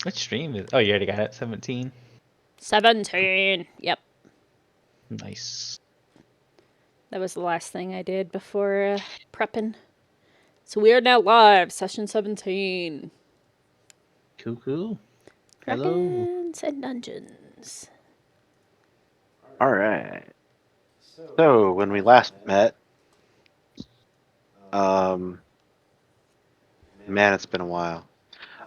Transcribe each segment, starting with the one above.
Which stream is? Oh, you already got it. 17. 17. Yep. Nice. That was the last thing I did before prepping. So we are now live, session 17. Cool. Dragons and Dungeons. All right. So when we last met, man, it's been a while.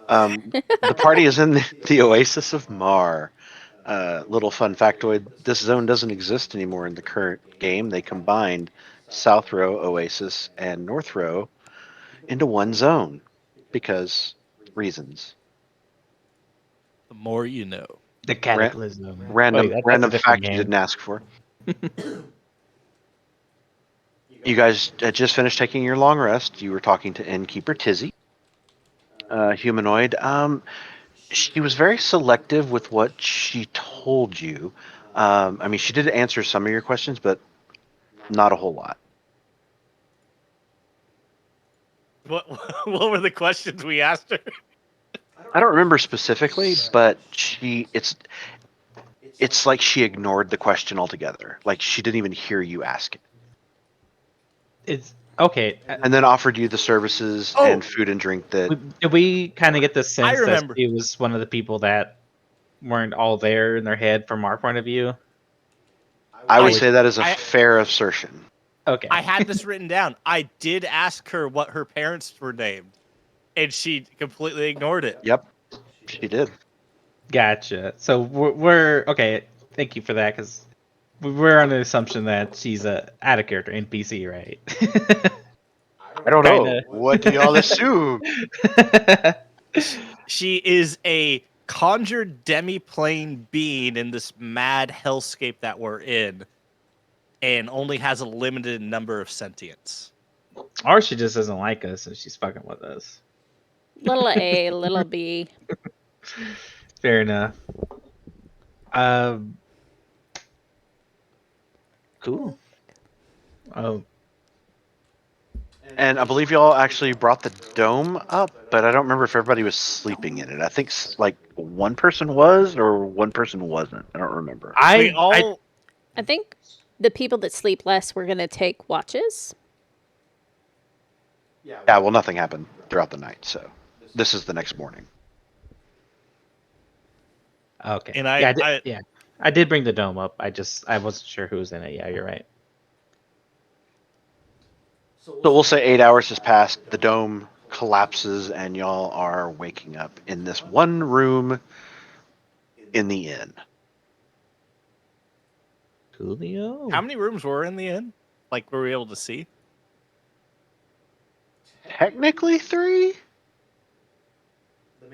The party is in the Oasis of Mar. Little fun factoid: this zone doesn't exist anymore in the current game. They combined South Row Oasis and North Row into one zone because reasons. The more you know. The Cataclysm. Random Wait, that's a random different fact game. you didn't ask for. You guys had just finished taking your long rest. You were talking to Innkeeper Tizzy, humanoid. She was very selective with what she told you. I mean, she did answer some of your questions, but not a whole lot. What were the questions we asked her? I don't remember specifically, but it's like she ignored the question altogether. Like she didn't even hear you ask it. It's okay. And then offered you the services and food and drink that. Did we kind of get the sense that remember. she was one of the people that weren't all there in their head from our point of view? I would say that is a fair assertion. Okay. I had this written down. I did ask her what her parents were named, and she completely ignored it. Yep, she did. Gotcha. So we're okay. Thank you for that, because we're on the assumption that she's a out of character NPC, right? I don't know. Kinda. What do y'all assume? She is a conjured demi-plane being in this mad hellscape that we're in, and only has a limited number of sentience. Or she just doesn't like us, and she's fucking with us. Little A, little B. Fair enough. Cool. And I believe y'all actually brought the dome up, but I don't remember if everybody was sleeping in it. I think like one person was or one person wasn't. I don't remember. I think the people that sleep less were going to take watches. Yeah, well, nothing happened throughout the night, so this is the next morning. Okay. And I did bring the dome up. I wasn't sure who was in it. Yeah, you're right. So we'll say 8 hours has passed. The dome collapses, and y'all are waking up in this one room in the inn. Coolio. How many rooms were in the inn? Like, were we able to see? Technically 3.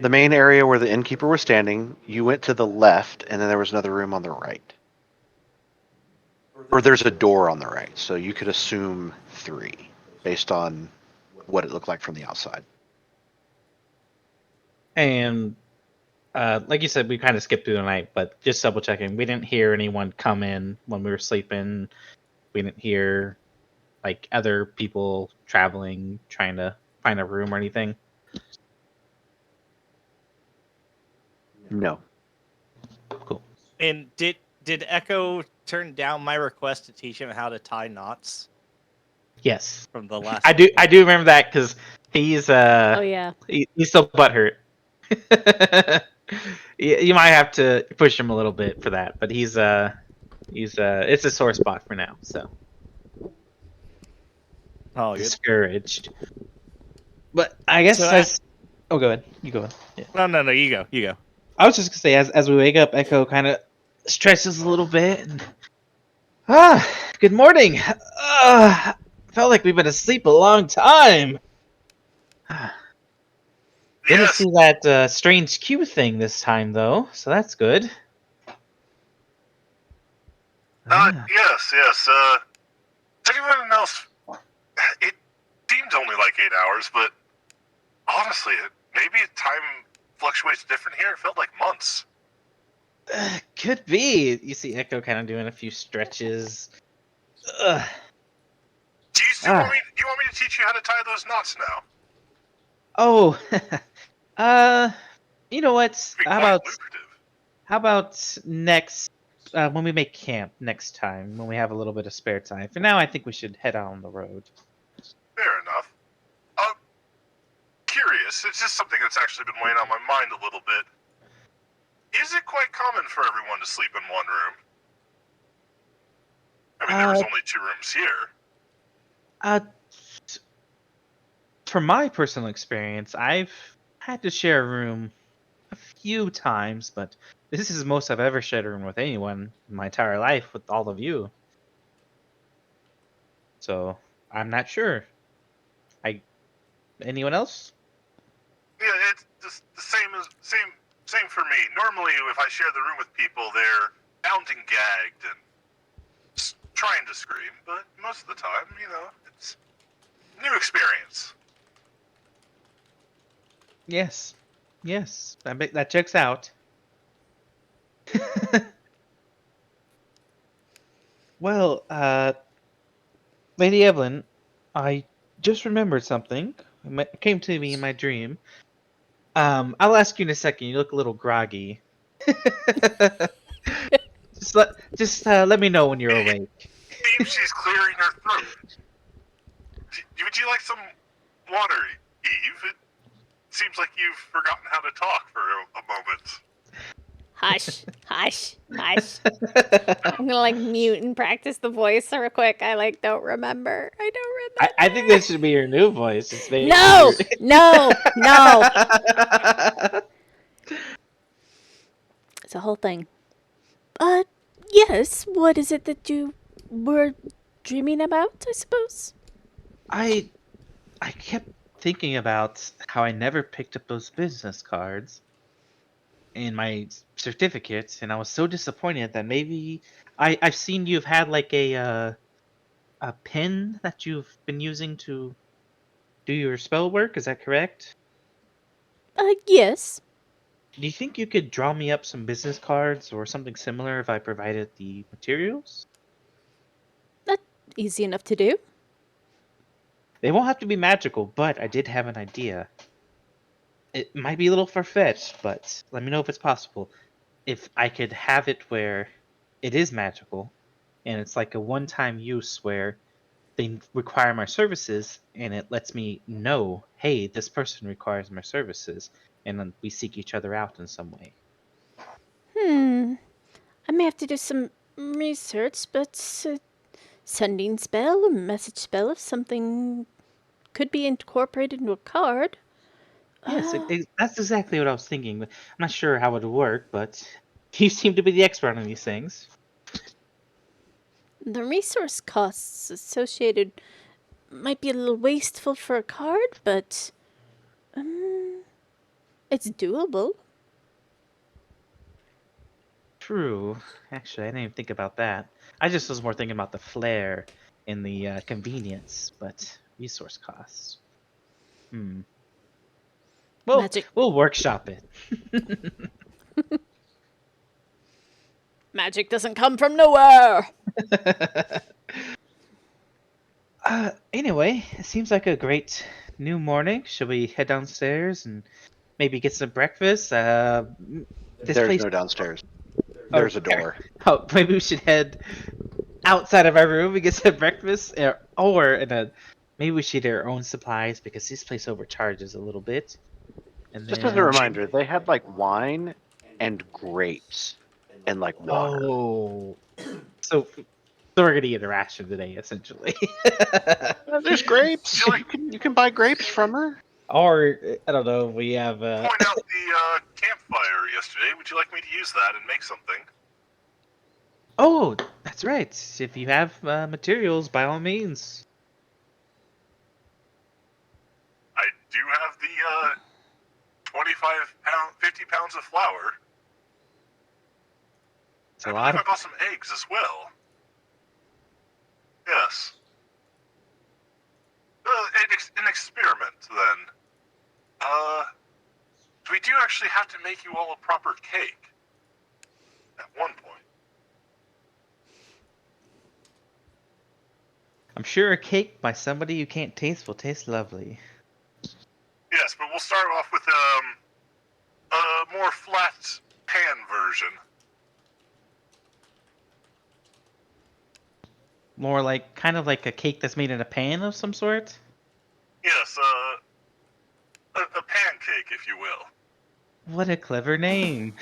The main area where the innkeeper was standing, you went to the left, and then there was another room on the right. Or there's a door on the right, so you could assume 3, based on what it looked like from the outside. And like you said, we kind of skipped through the night, but just double checking, we didn't hear anyone come in when we were sleeping. We didn't hear like other people traveling, trying to find a room or anything. No. Cool. And did Echo turn down my request to teach him how to tie knots? Yes. From the last. I do remember that, because he's Oh yeah. he's still butthurt. You might have to push him a little bit for that, but he's it's a sore spot for now, so discouraged. But I guess go ahead. You go ahead. Yeah. No, you go. I was just gonna say, as we wake up, Echo kind of stretches a little bit. And, good morning. Felt like we've been asleep a long time. Didn't see that strange Q thing this time, though, so that's good. Yes. Everyone else, it seems only like 8 hours, but honestly, maybe time fluctuates different here. It felt like months. Could be. You see Echo kind of doing a few stretches. Do you still want me? Do you want me to teach you how to tie those knots now? Oh, You know what? It'd be How quite about lucrative. next when we make camp next time when we have a little bit of spare time? For now, I think we should head out on the road. Fair enough. Curious. It's just something that's actually been weighing on my mind a little bit. Is it quite common for everyone to sleep in one room? I mean, there was only 2 rooms here. From my personal experience, I've had to share a room a few times, but this is the most I've ever shared a room with anyone in my entire life with all of you. So I'm not sure. Anyone else? Yeah, it's just the same for me. Normally, if I share the room with people, they're bound and gagged and trying to scream, but most of the time, it's new experience. Yes. That checks out. Well, Lady Evelyn, I just remembered something. It came to me in my dream. I'll ask you in a second. You look a little groggy. Just let me know when you're awake. Seems she's clearing her throat. Would you like some water, Eve? It seems like you've forgotten how to talk for a moment. Hush, hush, hush. I'm gonna mute and practice the voice real quick. I don't remember. I don't remember. I think this should be your new voice. It's No, no. It's a whole thing. Yes. What is it that you were dreaming about? I suppose. I kept thinking about how I never picked up those business cards in my certificate, and I was so disappointed that maybe I've seen you've had a pen that you've been using to do your spell work. Is that correct? Yes. Do you think you could draw me up some business cards or something similar if I provided the materials? That's easy enough to do. They won't have to be magical, but I did have an idea. It might be a little far-fetched, but let me know if it's possible. If I could have it where it is magical, and it's like a one-time use where they require my services, and it lets me know, hey, this person requires my services, and then we seek each other out in some way. I may have to do some research, but sending spell, a message spell, if something could be incorporated into a card. Yes, that's exactly what I was thinking. I'm not sure how it would work, but you seem to be the expert on these things. The resource costs associated might be a little wasteful for a card, but it's doable. True. Actually, I didn't even think about that. I just was more thinking about the flair and the convenience, but resource costs. Well, Magic. we'll workshop it. Magic doesn't come from nowhere. Anyway, it seems like a great new morning. Should we head downstairs and maybe get some breakfast? This There's place. no downstairs. There's a door. Oh, maybe we should head outside of our room and get some breakfast, maybe we should get our own supplies because this place overcharges a little bit. And Just then, as a reminder, they had wine and grapes and water. oh, so we're gonna eat a ration today, essentially. There's grapes. You can buy grapes from her. Or I don't know. We have. Point out the campfire yesterday. Would you like me to use that and make something? Oh, that's right. If you have materials, by all means. I do have the 50 pounds of flour. It's I a believe lot I of. bought some eggs as well. Yes. An experiment, then. We do actually have to make you all a proper cake. At one point. I'm sure a cake by somebody you can't taste will taste lovely. Yes, but we'll start off with a More like kind of like a cake that's made in a pan of some sort. Yes, a pancake, if you will. What a clever name.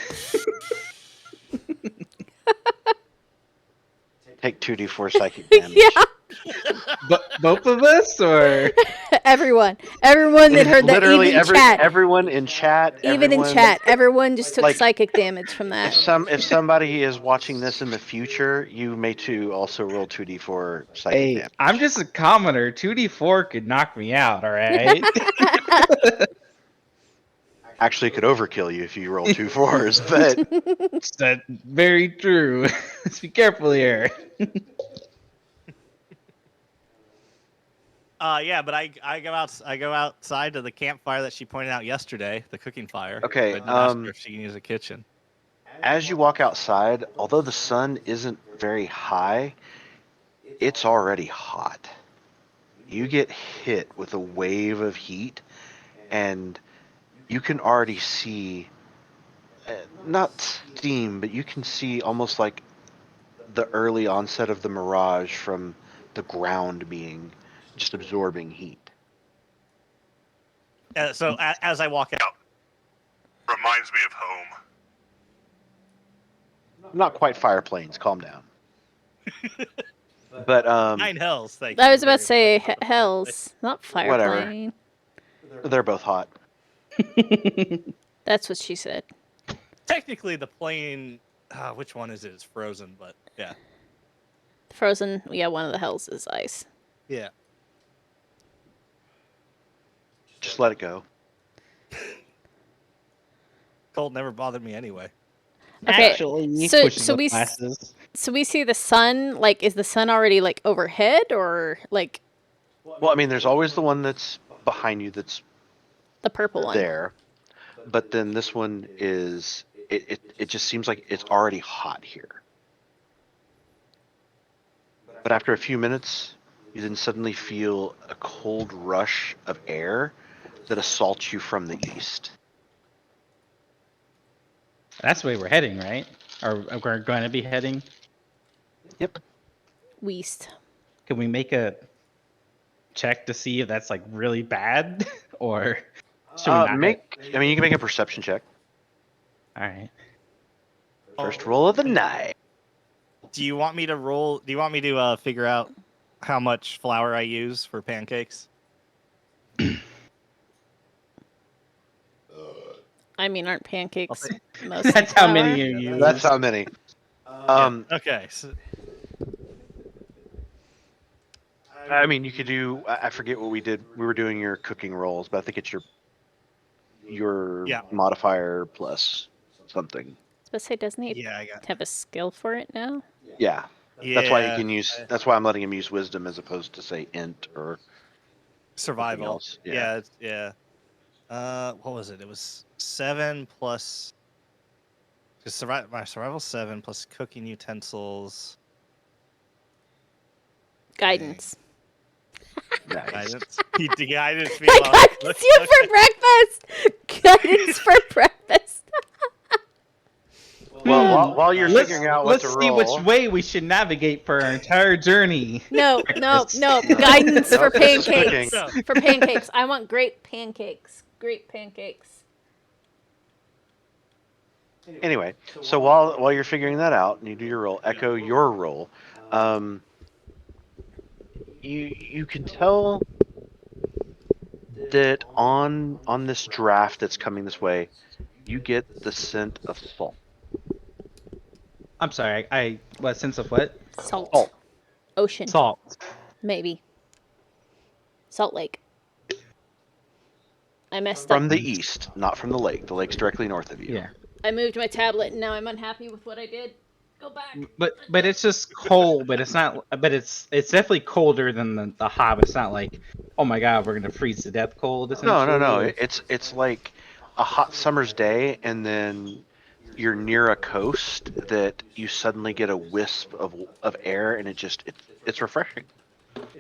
Take 2d4 psychic damage. Yeah, Both of us, or everyone that heard that, Literally even chat, everyone in chat. even in everyone, chat, everyone just took like, psychic damage from that. If somebody is watching this in the future, you may too also roll 2d4 psychic hey, damage. I'm just a commoner. 2d4 could knock me out. All right. Actually, could overkill you if you roll 2 4s, but That's very true. Let's be careful here. Yeah, but I go outside to the campfire that she pointed out yesterday, the cooking fire. Okay, I didn't ask her if she can use a kitchen. as you walk outside, although the sun isn't very high, it's already hot. You get hit with a wave of heat, and you can already see, not steam, but you can see almost like the early onset of the mirage from the ground being just absorbing heat. So as I walk out, Reminds me of home. Not quite fire planes, calm down. But 9 hells. Thank you. I was about to say hells, not fire Whatever. plane. they're both hot. That's what she said. Technically, the plane. Which one is it? It's frozen, but yeah. Frozen, yeah, one of the hells is ice. Yeah. Just let it go. Cold never bothered me anyway. Okay, Actually, so- pushes so the we s- glasses. So we see the sun, like, is the sun already, like, overhead, or, like, Well, I mean, there's always the one that's behind you that's the purple one? there, but then this one is. It just seems like it's already hot here. But after a few minutes, you then suddenly feel a cold rush of air that assaults you from the east. That's the way we're heading, right? Or we're going to be heading. Yep. West. Can we make a check to see if that's like really bad, or should we not? I mean, you can make a perception check. All right. First roll of the night. Do you want me to roll? Do you want me to figure out how much flour I use for pancakes? I mean, aren't pancakes mostly That's how flour? many you use. That's how many. Okay. So, I mean, you could do. I forget what we did. We were doing your cooking rolls, but I think it's your Yeah. modifier plus something. I was about to say, doesn't he yeah, I got. have a skill for it now? Yeah. Yeah. That's why you can use. That's why I'm letting him use wisdom as opposed to say int or Survival. else. Yeah. Yeah. What was it? It was 7 plus. Because my survival 7 plus cooking utensils. Guidance. Nice. Guidance. Guidance me. I guidance you for breakfast! Guidance for breakfast. Well, while you're figuring out what let's to see roll, which way we should navigate for our entire journey. No. Guidance No, for this is pancakes. cooking. For pancakes. I want great pancakes. Great pancakes. Anyway, so while you're figuring that out and you do your roll, Echo your roll. You can tell that on this draft that's coming this way, you get the scent of salt. I'm sorry. I what sense of what? Salt. Salt. Ocean. Salt. Maybe. Salt Lake. I messed From up. the east, not from the lake. The lake's directly north of you. Yeah. I moved my tablet and now I'm unhappy with what I did. Go back. But it's just cold. But it's not. But it's definitely colder than the Hobbit. It's not like, oh my god, we're gonna freeze to death cold. No. essentially. It's like a hot summer's day, and then you're near a coast that you suddenly get a wisp of air, and it's refreshing.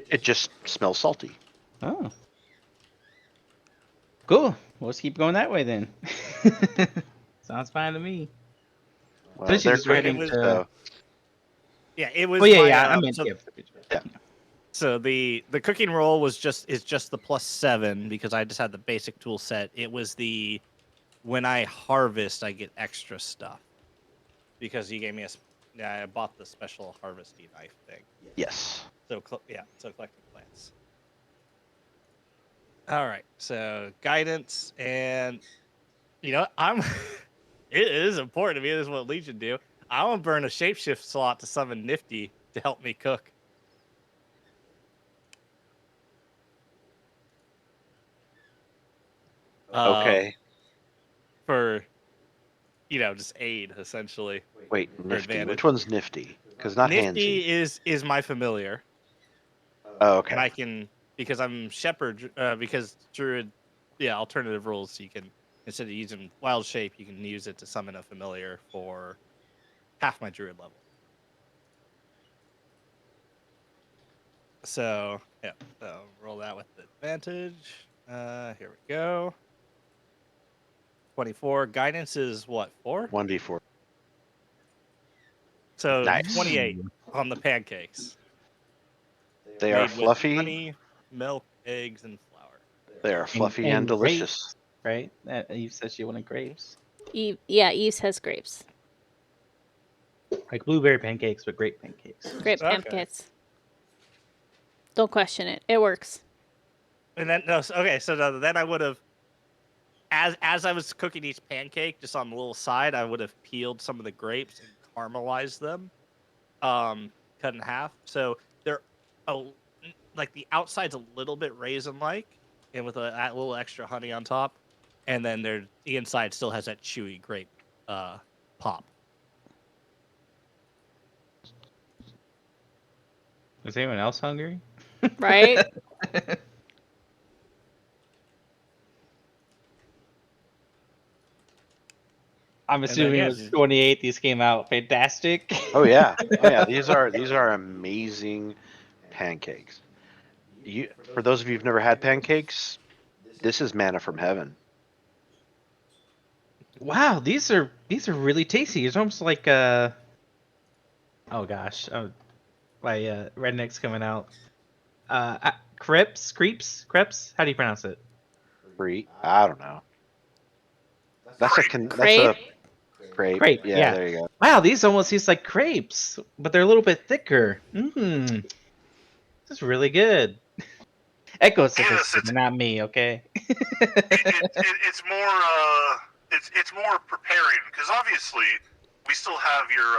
It just smells salty. Oh. Cool. Well, let's keep going that way then. Sounds fine to me. Well, Especially they're just waiting cooking, to- Yeah, it was. Oh yeah, my, yeah. I meant so, yeah. so the cooking roll was just the +7 because I just had the basic tool set. It was the when I harvest, I get extra stuff because he gave me I bought the special harvesting knife thing. Yes. So so collecting plants. All right, so guidance and I'm. It is important to me. This is what Legion do. I want to burn a shapeshift slot to summon Nifty to help me cook. Okay. For just aid essentially. Wait, For Nifty. advantage. Which one's Nifty? Because not Nifty Handsy. is my familiar, Oh, and okay. I can because I'm shepherd because druid. Yeah, alternative rules. You can instead of using wild shape, you can use it to summon a familiar for half my druid level. So yeah, so roll that with advantage. Here we go. 24. Guidance is what, 4? 1d4. So Nice. 28 on the pancakes. They are Made with fluffy. honey, milk, eggs, and flour. They are fluffy and delicious. Grapes, right? Eve said she wanted grapes. Eve has grapes. Like blueberry pancakes, but grape pancakes. Grape Okay. pancakes. Don't question it. It works. And then then I would have as I was cooking each pancake, just on the little side, I would have peeled some of the grapes and caramelized them, cut in half. So they're like the outside's a little bit raisin-like, and with a little extra honey on top, and then the inside still has that chewy grape pop. Is anyone else hungry? Right? I'm assuming it was 28. These came out fantastic. Oh yeah, oh yeah. These are amazing pancakes. For those of you who've never had pancakes, this is manna from heaven. Wow, these are really tasty. It's almost like oh gosh, my redneck's coming out. Crepes. How do you pronounce it? I don't know. That's Crepe. a crepe. Crepe. Yeah, there you go. Wow, these almost taste like crepes, but they're a little bit thicker. This is really good. Echo sophisticated, not me. Okay. It's more it's more preparing because obviously we still have your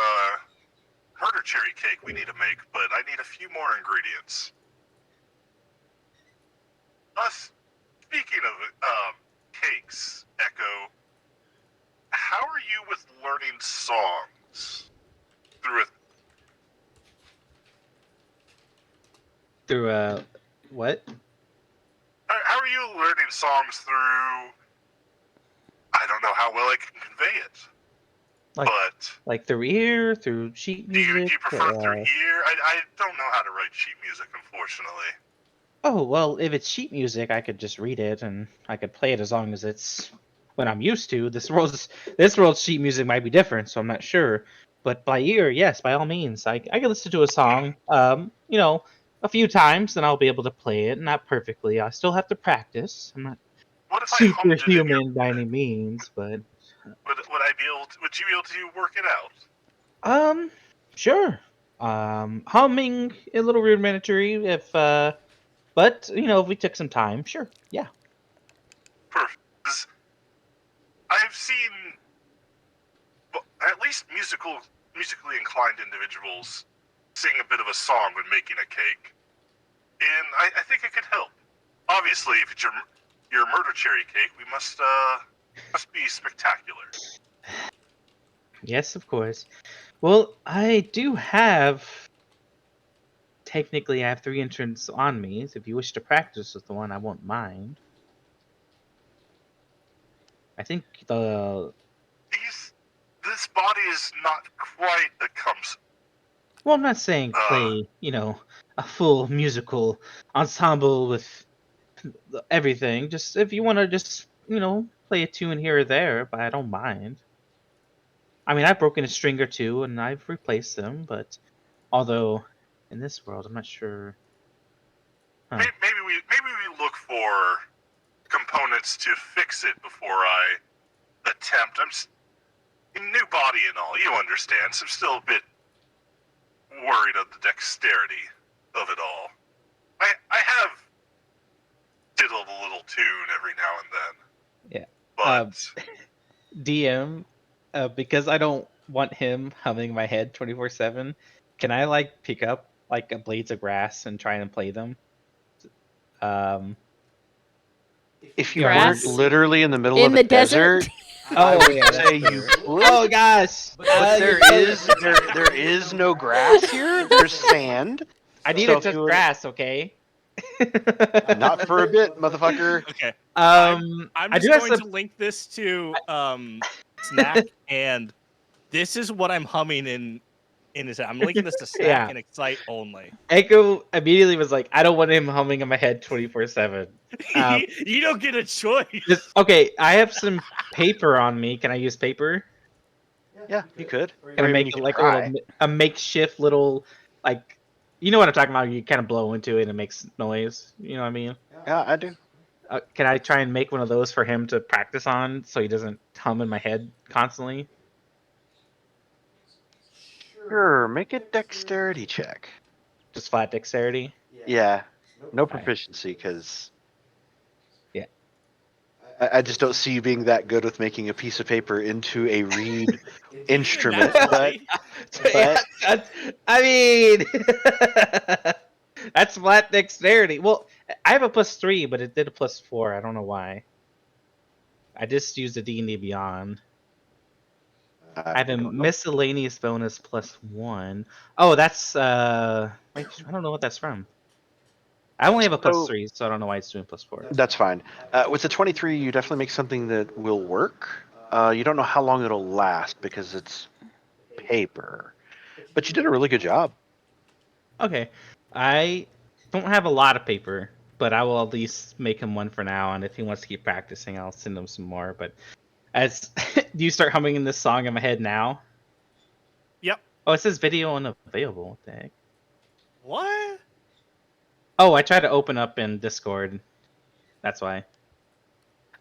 murder cherry cake we need to make, but I need a few more ingredients. Speaking of cakes, Echo, how are you with learning songs through a Through what? How are you learning songs through? I don't know how well I can convey it. Like through ear, through sheet music. Do you prefer through ear? I don't know how to write sheet music, unfortunately. Oh well, if it's sheet music, I could just read it and I could play it as long as it's what I'm used to. This world's sheet music might be different, so I'm not sure. But by ear, yes, by all means, I can listen to a song, a few times, and I'll be able to play it. Not perfectly. I still have to practice. I'm not superhuman by any means, but would you be able to work it out? Sure. Humming a little rudimentary but if we took some time, sure. Yeah. Perfect. I've seen at least musically inclined individuals sing a bit of a song when making a cake, and I think it could help. Obviously, if it's your murder cherry cake, we must be spectacular. Yes, of course. Well, I do have. Technically, I have 3 instruments on me. So if you wish to practice with the one, I won't mind. I think this body is not quite the comes. Well, I'm not saying play, a full musical ensemble with everything. Just if you want to just, play a tune here or there, but I don't mind. I mean, I've broken a string or two and I've replaced them, but Although, in this world, I'm not sure. Huh. Maybe we look for components to fix it before I attempt. New body and all, you understand. So I'm still a bit worried of the dexterity of it all. I have diddled a little tune every now and then. Yeah. But DM, because I don't want him humming in my head 24/7. Can I like pick up like a blades of grass and try and play them? If you Grass? weren't literally in the middle In of a the desert? I would yeah, say that's you true. could. Oh gosh! But there is no grass here. There's sand. I need So to if touch you would- grass, okay? Not for a bit, motherfucker. Okay. I'm I'm I just do have going some. to link this to Snack, and this is what I'm humming in his head. I'm linking this to Snack Yeah. and Excite only. Echo immediately was like, I don't want him humming in my head 24/7. You don't get a choice. Okay, I have some paper on me. Can I use paper? Yeah, you could. Can I Or make you it could like try. a makeshift little like, you know what I'm talking about? You kind of blow into it and it makes noise. You know what I mean? Yeah, I do. Can I try and make one of those for him to practice on so he doesn't hum in my head constantly? Sure, make a dexterity check. Just flat dexterity. Yeah, no Alright. proficiency because. Yeah. I just don't see you being that good with making a piece of paper into a reed instrument. That's But right. Yeah, I mean, that's flat dexterity. Well, I have a +3, but it did a +4. I don't know why. I just used the D&D Beyond. I have a don't know. miscellaneous bonus +1. Oh, that's wait, I don't know what that's from. I only have a So- +3, so I don't know why it's doing +4. That's fine. With the 23, you definitely make something that will work. You don't know how long it'll last because it's paper, but you did a really good job. Okay, I don't have a lot of paper, but I will at least make him one for now. And if he wants to keep practicing, I'll send him some more. But as do you start humming in this song in my head now? Yep. Oh, it says video unavailable. What the heck? What? Oh, I tried to open up in Discord. That's why.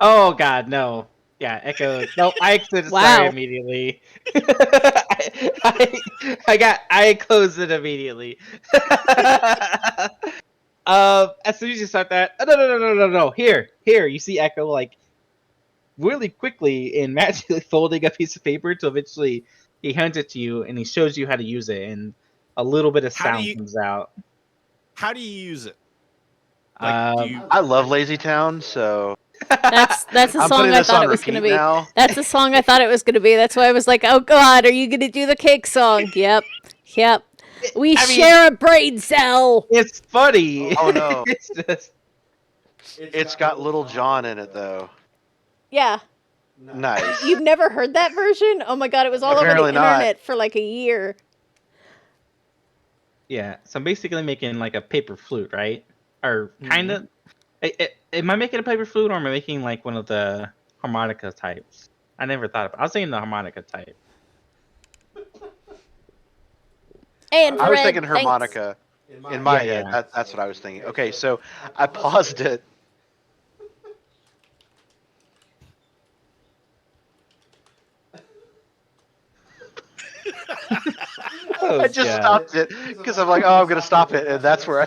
Oh God, no. Yeah, Echo. No, I exited. Wow. Sorry, immediately. I closed it immediately. As soon as you start that, no. Here. You see Echo like really quickly and magically folding a piece of paper to eventually he hands it to you and he shows you how to use it and a little bit of How do sound you- comes out. How do you use it? Like, do you? I love Lazy Town, so That's the I'm song putting I this thought on it was going to repeat be. now. That's the song I thought it was going to be. That's why I was like, oh God, are you going to do the cake song? Yep. We I mean- share a brain cell. It's funny. Oh, no. It's just It's got Little John in it though. Yeah. Nice. You've never heard that version? Oh my God, it was all over Apparently the not. internet for like a year. yeah. So I'm basically making like a paper flute, right? Or kind of. Am I making a paper flute or am I making like one of the harmonica types? I never thought about. I was thinking the harmonica type. And I was Fred, thinking thanks. harmonica in my Yeah, head. yeah. That's what I was thinking. Okay, so I paused it. Oh, I just God. stopped it because I'm like, oh, I'm gonna stop it, and that's where I.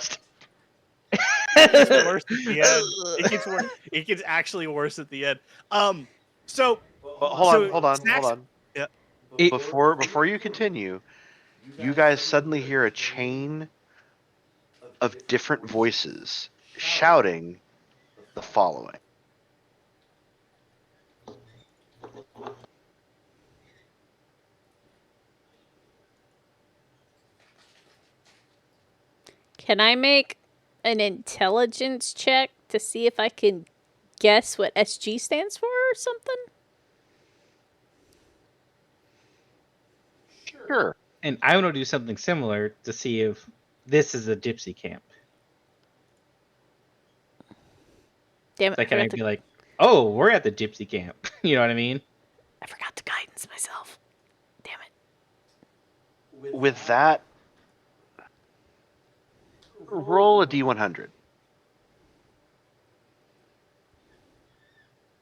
It gets worse at the end. It gets worse. It gets actually worse at the end. So Hold on. Snacks- Yeah. It- Before you continue, you guys suddenly hear a chain of different voices shouting the following. Can I make an intelligence check to see if I can guess what SG stands for or something? Sure. And I want to do something similar to see if this is a gypsy camp. Damn it, So I can I forgot, be to, like, oh, we're at the gypsy camp. You know what I mean? I forgot to guidance myself. Damn it. With that, Roll a d100.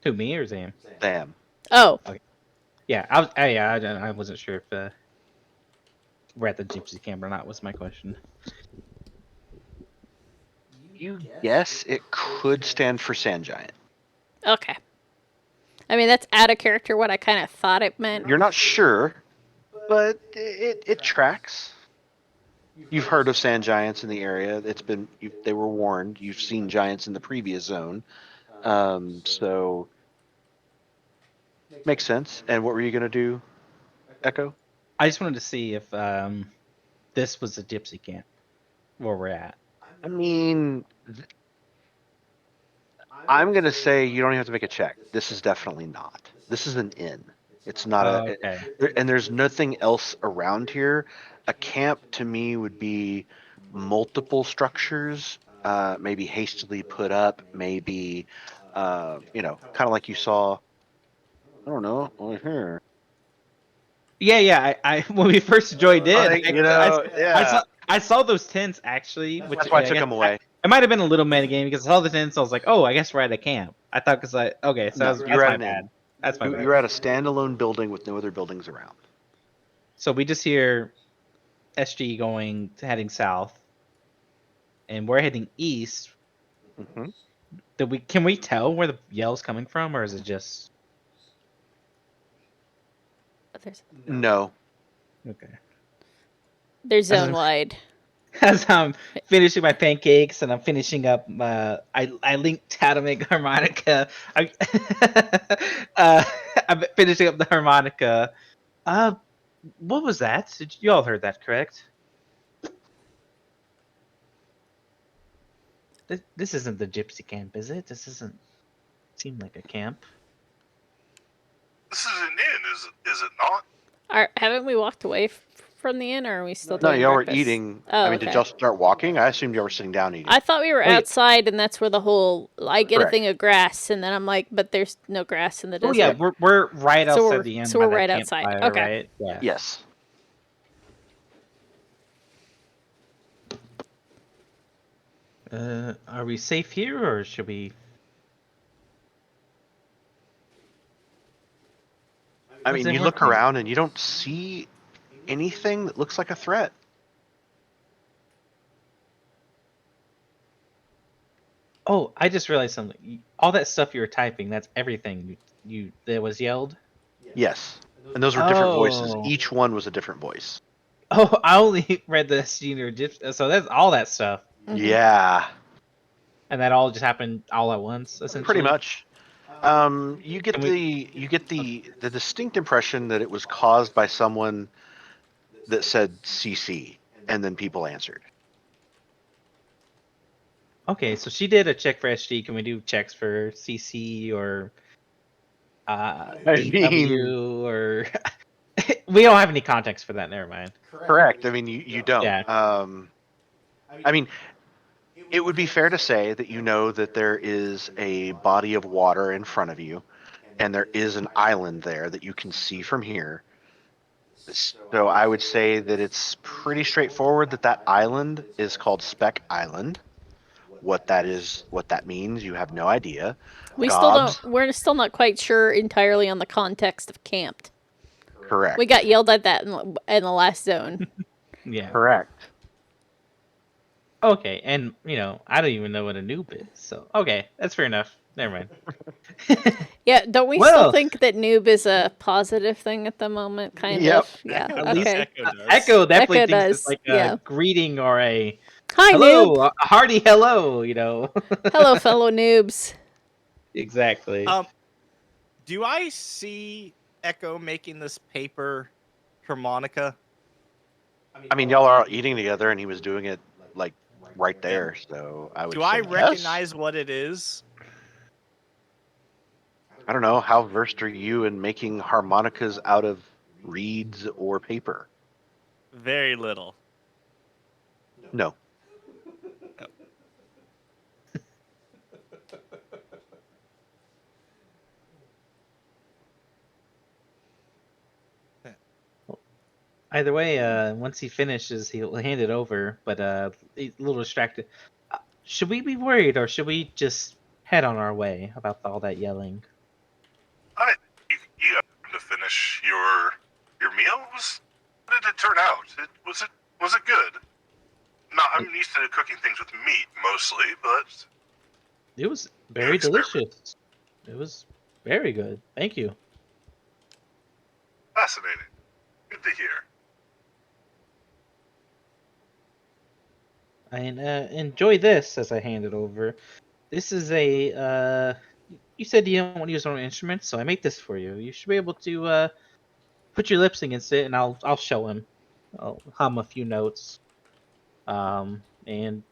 Who, me or Zam? Damn. Oh, Yeah, I wasn't sure if we're at the gypsy camp or not. Was my question. You guess it could stand for sand giant. okay. I mean, that's out of character what I kind of thought it meant. You're not sure, but it tracks. You've heard of sand giants in the area. They were warned. You've seen giants in the previous zone, so makes sense. And what were you gonna do, Echo? I just wanted to see if this was a gypsy camp where we're at. I mean, I'm gonna say you don't even have to make a check. This is definitely not. This is an inn. It's not Okay. and there's nothing else around here. A camp to me would be multiple structures, maybe hastily put up, maybe, kind of like you saw. I don't know over here. Yeah. I when we first joined in, yeah. I saw those tents actually, which That's why I I took guess them away. it might have been a little metagame because I saw the tents. I was like, oh, I guess we're at a camp. I thought because okay, so No, that's you're at my an bad. inn. That's my bad. You're at a standalone building with no other buildings around. So we just hear SG heading south, and we're heading east. Mm-hmm. Can we tell where the yell's coming from, or is it just No. okay? They're zone wide. As I'm finishing my pancakes and I'm finishing up, I linked how to make harmonica. I'm finishing up the harmonica. What was that? You all heard that, correct? This isn't the gypsy camp, is it? This doesn't seem like a camp. This is an inn, is it not? Haven't we walked away from the inn, or are we still No, doing y'all were breakfast? eating. Oh, I mean, did okay. y'all start walking? I assumed y'all were sitting down eating. I thought we were Oh, yeah. outside, and that's where the whole I get Correct. a thing of grass, and then I'm like, but there's no grass in the Oh desert. yeah, we're right So outside we're- the inn. so by we're that right outside. campfire, Okay. Right? Yeah. Yes. Are we safe here, or should we? I How's mean, it you look working? around and you don't see anything that looks like a threat. Oh, I just realized something. All that stuff you were typing, that's everything that was yelled. Yes. And those were different voices. Oh. Each one was a different voice. Oh, I only read the junior gypsy, so that's all that stuff, Mhm. Yeah. and that all just happened all at once, essentially. Pretty much. You get Can the distinct impression that it was caused by someone that said CC, and then people answered. Okay, so she did a check for SG. Can we do checks for CC or DW or? We don't have any context for that. Never mind. Correct. I mean, you don't. Yeah. I mean, it would be fair to say that you know that there is a body of water in front of you, and there is an island there that you can see from here. So I would say that it's pretty straightforward that that island is called Speck Island. What that is, what that means, you have no idea. We Gobs, still don't. We're still not quite sure entirely on the context of camped. correct. We got yelled at that in the last zone. Yeah. Correct. Okay, and I don't even know what a noob is. So okay, that's fair enough. Never mind. Yeah, don't we Well- still think that noob is a positive thing at the moment? Kind Yep. of. Yeah. Echo At least Okay. does. Echo definitely Echo thinks does, it's like yeah. a greeting or a Hi, hello, noob. a hearty hello. Hello, fellow noobs. Exactly. Do I see Echo making this paper harmonica? I mean, y'all are all eating together, and he was doing it like right there. So I would. Do say I yes. recognize what it is? I don't know. How versed are you in making harmonicas out of reeds or paper? Very little. No. Either way, once he finishes, he'll hand it over. But he's a little distracted. Should we be worried, or should we just head on our way about all that yelling? You got to finish your meal. How did it turn out? Was it good? No, I'm used to cooking things with meat mostly, but It was very experiment. delicious. It was very good. Thank you. Fascinating. Good to hear. And enjoy this as I hand it over. This is a you said you don't want to use your own instrument, so I made this for you. You should be able to put your lips against it, and I'll show him. I'll hum a few notes, and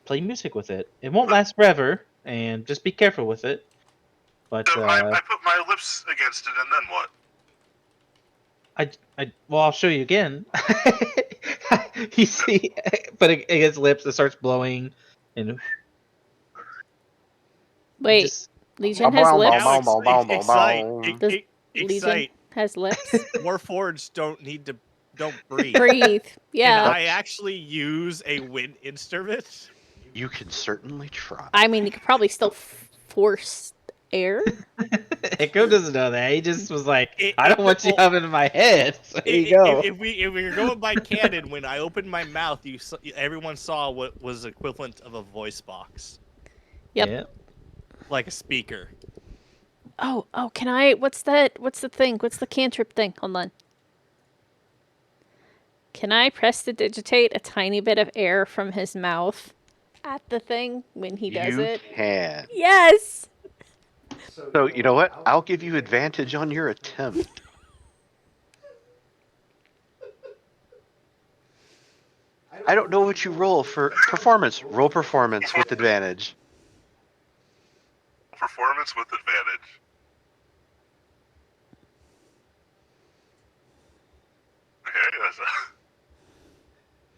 play music with it. It won't last forever, and just be careful with it. But So I put my lips against it, and then what? well, I'll show you again. You see, but against lips, it starts blowing, and Wait, just Legion has lips? Now Boom. Does Legion excite. has lips? Warforged don't breathe. Breathe. Can Yeah. I actually use a wind instrument? You can certainly try. I mean, you could probably still force air. Echo doesn't know that. He just was like, It- I don't it- want you well, having in my head. So here you go. If we're going by canon, when I opened my mouth, everyone saw what was equivalent of a voice box, Yep. Yeah. like a speaker. Oh, can I? What's that? What's the thing? What's the cantrip thing? Hold on. Can I prestidigitate a tiny bit of air from his mouth at the thing when he does You it? can. Yes! So you know what? I'll give you advantage on your attempt. I don't know what you roll for performance. Roll performance with advantage. Performance with advantage. Okay, that's a...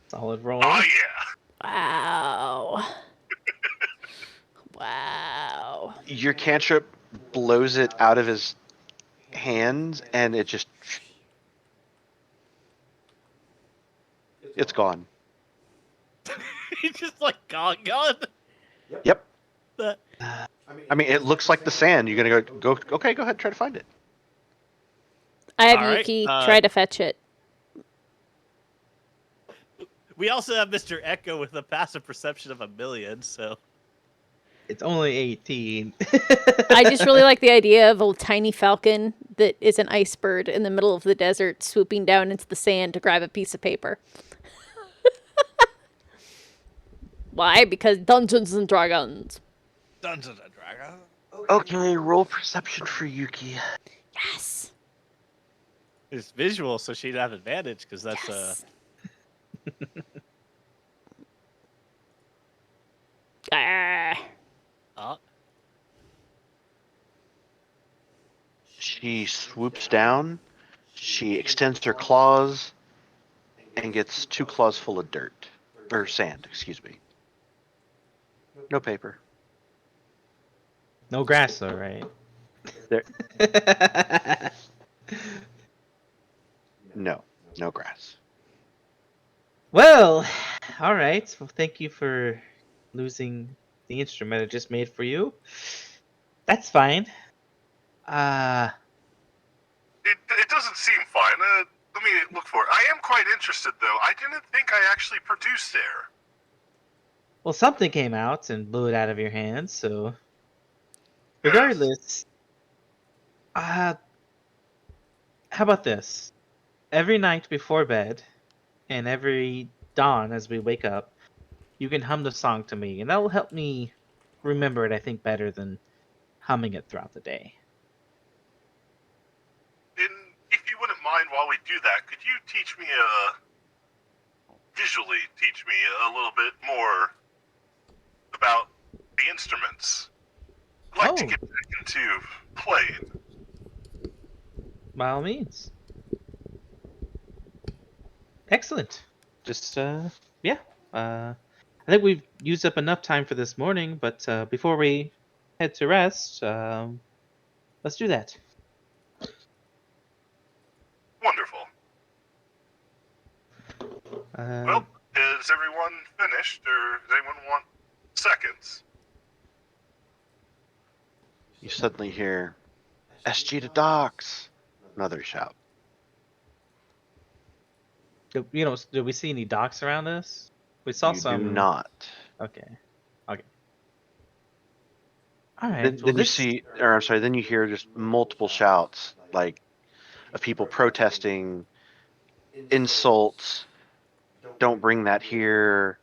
Solid roll. Oh yeah. Wow. Wow. Your cantrip blows it out of his hands, and it just... It's gone. He's just like gone. Yep. The- I mean, it looks like the sand. You're gonna go. Okay, go ahead, try to find it. I have All right, Yuki try to fetch it. We also have Mr. Echo with a passive perception of 1,000,000. So It's only 18. I just really like the idea of a tiny falcon that is an ice bird in the middle of the desert swooping down into the sand to grab a piece of paper. Why? Because Dungeons and Dragons. Dungeons and Dragons. Okay, roll perception for Yuki. Yes. It's visual, so she'd have advantage because that's Yes. Ah. She swoops down. She extends her claws and gets 2 claws full of dirt. Or sand, excuse me. No paper. No grass, though, right? There. No grass. Well, all right. Well, thank you for losing the instrument I just made for you. That's fine. It doesn't seem fine. Let me look for it. I am quite interested, though. I didn't think I actually produced air. Well, something came out and blew it out of your hands, so regardless, how about this? Every night before bed and every dawn as we wake up, you can hum the song to me, and that will help me remember it, I think, better than humming it throughout the day. And if you wouldn't mind, while we do that, could you visually teach me a little bit more about the instruments? I'd like to get back into playing. By all means. Excellent. Just yeah. I think we've used up enough time for this morning, but before we head to rest, let's do that. Wonderful. Well, is everyone finished, or does anyone want seconds? You suddenly hear, SG to docks! Another shout. do we see any docks around us? We saw You some. do not. Okay. Okay. All right. Then, then you see, or I'm sorry, then you hear just multiple shouts, like of people protesting, insults, don't bring that here,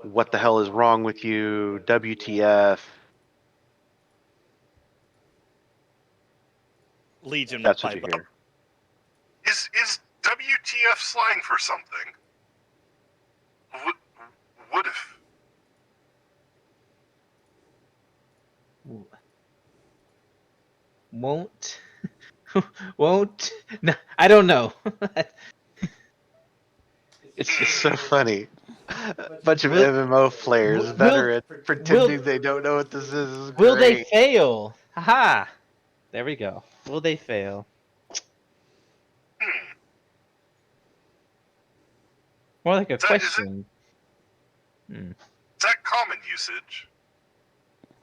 what the hell is wrong with you, WTF. Legion will That's what you pipe up. hear. Is WTF slang for something? Would if. Won't. Won't. No, I don't know. It's just so funny. A bunch of Will- MMO players, will- veterans, will- pretending they don't know what this is Will they great. fail? Haha. There we go. Will they fail? Hmm. More like a Is that question. is that common usage?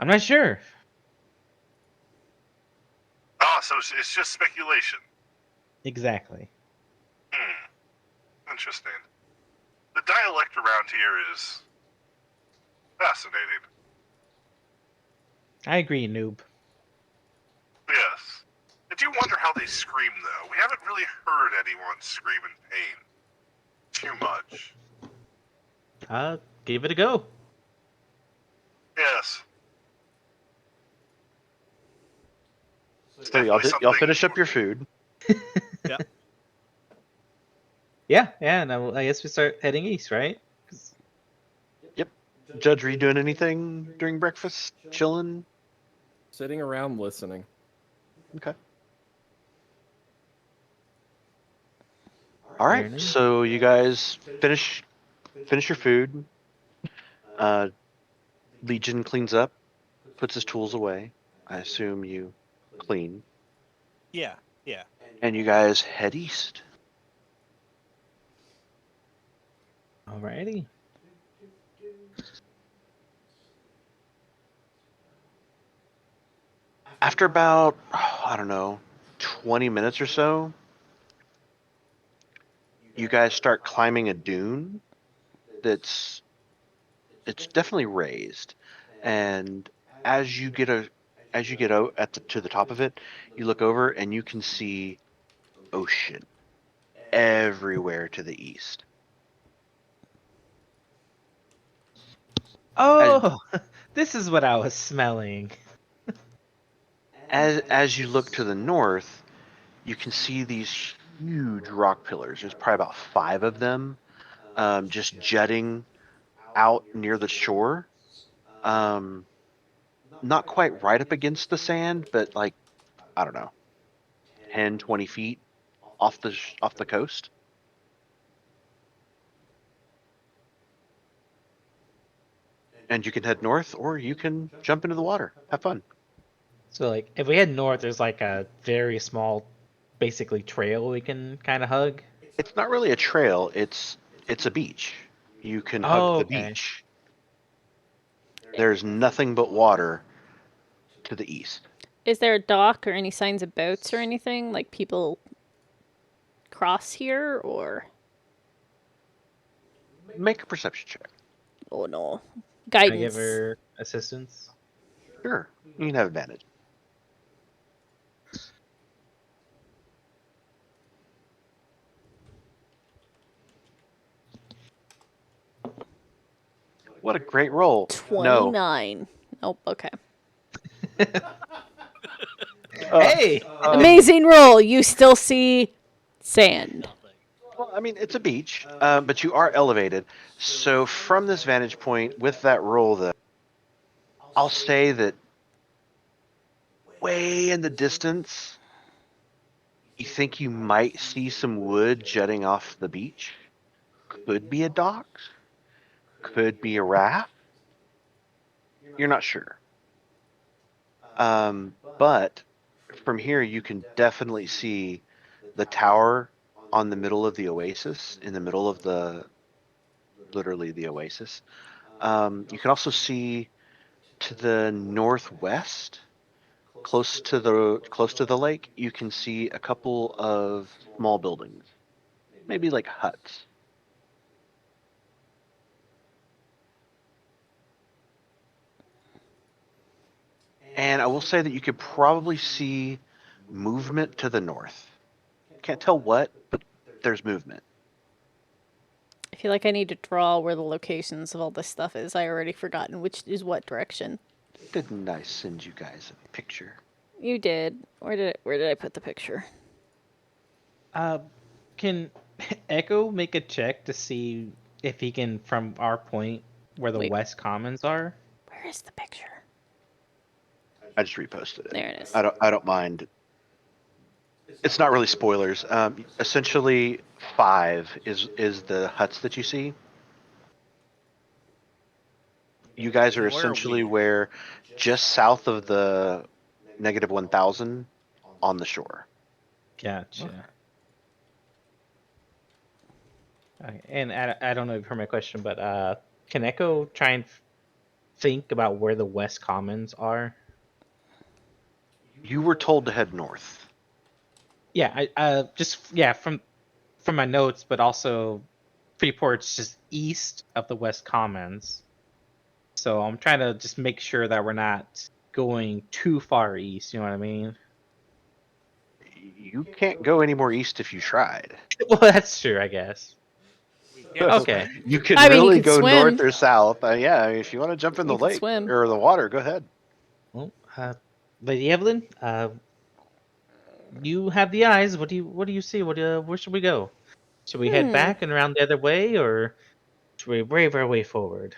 I'm not sure. Ah, so it's just speculation. Exactly. Interesting. The dialect around here is fascinating. I agree, noob. Yes. I do wonder how they scream, though. We haven't really heard anyone scream in pain too much. Give it a go. Yes. So y'all finish up your food. Yeah, and I guess we start heading east, right? Yep. Judge, were you doing anything during breakfast? Chilling? Sitting around listening. Okay. All right. Fair enough. So you guys finish your food. Legion cleans up, puts his tools away. I assume you clean, Yeah. and you guys head east. Alrighty. After about, I don't know, 20 minutes or so, you guys start climbing a dune it's definitely raised, and as you get out to the top of it, you look over and you can see ocean everywhere to the east. Oh, this is what I was smelling. As you look to the north, you can see these huge rock pillars. There's probably about 5 of them, just jutting out near the shore. Not quite right up against the sand, but like, I don't know, 10, 20 feet off the coast. And you can head north, or you can jump into the water. Have fun. So, like, if we head north, there's like a very small, basically trail we can kind of hug. It's not really a trail. It's a beach. You can hug the Okay. beach. There's nothing but water to the east. Is there a dock or any signs of boats or anything? Like people cross here or Make a perception check. oh no. Can I Guidance. give her assistance? Sure, you can have advantage. What a great roll. No. 29. Oh, okay. Hey! Amazing roll. You still see sand. Well, I mean, it's a beach, but you are elevated. So from this vantage point, with that roll, though, I'll say that way in the distance, you think you might see some wood jutting off the beach. Could be a dock, could be a raft. You're not sure. But from here, you can definitely see the tower on the middle of the oasis, in the middle of the literally the oasis. You can also see to the northwest, close to the lake, you can see a couple of small buildings, maybe like huts. And I will say that you could probably see movement to the north. Can't tell what, but there's movement. I feel like I need to draw where the locations of all this stuff is. I already forgotten which is what direction. Didn't I send you guys a picture? You did. Where did I put the picture? Can Echo make a check to see if he can, from our point where the Wait. West Commons are? Where is the picture? I just reposted it. There it is. I don't mind. It's not really spoilers. Essentially, 5 is the huts that you see. You guys are Where are essentially we? where just south of the -1000 on the shore. Gotcha. Okay. And I don't know if you heard my question, but can Echo try and think about where the West Commons are? You were told to head north. Yeah, from my notes, but also Freeport's just east of the West Commons. So I'm trying to just make sure that we're not going too far east, you know what I mean? You can't go any more east if you tried. Well, that's true, I guess. Yeah, Okay. You could I mean, you really could go swim. north or south. Yeah, if you want to jump in the You could lake swim. or the water, go ahead. Well, Lady Evelyn, you have the eyes. What do you see? Where should we go? Should we head back and around the other way, or should we brave our way forward?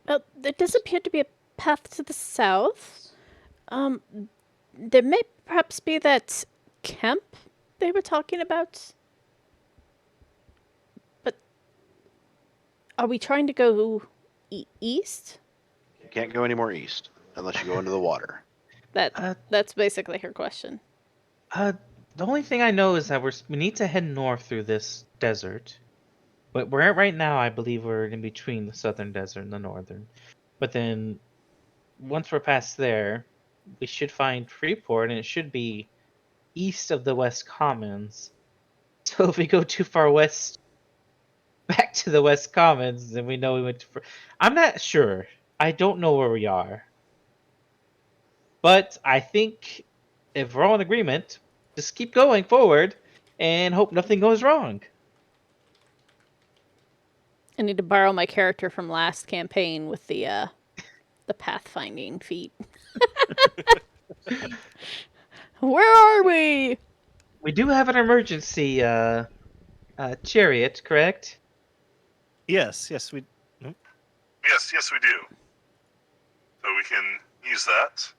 Well, there does appear to be a path to the south. There may perhaps be that camp they were talking about. But are we trying to go east? You can't go any more east unless you go into the water. That's basically her question. The only thing I know is that we need to head north through this desert. But we're at right now, I believe we're in between the southern desert and the northern. But then once we're past there, we should find Freeport, and it should be east of the West Commons. So if we go too far west, back to the West Commons, then we know we went to. I'm not sure. I don't know where we are. But I think if we're all in agreement, just keep going forward and hope nothing goes wrong. I need to borrow my character from last campaign with the pathfinding feat. Where are we? We do have an emergency chariot, correct? Yes, we. Yes, we do. So we can use that.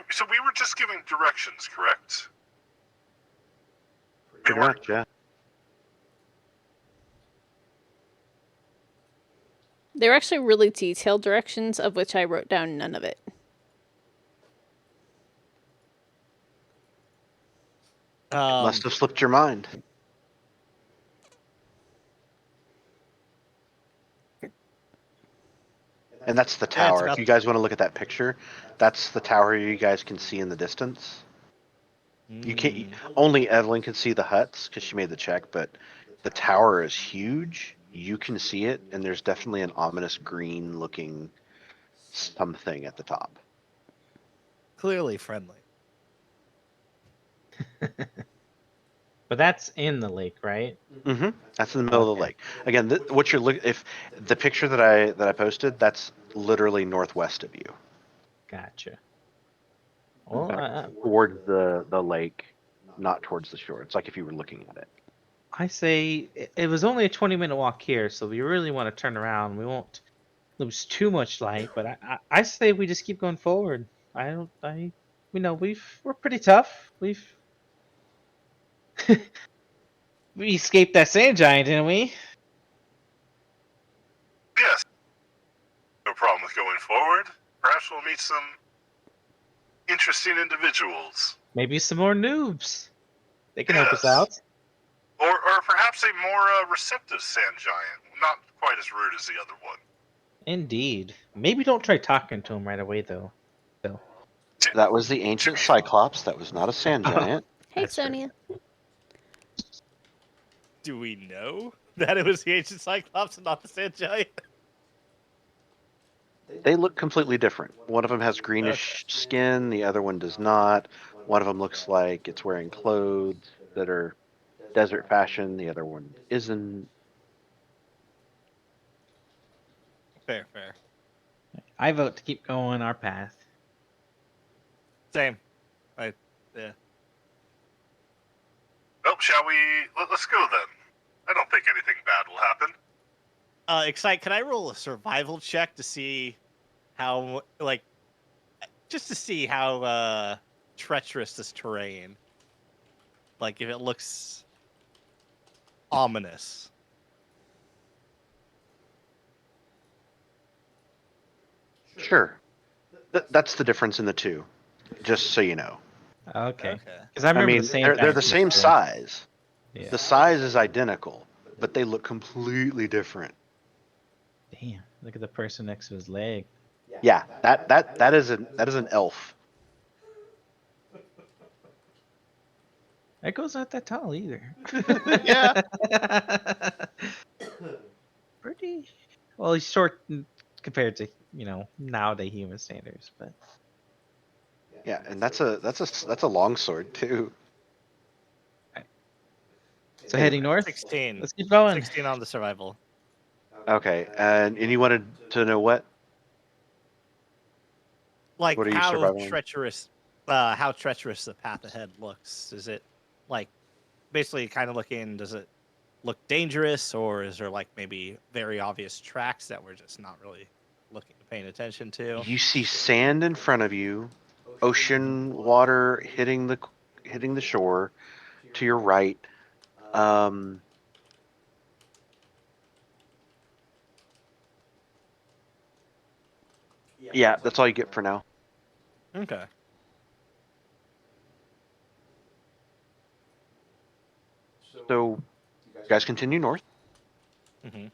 So we were just giving directions, correct? Pretty much, yeah. They're actually really detailed directions, of which I wrote down none of it. Must have slipped your mind. And that's the Yeah, it's tower. about If you guys want to look at that picture, that's the tower you guys can see in the distance. You can't. Only Evelyn can see the huts because she made the check, but the tower is huge. You can see it, and there's definitely an ominous green-looking something at the top. Clearly friendly. But that's in the lake, right? Mm-hmm. That's in the middle of the lake. Again, what you're looking. If the picture that I posted, that's literally northwest of you. Gotcha. Well, Towards the lake, not towards the shore. It's like if you were looking at it. I say it was only a 20-minute walk here, so we really want to turn around. We won't lose too much light, but I say we just keep going forward. We're pretty tough. We escaped that sand giant, didn't we? Yes. No problem with going forward. Perhaps we'll meet some interesting individuals. Maybe some more noobs. They can help us Yes. out. Or perhaps a more receptive sand giant, not quite as rude as the other one. Indeed. Maybe don't try talking to him right away, though. So That was the ancient Cyclops. That was not a sand giant. Hey, That's true. Sonia. Do we know that it was the ancient Cyclops and not the sand giant? They look completely different. One of them has greenish skin, the other one does not. One of them looks like it's wearing clothes that are desert fashion, the other one isn't. Fair, fair. I vote to keep going our path. Same. Well, shall we? Let's go then. I don't think anything bad will happen. Excite, can I roll a survival check to see how, just to see how treacherous this terrain? Like, if it looks ominous. Sure. That's the difference in the two, just so you know. Okay. Okay. Because I I remember mean, the same. they're the giant same before. size. Yeah. The size is identical, but they look completely different. Damn. Look at the person next to his leg. Yeah, that is an elf. Echo's not that tall either. Yeah. Pretty. Well, he's short compared to nowadays human standards, but Yeah, and that's a long sword too. so Anyway. heading north. 16. Let's keep going. 16 on the survival. Okay, and you wanted to know what? Like, What are you how surviving? treacherous the path ahead looks. Is it, like, basically kind of looking, does it look dangerous, or is there, like, maybe very obvious tracks that we're just not really paying attention to? You see sand in front of you, ocean water hitting the shore to your right. Yeah, that's all you get for now. Okay. So, you guys continue north. Mm-hmm.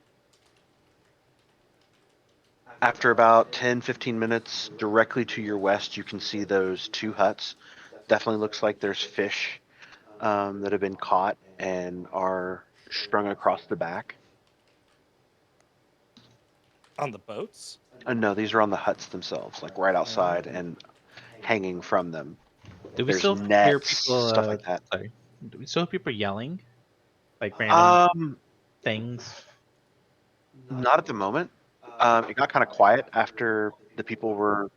After about 10-15 minutes, directly to your west, you can see those two huts. Definitely looks like there's fish that have been caught and are strung across the back. On the boats? No, these are on the huts themselves, like right outside and hanging from them. Do we There's still hear nets, people? stuff like that. Sorry. Do we still hear people yelling, like random things? Not at the moment. It got kind of quiet after the people were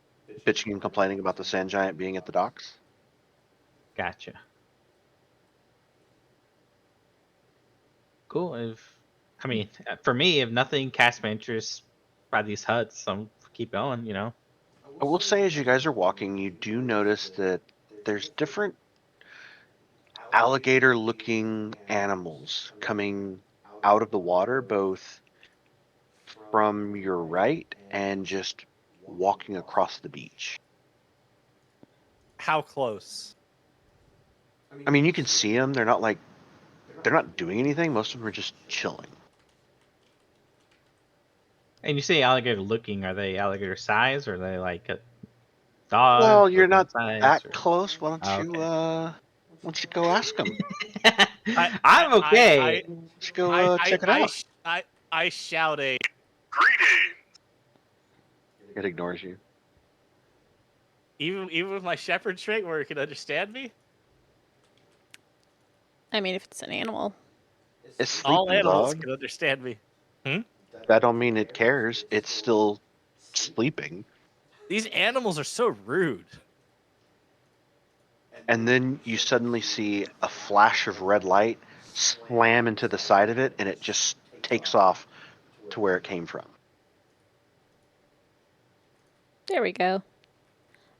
bitching and complaining about the sand giant being at the docks. Gotcha. Cool. For me, if nothing cast my interest by these huts, I'm keep going. I will say, as you guys are walking, you do notice that there's different alligator-looking animals coming out of the water, both from your right and just walking across the beach. How close? I mean, you can see them. They're not doing anything. Most of them are just chilling. And you say alligator looking, are they alligator size, or are they like a dog? Well, you're or not size, that or- close. Why Oh, don't you go ask them? I'm okay. Why don't you go check it out? I shout a Greeting. It ignores you. even with my shepherd trait where it can understand me. I mean, if it's an animal. It's All sleeping, animals dog. can understand me. That don't mean it cares. It's still sleeping. These animals are so rude. And then you suddenly see a flash of red light slam into the side of it, and it just takes off to where it came from. There we go.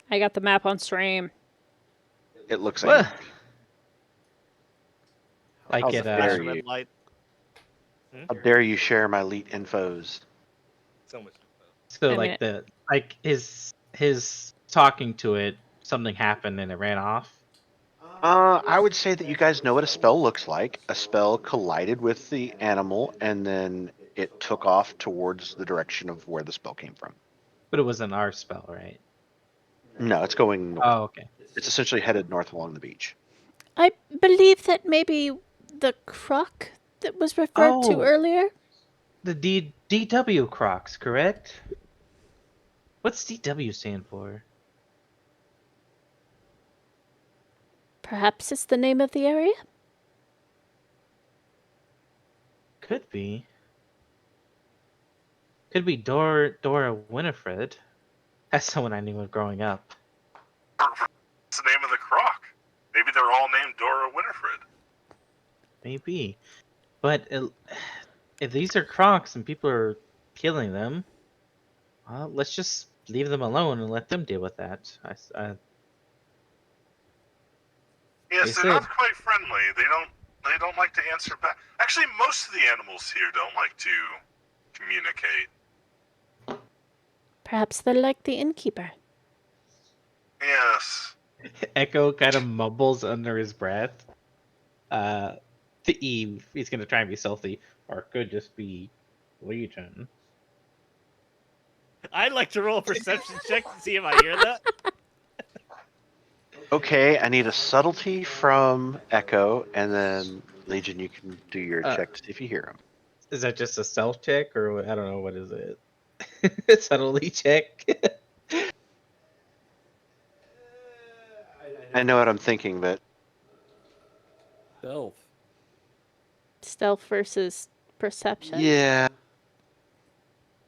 I got the map on stream. It looks Well, like like How's it. it Flash there? of red you? light. How dare you share my elite infos? So much. So I like mean, his talking to it, something happened and it ran off. I would say that you guys know what a spell looks like. A spell collided with the animal, and then it took off towards the direction of where the spell came from. But it wasn't our spell, right? No, it's going north. Oh, okay. It's essentially headed north along the beach. I believe that maybe the croc that was referred to Oh. earlier. The DW Crocs, correct? What's DW stand for? Perhaps it's the name of the area? Could be. Could be Dora Winifred. That's someone I knew of growing up. What's the name of the croc? Maybe they're all named Dora Winifred. Maybe. But if these are Crocs and people are killing them, well, let's just leave them alone and let them deal with that. Yes, They they're not said- quite friendly. They don't like to answer back. Actually, most of the animals here don't like to communicate. Perhaps they're like the innkeeper. Yes. Echo kind of mumbles under his breath. To Eve, he's gonna try and be stealthy, or it could just be Legion. I'd like to roll a perception check to see if I hear that. Okay, I need a subtlety from Echo, and then Legion, you can do your check to see if you hear him. Is that just a stealth check, or I don't know, what is it? Subtlety check. I know what I'm thinking, but Stealth. Stealth versus perception. yeah.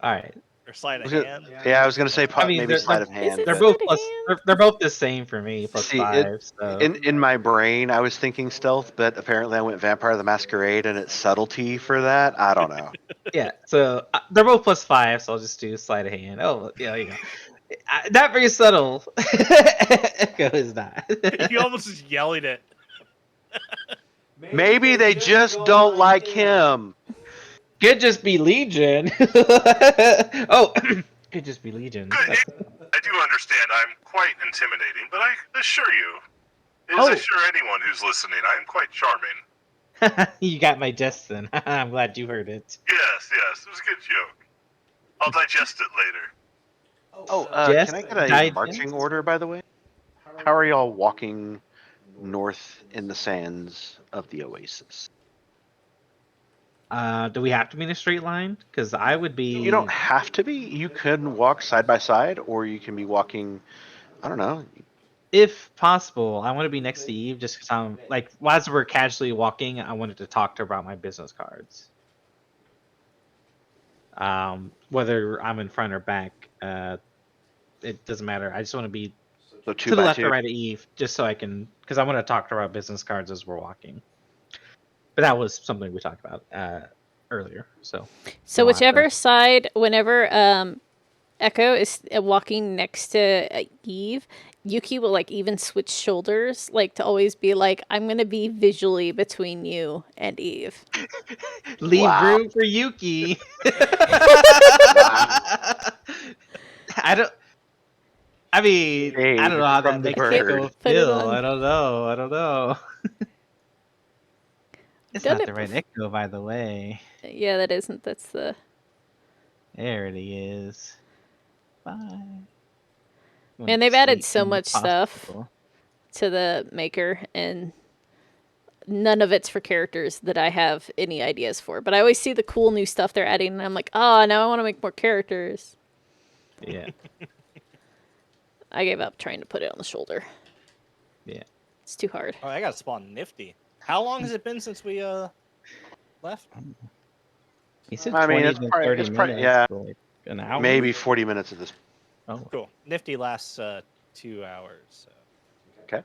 All right. Or sleight of Was it- hand. Yeah, I was gonna say I mean, maybe they're- sleight of hand. it They're but- both sleight of plus. hand? They're both the same for me. Plus See, 5. So in my brain, I was thinking stealth, but apparently I went Vampire the Masquerade, and it's subtlety for that. I don't know. yeah. So they're both plus 5. So I'll just do sleight of hand. Oh, yeah, you go. Not very subtle. Echo is not. You almost just yelling it. Maybe they just don't like him. Could just be Legion. Oh, could just be Legion. Good. I do understand I'm quite intimidating, but I assure you, Oh. as assure anyone who's listening, I am quite charming. You got my jest then. I'm glad you heard it. Yes, it was a good joke. I'll digest it later. Oh, Yes, can I get a digest. marching order, by the way? How are y'all walking north in the sands of the oasis? Do we have to be in a straight line? Because I would be. You don't have to be. You can walk side by side, or you can be walking, I don't know. If possible, I want to be next to Eve just because I'm like, as we're casually walking, I wanted to talk to her about my business cards. Whether I'm in front or back, it doesn't matter. I just want to be So two to the by left two. or right of Eve, just so I can, because I want to talk to her about business cards as we're walking. But that was something we talked about earlier. So So We'll have whichever to- side, whenever Echo is walking next to Eve, Yuki will like even switch shoulders, like to always be like, I'm gonna be visually between you and Eve. leave Wow. room for Yuki. I don't. I mean, Hey, I don't know how that from the makes bird. Echo Put it feel. on. I don't know. It's Done not it the right bef- Echo, by the way. Yeah, that isn't. That's the. There it is. Bye. Man, they've added Sweet so and much stuff. possible. To the maker, and none of it's for characters that I have any ideas for. But I always see the cool new stuff they're adding, and I'm like, oh, now I want to make more characters. Yeah. I gave up trying to put it on the shoulder. Yeah. It's too hard. Oh, I gotta spawn Nifty. How long has it been since we left? He said I mean, 20 it's to probably- 30 it's probably- minutes. yeah. for like an hour. Maybe 40 minutes of this. Oh. Cool. Nifty lasts 2 hours. So. Okay.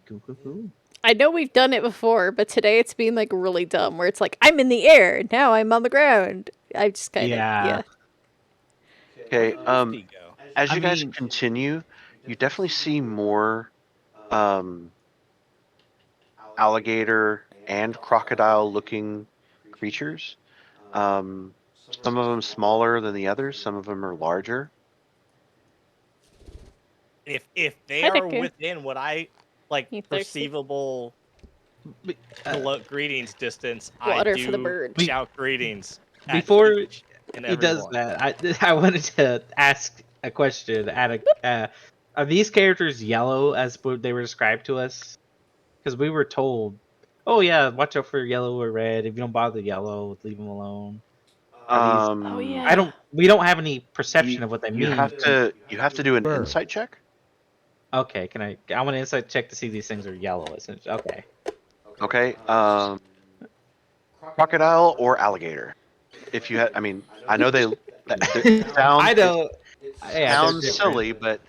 Cool. I know we've done it before, but today it's being like really dumb, where it's like I'm in the air, now I'm on the ground. I just kind of Yeah. Okay. Nifty go. As I you guys mean- continue, you definitely see more alligator and crocodile-looking creatures. Some of them smaller than the others. Some of them are larger. If they Hi, are Nicky. within what I like You thirsty? perceivable greetings distance, Water I do for the bird. shout greetings at Before each and he does everyone. that, I wanted to ask a question. Are these characters yellow as they were described to us? Because we were told, "Oh yeah, watch out for yellow or red. If you don't bother yellow, leave them alone." Are these? Oh yeah. We don't have any perception of what they You mean. have to do an insight check. Okay, can I? I want to insight check to see these things are yellow. Essentially. Okay. Okay. Crocodile or alligator? If you had, I mean, I know they sound. I know. It Yeah, they're sounds different. silly, but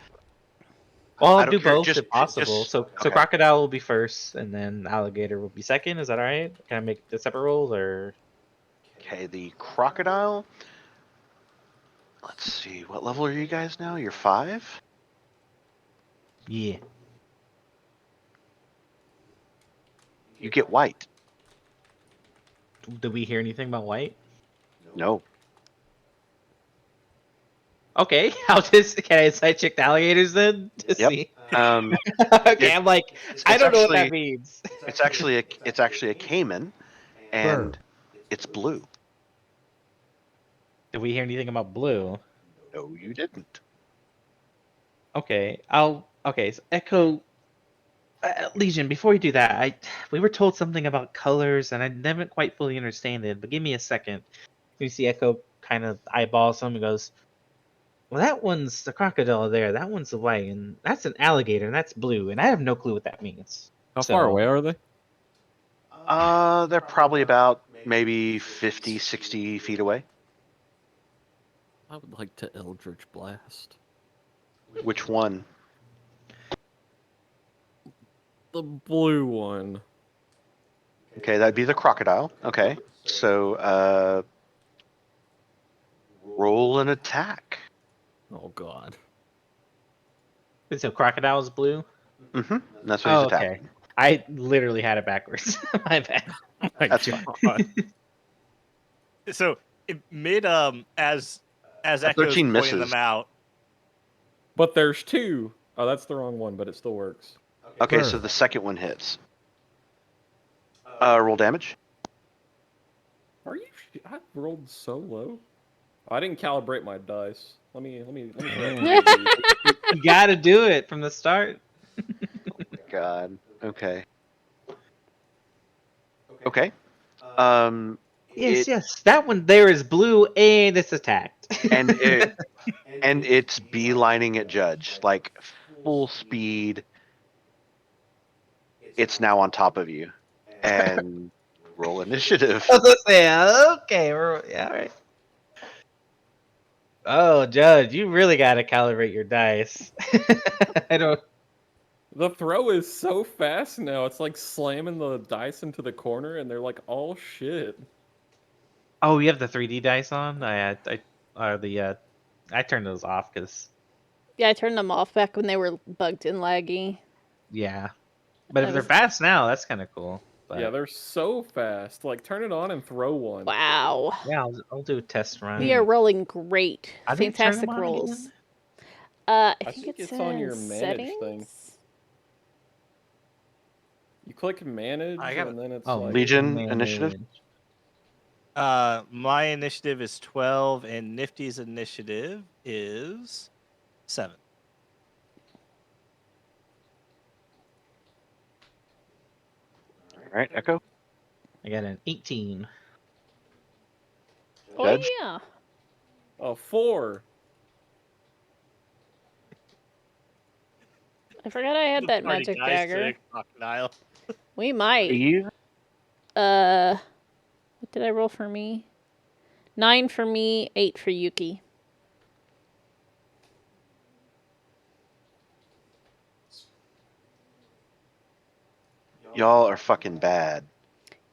Well, I I'll don't do care. both if possible. So okay. crocodile will be first, and then alligator will be second. Is that all right? Can I make the separate rolls or? Okay, the crocodile. Let's see. What level are you guys now? You're 5? Yeah. You get white. Did we hear anything about white? No. Okay, I'll just can I insight check the alligators then to Yep. see? Um, Okay, I'm like I don't know what that means. it's actually a caiman, and it's blue. Did we hear anything about blue? No, you didn't. Okay, okay. So Echo Legion. Before you do that, we were told something about colors, and I never quite fully understand it. But give me a second. You see Echo kind of eyeballs him and goes, "Well, that one's the crocodile there. That one's the white, and that's an alligator, and that's blue, and I have no clue what that means." How far away are they? They're probably about maybe 50, 60 feet away. I would like to Eldritch Blast. Which one? The blue one. Okay, that'd be the crocodile. Okay, so roll an attack. Oh god. So crocodile's blue. Mm-hmm. That's what he's attacking. Okay. I literally had it backwards. My bad. That's fine. So mid as Echo's 13 pointing misses. them out. But there's 2. Oh, that's the wrong one, but it still works. Okay, so the second one hits. Roll damage. Are you? I rolled so low. I didn't calibrate my dice. Let me. You gotta do it from the start. God. Okay. Okay. Um, Yes. That one there is blue and it's attacked. and it's beelining at Judge, like full speed. It's now on top of you, and roll initiative. I was gonna say, okay, yeah, all right. Oh, Judge, you really gotta calibrate your dice. I don't. The throw is so fast now. It's like slamming the dice into the corner, and they're like, "Oh shit!" Oh, you have the 3D dice on? I turned those off because Yeah, I turned them off back when they were bugged and laggy. yeah. But if That they're was- fast now, that's kind of cool. But Yeah, they're so fast. Like, turn it on and throw one. Wow. yeah, I'll do a test run. We are rolling great. How do you turn Fantastic them on rolls. again? I I think think it's it's on your in manage thing. settings. You click manage, I got and then it's Oh, like Legion manage. initiative? My initiative is 12, and Nifty's initiative is 7. All right, Echo. I got an 18. Oh Judge? yeah. a 4. I forgot I had that Party magic guys to dagger. a crocodile. We might. You? What did I roll for me? 9 for me, 8 for Yuki. Y'all are fucking bad.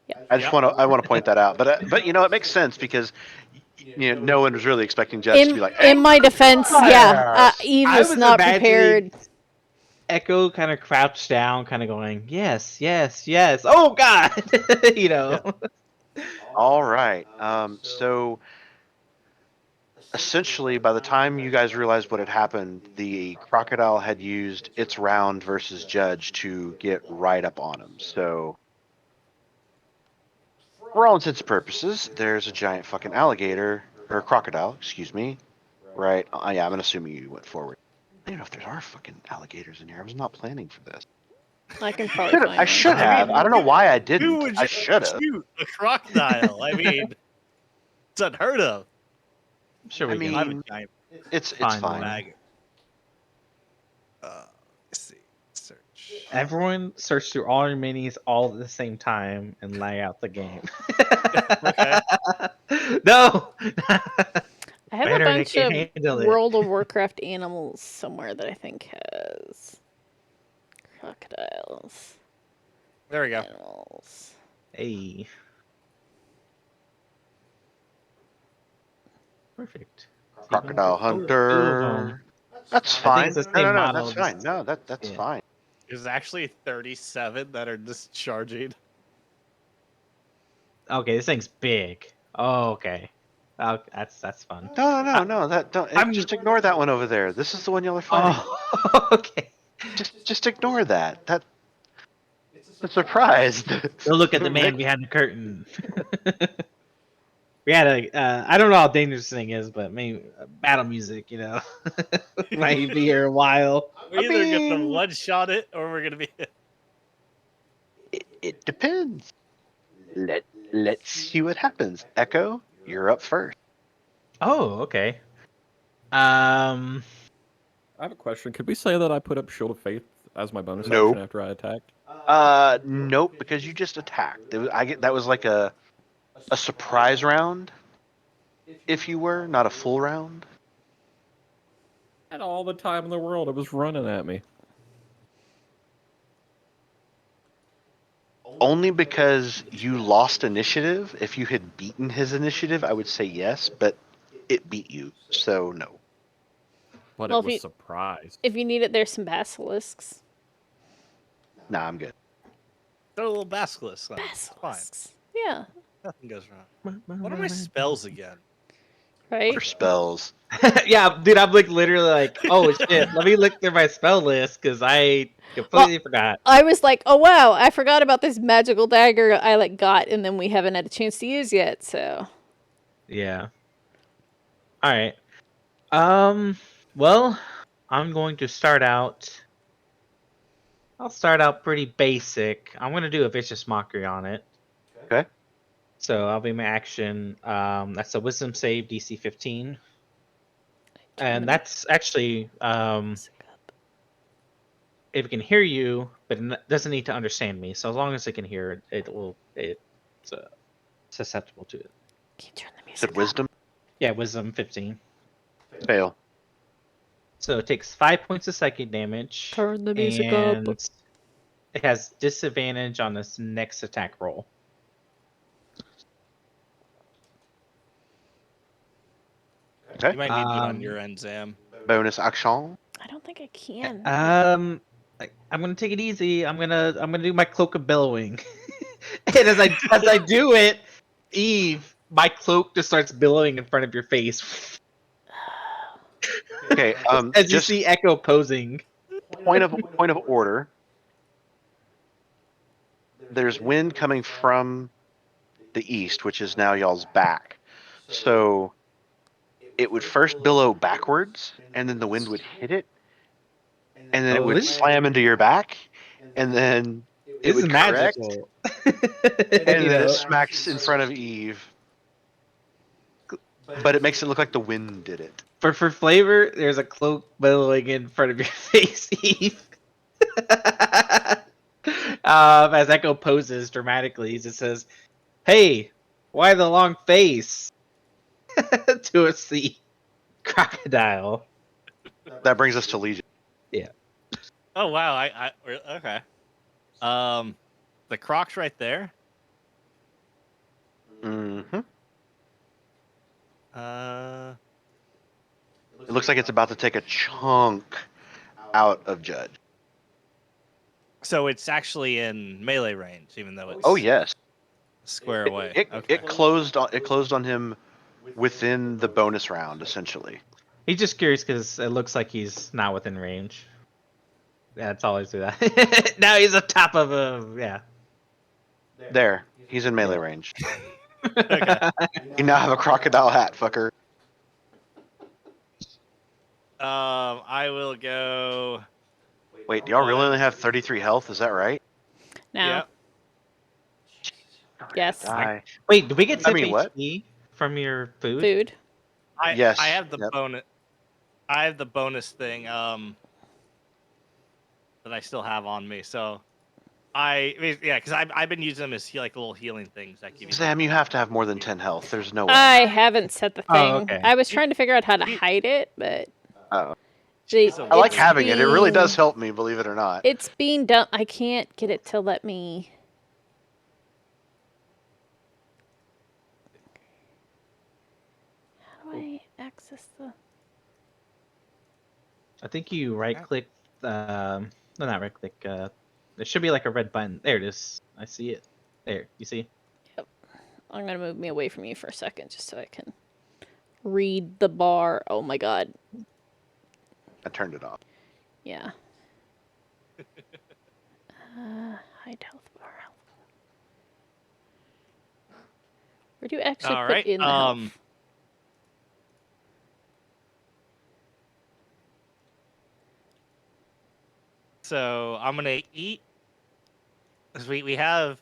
Yeah. I just Yep. want to point that out, but you know it makes sense because no one was really expecting Judge to be like, "Hey, In my defense, yeah, Eve I was was not imagining- prepared. Echo kind of crouched down, kind of going, yes. Oh God, you know. all right." So essentially, by the time you guys realized what had happened, the crocodile had used its round versus Judge to get right up on him. So, for all intents and purposes, there's a giant fucking alligator, or crocodile, excuse me, right? Yeah, I'm assuming you went forward. I don't know if there are fucking alligators in here. I was not planning for this. I can probably find I one. should I have. mean, I don't know why I Who didn't. would I just should have. shoot a crocodile? I mean, it's unheard of. I'm sure I we mean, I have can. a giant It's Fine, fine. bag. Let's see. Search. Everyone search through all your minis all at the same time and lay out the game. Okay. No. I have Better a and it bunch can of handle it. World of Warcraft animals somewhere that I think has crocodiles. There we go. Animals. Hey. Perfect. Crocodile Two of 'em. hunter. That's I think fine. it's the No, same no, no, model. that's fine. No, that's Yeah. fine. There's actually 37 that are discharging. Okay, this thing's big. Oh, okay. Oh, that's fun. No. That don't. I'm- Just ignore that one over there. This is the one y'all are fighting. Oh, okay. Just ignore that. That. I'm surprised. Go look at the man behind the curtain. We had I don't know how dangerous this thing is, but maybe battle music, might be here a while. We're either gonna one-shot it or we're gonna be. It depends. Let's see what happens. Echo, you're up first. Oh, okay. I have a question. Could we say that I put up Shield of Faith as my bonus Nope. action after I attacked? Nope, because you just attacked. That was like a surprise round, if you were, not a full round. And all the time in the world, it was running at me. Only because you lost initiative. If you had beaten his initiative, I would say yes, but it beat you, so no. But Well, it was if you- surprised. If you need it, there's some basilisks. Nah, I'm good. Throw a little basilisk. Then. It's fine. Basilisks. Yeah. Nothing goes wrong. What are my spells again? Right? For spells. Yeah, dude, I'm literally like, oh shit, let me look through my spell list because I completely forgot. I was like, oh wow, I forgot about this magical dagger I got, and then we haven't had a chance to use yet. So Yeah. All right. Well, I'm going to start out. I'll start out pretty basic. I'm going to do a vicious mockery on it. Okay. So I'll be my action. That's a wisdom save, DC 15. And that's actually it can hear you, but it doesn't need to understand me. So as long as it can hear it, it's susceptible to it. can you turn the music Said wisdom. Yeah, wisdom 15. Fail. So it takes 5 points of psychic damage. Turn the music up. and it has disadvantage on this next attack roll. Okay. You might need it on your end, Zam. Bonus action. I don't think I can. I'm gonna take it easy. I'm gonna do my cloak of billowing, and as I do it, Eve, my cloak just starts billowing in front of your face. Okay. As you Just see Echo posing. point of order. There's wind coming from the east, which is now y'all's back. So it would first billow backwards, and then the wind would hit it, and then it would slam into your back, and then it This is would correct, magical. and then it smacks in front of Eve. But it makes it look like the wind did it. For flavor, there's a cloak billowing in front of your face, Eve. As Echo poses dramatically, it says, "Hey, why the long face?" to a sea crocodile. That brings us to Legion. Oh wow! Okay. The croc's right there. Mm-hmm. It It looks like it's about to take a chunk out of Judge. So it's actually in melee range, even though it's Oh yes. square away. It closed on him within the bonus round, essentially. He's just curious because it looks like he's not within range. That's always do that. Now he's on top of a There, he's in melee range. Okay. You now have a crocodile hat, fucker. I will go. Wait, do y'all really only have 33 health? Is that right? Now, Yep. yes, Die. Wait, do we get I tip mean, what? HP from your food? food. Yes, I have the yep. bonus. I have the bonus thing. That I still have on me. So, because I've been using them as like little healing things that give you. Sam, you have to have more than 10 health. There's no way. I haven't set the thing. Oh, okay. I was trying to figure out how to hide it, but Oh. She's a I like it's having it. It really does being- help me, believe it or not. It's being done. I can't get it to let me. How do I access the? I think you right click. No, not right click. There should be like a red button. There it is. I see it. There, you see? I'm gonna move me away from you for a second, just so I can read the bar. Oh my god. I turned it off. Yeah. Hide health bar. Where do you actually All put right. in the health? So I'm gonna eat. 'Cause we have.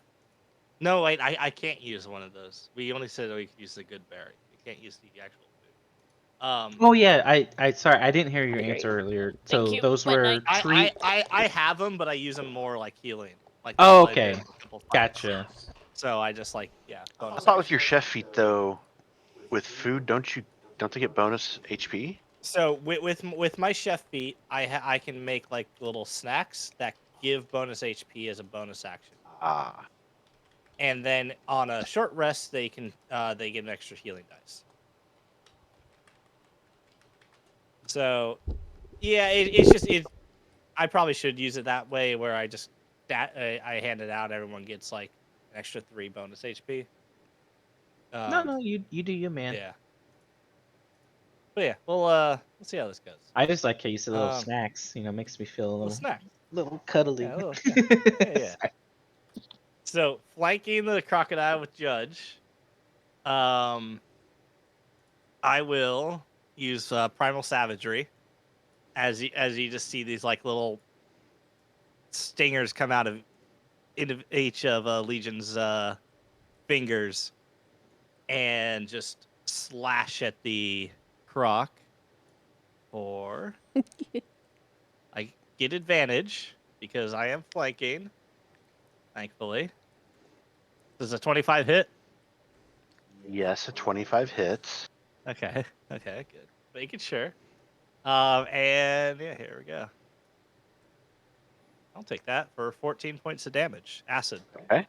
No, wait. I can't use one of those. We only said we could use the good berry. We can't use the actual food. Oh yeah, I sorry, I didn't hear your That'd be answer great. earlier. Thank So you. those What were night? treat. I have them, but I use them more like healing. Like Oh, that's what I did okay. a couple fights. Gotcha. So I just like I bonus thought with action. your chef feat though, with food, don't they get bonus HP? So with my chef feat, I can make like little snacks that give bonus HP as a bonus action. Ah, And then on a short rest, they get an extra healing dice. So, yeah, it's just I probably should use it that way, where I just I hand it out. Everyone gets like an extra 3 bonus HP. No, you do you, man. Yeah. But yeah, we'll see how this goes. I just like how you say little Um, snacks. You know, makes me feel a Little little, snack. little cuddly. Yeah, a little snack. Yeah. So flanking the crocodile with Judge, I will use Primal Savagery, as you just see these like little stingers come out of each of Legion's fingers, and just slash at the croc. Or I get advantage because I am flanking. Thankfully, does a 25 hit? yes, a 25 hits. Okay, good. Making sure. And yeah, here we go. I'll take that for 14 points of damage. Acid. Okay.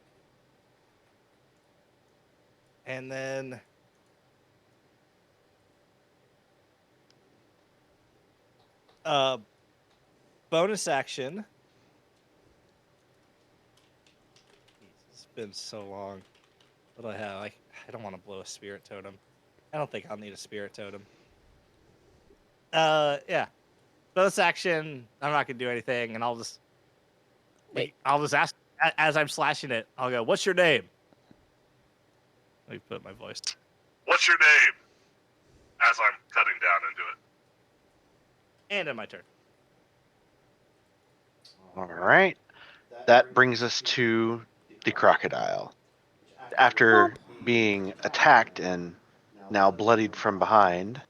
And then bonus action. It's been so long. What do I have? I don't want to blow a spirit totem. I don't think I'll need a spirit totem. Yeah. Bonus action. I'm not gonna do anything, and I'll just ask as I'm slashing it. I'll go, "What's your name?" Let me put my voice. What's your name? As I'm cutting down into it. And in my turn. All right. That brings us to the crocodile. After being attacked and now bloodied from behind,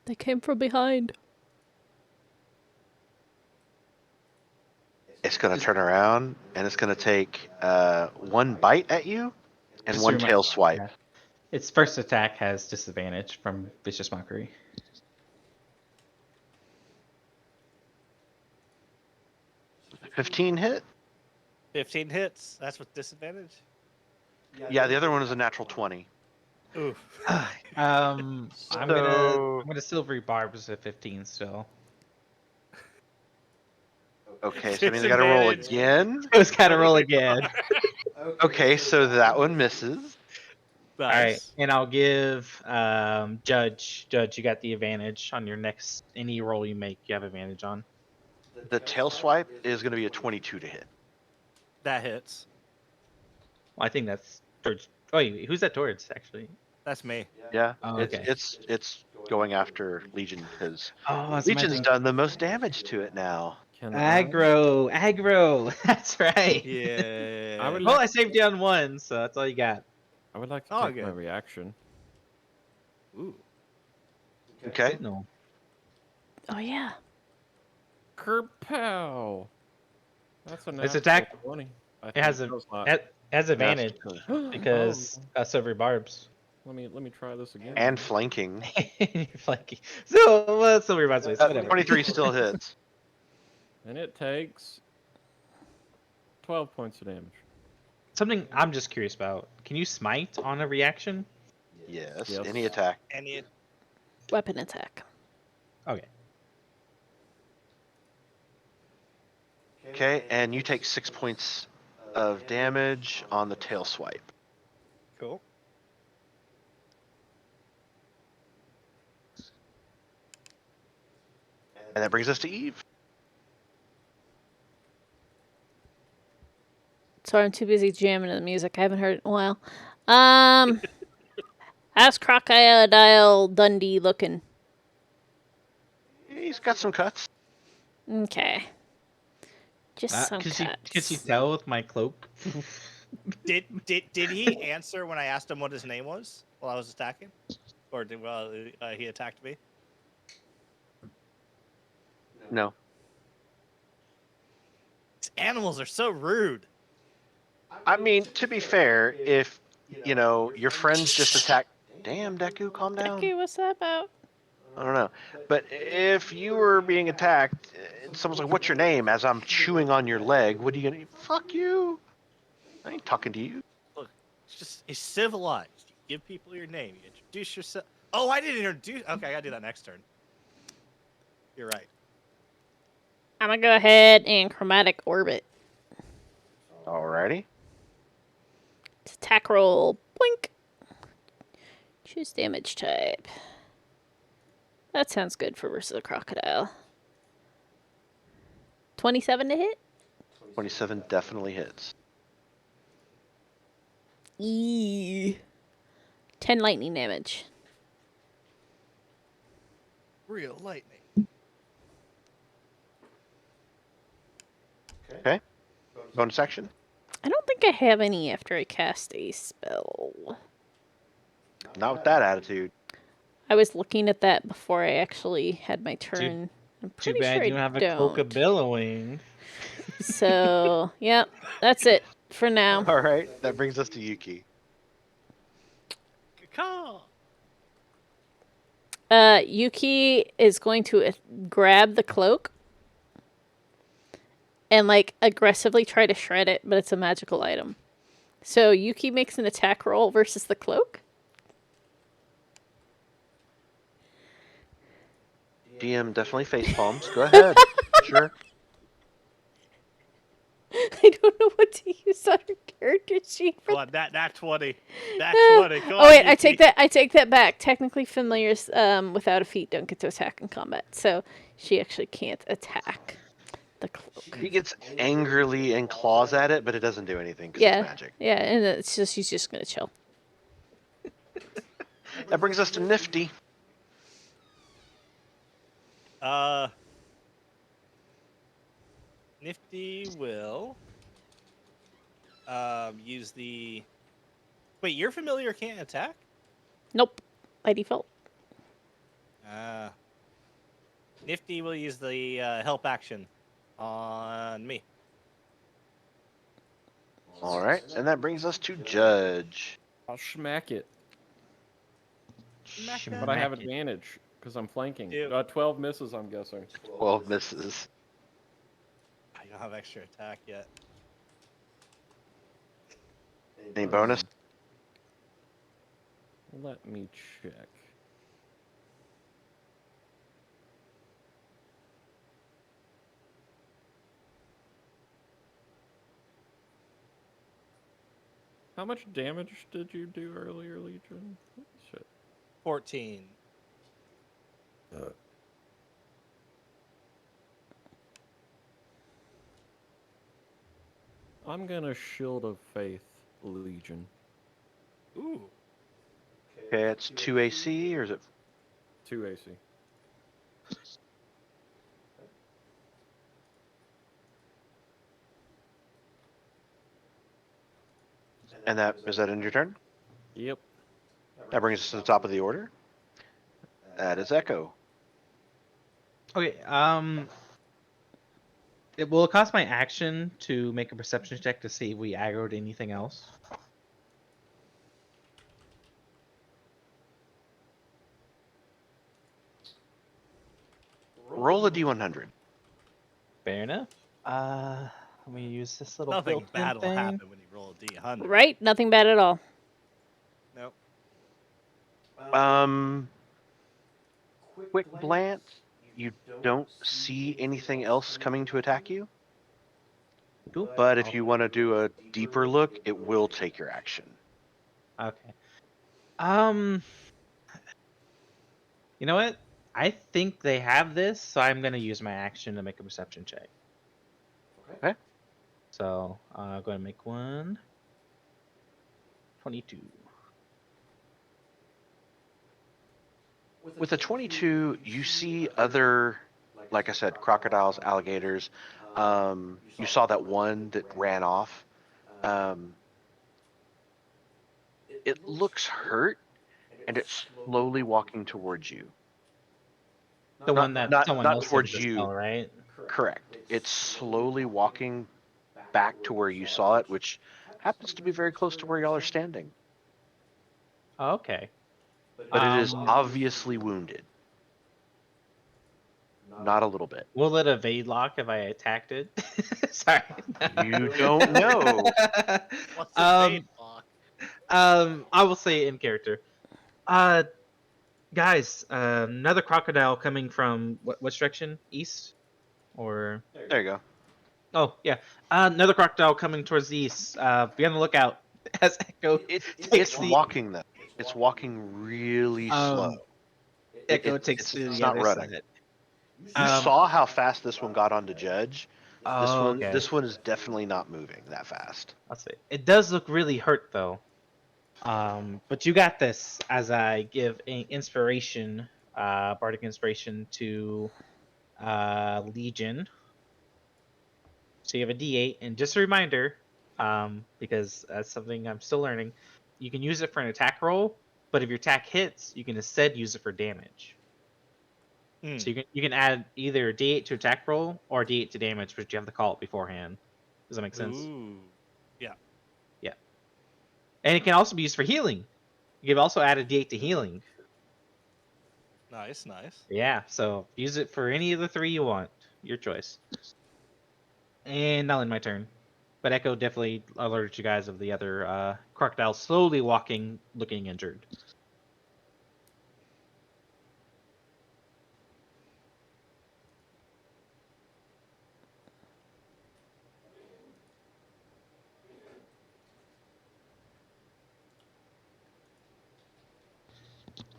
They came from behind. it's going to turn around and it's going to take one bite at you and Just one a reminder, tail swipe. yeah. Its first attack has disadvantage from Vicious Mockery. Yeah. 15 hit? 15 hits. That's with disadvantage. Yeah, the other one is a natural 20. Oof. I'm gonna silvery barbs at 15 still. Okay, so it means I got to roll Disadvantage. again. I was gotta roll again. Okay, so that one misses. All right, Nice. and I'll give Judge. Judge, you got the advantage on your next any roll you make. You have advantage on. The tail swipe is going to be a 22 to hit. That hits. Well, I think that's towards. Oh, wait, who's that towards? Actually. That's me. Yeah, Oh, it's okay. it's going after Legion because Oh, that's Legion's done the most damage to it now. Can I? Aggro. That's right. Yeah. I would Well, like- I saved you on one, so that's all you got. I would like to Oh, take my good. reaction. Ooh. Okay. No. Oh yeah. Kerpow! That's a It's natural attack- 20. I It has think. a No, it's not. it has advantage That's- because silver barbs. Let me try this again. and flanking. Flanking. So well, silver barbs. So whatever. 23 still hits. And it takes 12 points of damage. Something I'm just curious about. Can you smite on a reaction? Yes. Yes. Any attack. And it. Weapon attack. Okay. Okay, and you take 6 points of damage on the tail swipe. Cool. And that brings us to Eve. Sorry, I'm too busy jamming to the music. I haven't heard it in a while. How's Crocodile Dundee looking? He's got some cuts. Okay. Just some Could cuts. you tell with my cloak? Did he answer when I asked him what his name was while I was attacking, or did he attacked me? No. These animals are so rude. I mean, to be fair, if, your friends just attack. Damn, Deku, calm down. Okay, what's that about? I don't know. But if you were being attacked, and someone's like, "What's your name?" As I'm chewing on your leg, what are you gonna? Fuck you! I ain't talking to you. It's civilized. You give people your name. You introduce yourself. Oh, I didn't introduce. Okay, I gotta do that next turn. You're right. I'm gonna go ahead and chromatic orbit. Alrighty. It's attack roll. Blink. Choose damage type. That sounds good for versus a crocodile. 27 to hit? 27 definitely hits. 10 lightning damage. Real lightning. Okay. Bonus action. I don't think I have any after I cast a spell. Not with that attitude. I was looking at that before I actually had my turn. I'm Too pretty bad sure you don't have a cloak of billowing. So, yep, that's it for now. All right. That brings us to Yuki. Call. Yuki is going to grab the cloak and aggressively try to shred it, but it's a magical item. So Yuki makes an attack roll versus the cloak. DM definitely face palms. Go ahead. Sure. I don't know what to use on her character sheet for. Come on, that 20. That 20. Come Oh on, wait, I Yuki. take that back. Technically, familiars without a feat don't get to attack in combat, so she actually can't attack the cloak. He gets angrily and claws at it, but it doesn't do anything because Yeah, it's magic. yeah, and it's just she's just gonna chill. That brings us to Nifty. Nifty will use the. Wait, your familiar can't attack? Nope, by default. Nifty will use the help action on me. All right. And that brings us to Judge. I'll schmack it. Schmack But I have Schmack it. advantage because I'm flanking. Ew. 12 misses, I'm guessing. 12 misses. I don't have extra attack yet. Any bonus? Let me check. How much damage did you do earlier, Legion? Shit. 14. I'm gonna Shield of Faith, Legion. Ooh. Okay, it's 2 AC, or is it? 2 AC. And that is that in your turn? Yep. That brings us to the top of the order. That is Echo. Okay. It will cost my action to make a perception check to see if we aggroed anything else. Roll a D100. Fair enough. Let me use this little Nothing built-in bad will thing. happen when you roll a D100. Right? Nothing bad at all. Nope. Quick glance. You don't see anything else coming to attack you. Cool. But if you want to do a deeper look, it will take your action. Okay. You know what? I think they have this, so I'm gonna use my action to make a perception check. Okay. So go ahead and make one. 22. With a 22, you see other, like I said, crocodiles, alligators. You saw that one that ran off. It looks hurt, and it's slowly walking towards you. The one that someone not else towards did you. dispel, right? Correct. It's slowly walking back to where you saw it, which happens to be very close to where y'all are standing. Oh, okay. But it is obviously wounded. Not a little bit. Will it evade lock if I attacked it? Sorry. You don't know. What's the fate block? I will say in character. Guys, another crocodile coming from what direction? East? Or There you go. oh yeah, another crocodile coming towards the east. Be on the lookout as Echo takes It's the walking though. It's walking really slow. Echo takes it's to the not other running. side. You saw how fast this one got onto Judge. Oh, okay. This one is definitely not moving that fast. I'll say it does look really hurt though. But you got this. As I give inspiration, bardic inspiration to Legion. So you have a D8, and just a reminder, because that's something I'm still learning. You can use it for an attack roll, but if your attack hits, you can instead use it for damage. So you can add either D8 to attack roll or D8 to damage, but you have to call it beforehand. Does that make sense? Ooh. Yeah. Yeah. And it can also be used for healing. You can also add a D8 to healing. Nice, nice. Yeah, so use it for any of the three you want. Your choice. And now in my turn. But Echo definitely alerted you guys of the other crocodile slowly walking, looking injured.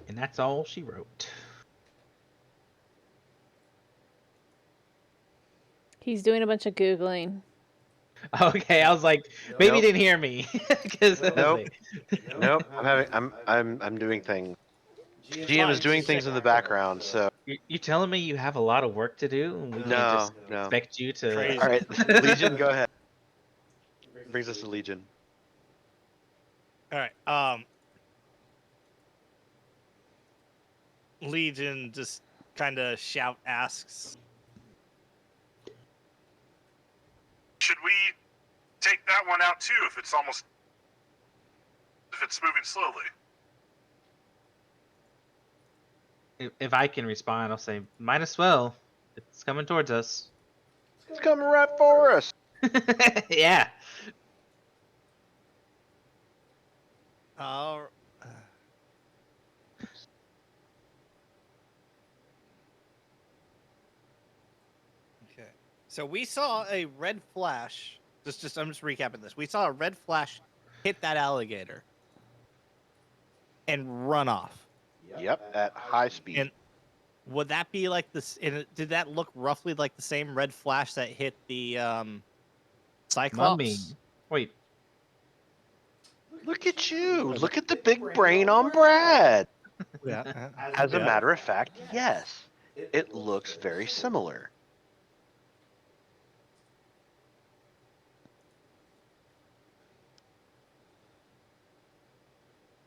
And that's all she wrote. He's doing a bunch of Googling. Okay, I was like, maybe Nope. he didn't hear me. Nope. I'm doing things. GM is doing things in the background, so You're telling me you have a lot of work to do, and we can't just no. expect you to. Crazy. All right, Legion, go ahead. Brings us to Legion. All right. Legion just kind of asks. Should we take that one out too if it's moving slowly? If I can respond, I'll say, might as well. It's coming towards us. It's coming right for us. Yeah. Oh. Okay. So we saw a red flash. I'm just recapping this. We saw a red flash hit that alligator, and run off. Yep, at high speed. And would that be like this? Did that look roughly like the same red flash that hit the Cyclops? Mummy. Wait. Look at you! Look at the big brain on Brad. Yeah. As a matter of fact, yes, it looks very similar.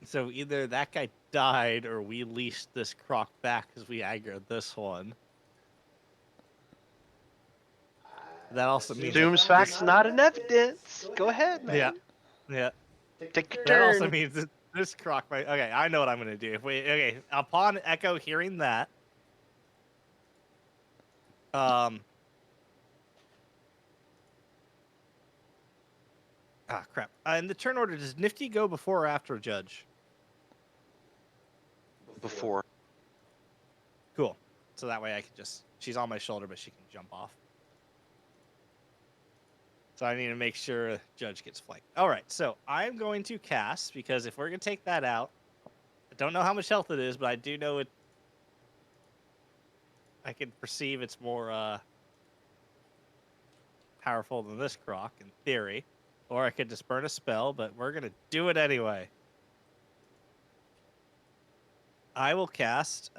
So either that guy died or we leashed this croc back because we aggroed this one. That also means Assumes facts not in evidence. Go ahead, man. Yeah. Yeah. Take your That also turn. means that this croc might. Okay, I know what I'm gonna do. Upon Echo hearing that, crap. In the turn order, does Nifty go before or after Judge? Before. Cool. So that way I can just. She's on my shoulder, but she can jump off. So I need to make sure Judge gets flanked. All right, so I'm going to cast, because if we're going to take that out, I don't know how much health it is, but I do know it. I can perceive it's more powerful than this croc, in theory. Or I could just burn a spell, but we're going to do it anyway. I will cast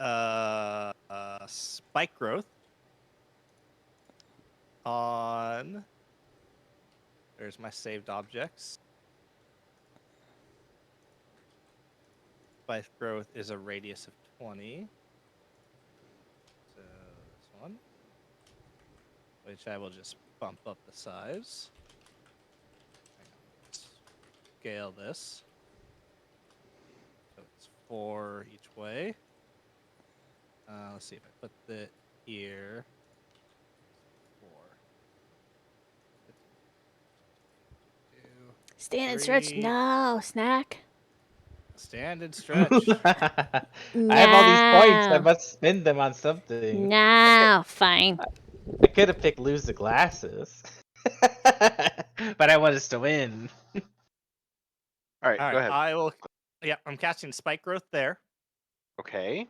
Spike Growth on... There's my saved objects. Spike Growth is a radius of 20. So this one. Which I will just bump up the size. Scale this. So it's 4 each way. Let's see if I put the here. 4. Stand and stretch. 3. No, snack. Stand and stretch. I have all these points. I must spend them on something. No, fine. I could have picked lose the glasses. But I want us to win. All right, go ahead. I will. Yeah, I'm casting Spike Growth there. Okay.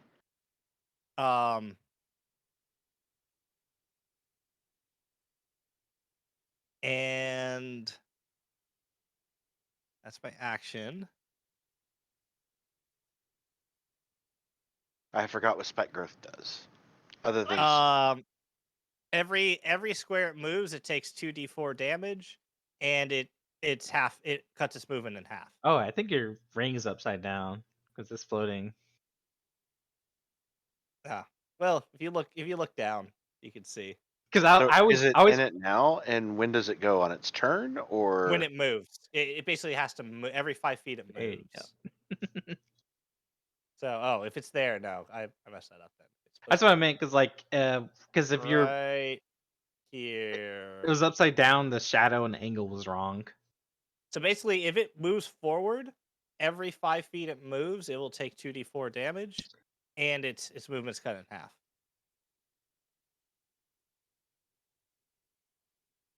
And that's my action. I forgot what spec growth does. Other than Every square it moves, it takes 2d4 damage, and it's half. It cuts its movement in half. Oh, I think your ring is upside down because it's floating. Ah, well, if you look down, you can see Because so I is it always in it now? And when does it go on its turn? Or when it moves. It basically has to move every 5 feet. It There you moves. So, if it's there, no, I messed that up then. That's what I meant. Because if you're right here, it was upside down, the shadow and the angle was wrong. So basically, if it moves forward, every 5 feet it moves, it will take 2d4 damage, and its movement's cut in half.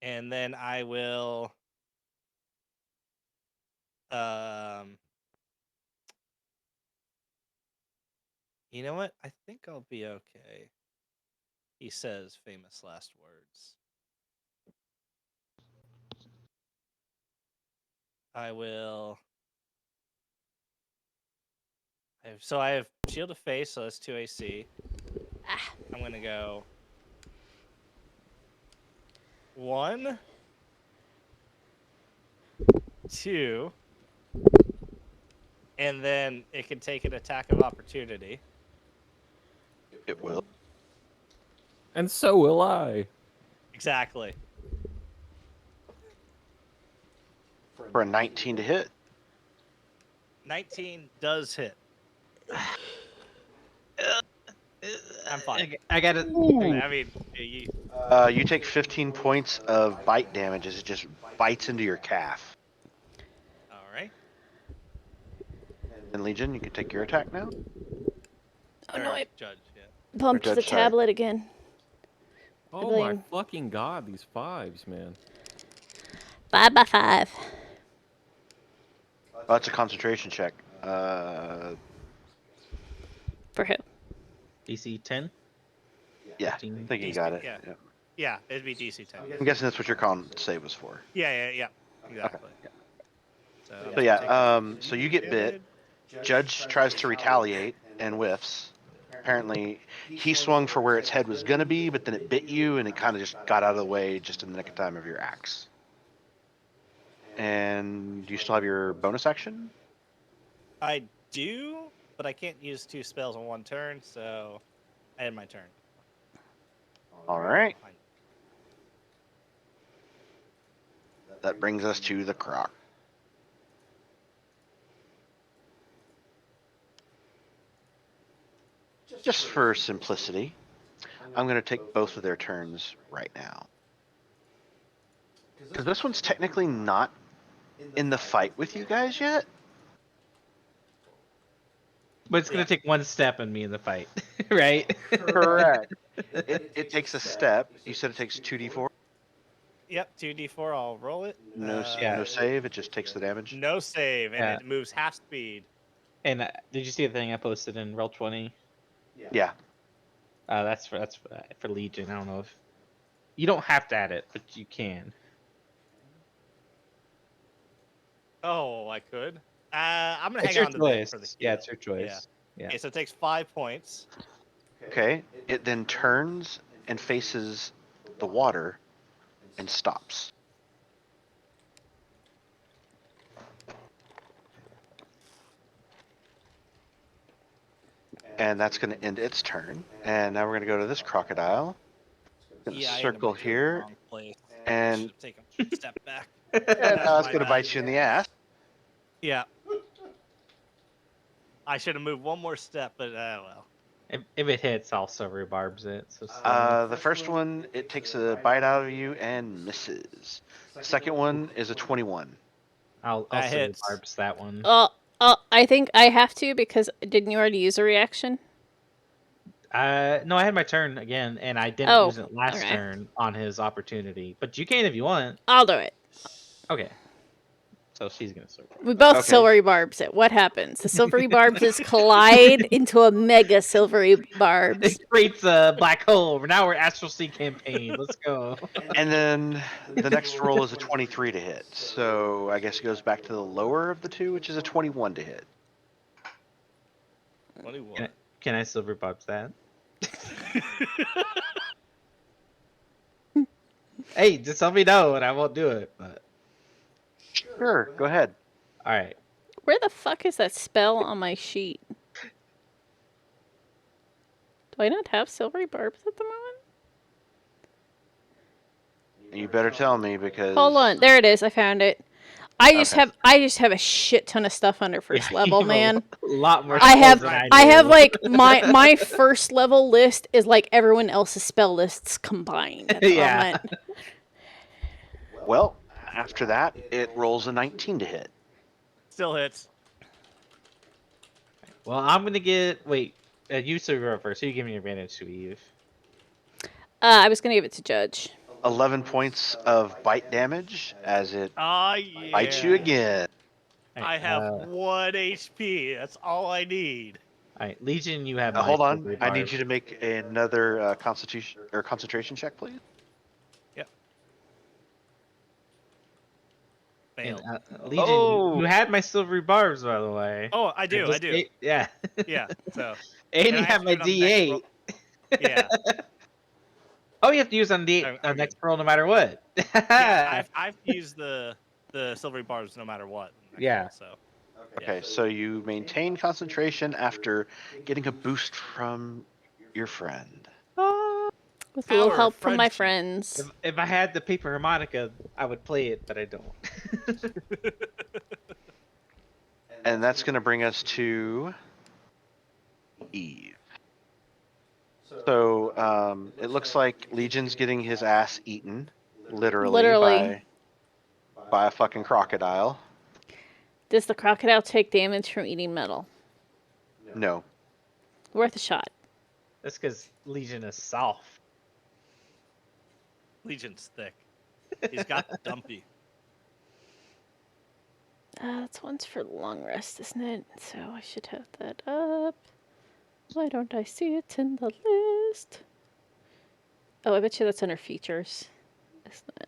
And then I will, you know what? I think I'll be okay. He says famous last words. I will. I have Shield of Face, so that's 2 AC. I'm gonna go 1, 2, and then it can take an attack of opportunity. it will. And so will I. Exactly. For a 19 to hit. 19 does hit. I'm fine. I got it. I mean, You take 15 points of bite damage as it just bites into your calf. all right. And Legion, you can take your attack now. Oh no, I Judge. Yeah. bumped Judge, the sorry. tablet again. Oh my Blame. fucking god, these 5s, man. 5 by 5. Oh, it's a concentration check. For who? DC 10. Yeah, I 15. think you DC, got it. yeah. Yeah. Yeah, it'd be DC 10. I'm guessing that's what your con save was for. Yeah. Exactly. Yeah. So, So yeah, so you get bit. Judge tries to retaliate and whiffs. Apparently, he swung for where its head was gonna be, but then it bit you, and it kind of just got out of the way just in the nick of time of your axe. And do you still have your bonus action? I do, but I can't use 2 spells in one turn, so I end my turn. All right. That brings us to the croc. Just for simplicity, I'm going to take both of their turns right now. Because this one's technically not in the fight with you guys yet. But it's gonna take one step in me in the fight, right? Correct. It takes a step. You said it takes 2d4? Yep, 2d4, I'll roll it. No save, it just takes the damage. No save, and Yeah. it moves half speed. And did you see the thing I posted in Roll20? Yeah. That's for Legion. I don't know if you don't have to add it, but you can. Oh, I could. I'm gonna It's hang your on to that choice. for the Yeah, heal. it's your choice. Yeah. Okay, so it takes 5 points. Okay. It then turns and faces the water and stops. And that's going to end its turn. And now we're going to go to this crocodile. Gonna Yeah, I ended circle my turn in the here, wrong place. and- Should have taken a step back. And now it's My going to bad. bite you in the ass. Yeah. I should have moved one more step, but well. If it hits, I'll silver barbs it. So The first one, it takes a bite out of you and misses. Second one is a 21. I'll That silver hits. barbs that one. I think I have to because didn't you already use a reaction? No, I had my turn again, and I didn't Oh, use it last okay. turn on his opportunity. But you can if you want. I'll do it. Okay. So she's gonna silver. We both Okay. silvery barbs it. What happens? The silvery barbs collide into a mega silvery barbs. It creates a black hole. Now we're Astral Sea campaign. Let's go. And then the next roll is a 23 to hit. So I guess it goes back to the lower of the two, which is a 21 to hit. 21. Can I silver barbs that? Hey, just let me know and I won't do it. But Sure, go ahead. all right. Where the fuck is that spell on my sheet? Do I not have silvery barbs at the moment? You better tell me because. Hold on, there it is. I found it. I just Okay. have a shit ton of stuff under first Yeah, level, you have man. A lot more. I spells have than I have do. like my first level list is like everyone else's spell lists combined at the Yeah. moment. Well, after that, it rolls a 19 to hit. Still hits. Well, I'm gonna get. Wait, you silver first. So you give me advantage to Eve. I was gonna give it to Judge. 11 points of bite damage as it Ah, yeah. bites you again. I have 1 HP. That's all I need. All right, Legion, you have. Hold on, I need you to make another constitution or concentration check, please. And, Failed. Legion, Oh! you had my silvery barbs, by the way. Oh, I do. I just do. ate- yeah. Yeah. So. And Can you I have my do it on the next D8. roll? Yeah. Oh, you have to use on D8 Okay. on next roll no matter what. Yeah. I've used the silvery barbs no matter what. Yeah. So. Okay, so you maintain concentration after getting a boost from your friend. With a little Power help from my friendship. friends. If I had the paper harmonica, I would play it, but I don't. And that's going to bring us to Eve. So it looks like Legion's getting his ass eaten, literally. By a fucking crocodile. Does the crocodile take damage from eating metal? No. Worth a shot. That's because Legion is soft. Legion's thick. He's got the dumpy. That's one's for long rest, isn't it? So I should have that up. Why don't I see it in the list? Oh, I bet you that's under features, isn't it?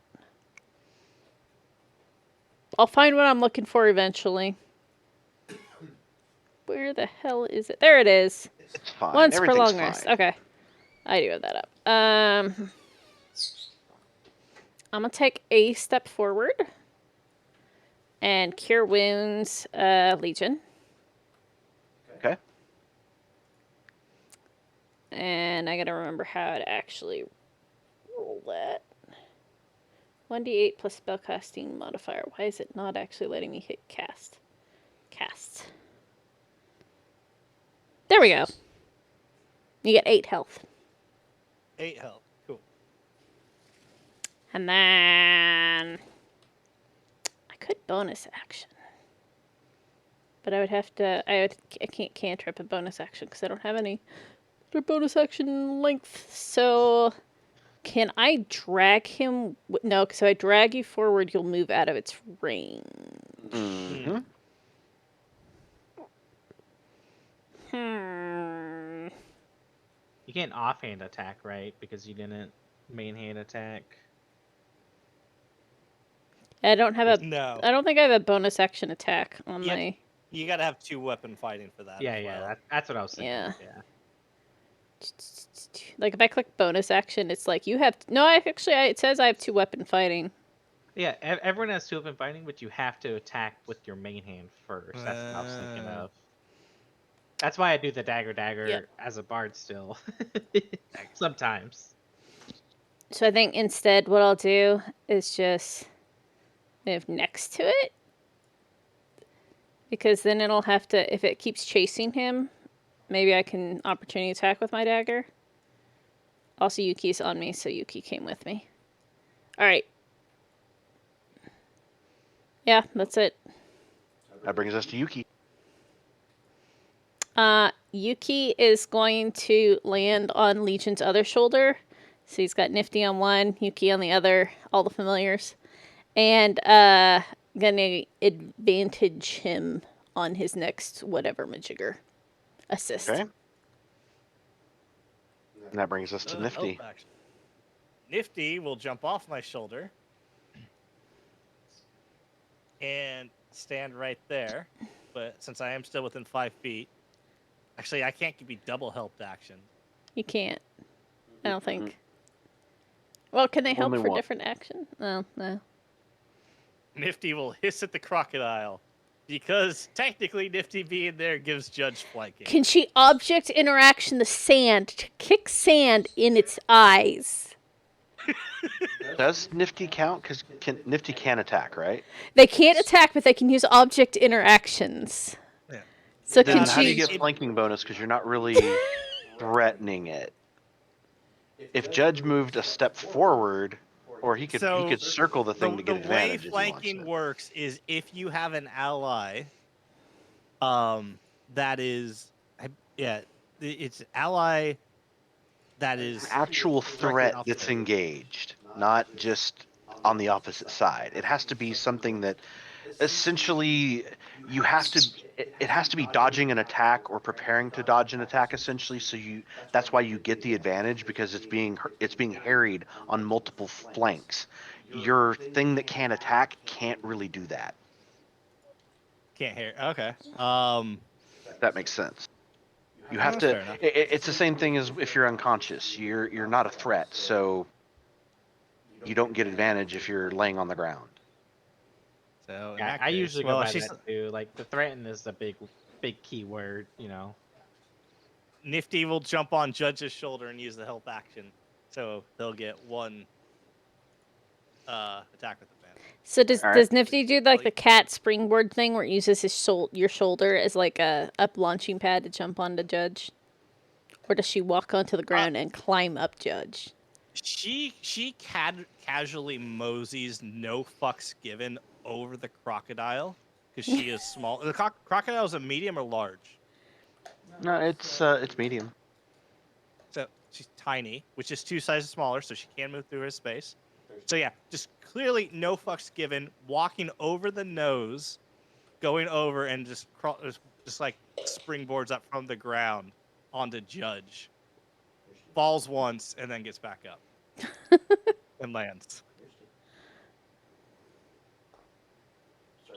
I'll find what I'm looking for eventually. Where the hell is it? There it is. It's fine. Once per Everything's long rest. fine. Okay. I do have that up. I'm gonna take a step forward and cure wounds, Legion. Okay. And I gotta remember how to actually roll that. 1d8 plus spellcasting modifier. Why is it not actually letting me hit cast? Cast. There we go. You get 8 health. 8 health. Cool. And then I could bonus action. But I would have to I can't cantrip a bonus action because I don't have any bonus action length. So can I drag him? No, because if I drag you forward, you'll move out of its range. Mm-hmm. You can't offhand attack, right? Because you didn't main hand attack. I don't have a. No. I don't think I have a bonus action attack on Yep. my. You gotta have 2 weapon fighting for that. Yeah, as yeah, well. that's what I was thinking. Yeah. Yeah. Like if I click bonus action, it's like you have. No, it says I have 2 weapon fighting. Yeah, everyone has 2 weapon fighting, but you have to attack with your main hand first. That's what I was thinking of. That's why I do the dagger as a bard still. Sometimes. So I think instead what I'll do is just move next to it. Because then it'll have to, if it keeps chasing him, maybe I can opportunity attack with my dagger. Also, Yuki's on me, so Yuki came with me. Alright. Yeah, that's it. That brings us to Yuki. Yuki is going to land on Legion's other shoulder. So he's got Nifty on one, Yuki on the other, all the familiars. And gonna advantage him on his next whatever majigger assist. Okay. And that brings us to Nifty. Help action. Nifty will jump off my shoulder and stand right there. But since I am still within 5 feet, actually, I can't give you double helped action. You can't. I don't think. Well, can they help Only for one. different action? No, no. Nifty will hiss at the crocodile because technically Nifty being there gives Judge flanking. Can she object interaction the sand to kick sand in its eyes? Does Nifty count? Because Nifty can attack, right? They can't attack, but they can use object interactions. Yeah. So Then can how do you she? get flanking bonus? Because you're not really threatening it. If Judge moved a step forward, or he could circle the thing to get advantage. The way if he wants flanking to. works is if you have an ally, that is, it's ally that is An actual directly threat off that's the- engaged, not just on the opposite side. It has to be something that essentially you have to. It has to be dodging an attack or preparing to dodge an attack. Essentially, so that's why you get the advantage because it's being harried on multiple flanks. Your thing that can attack can't really do that. Can't hear. Okay. If that makes sense. You have That's fair to. enough. It's the same thing as if you're unconscious. You're not a threat, so you don't get advantage if you're laying on the ground. So in Yeah, that I case- usually well, go by she's that too. Like the threaten is the big key word, you know. Nifty will jump on Judge's shoulder and use the help action, so they'll get 1 attack with advantage. So does All right. Nifty do like the cat springboard thing where it uses your shoulder as like a up launching pad to jump onto Judge, or does she walk onto the ground and climb up Judge? She casually moseys, no fucks given, over the crocodile because she is small. The crocodile is a medium or large, No, it's medium. so she's tiny, which is 2 sizes smaller, so she can move through her space. So yeah, just clearly no fucks given, walking over the nose going over and just like springboards up from the ground onto Judge. Falls once and then gets back up and lands.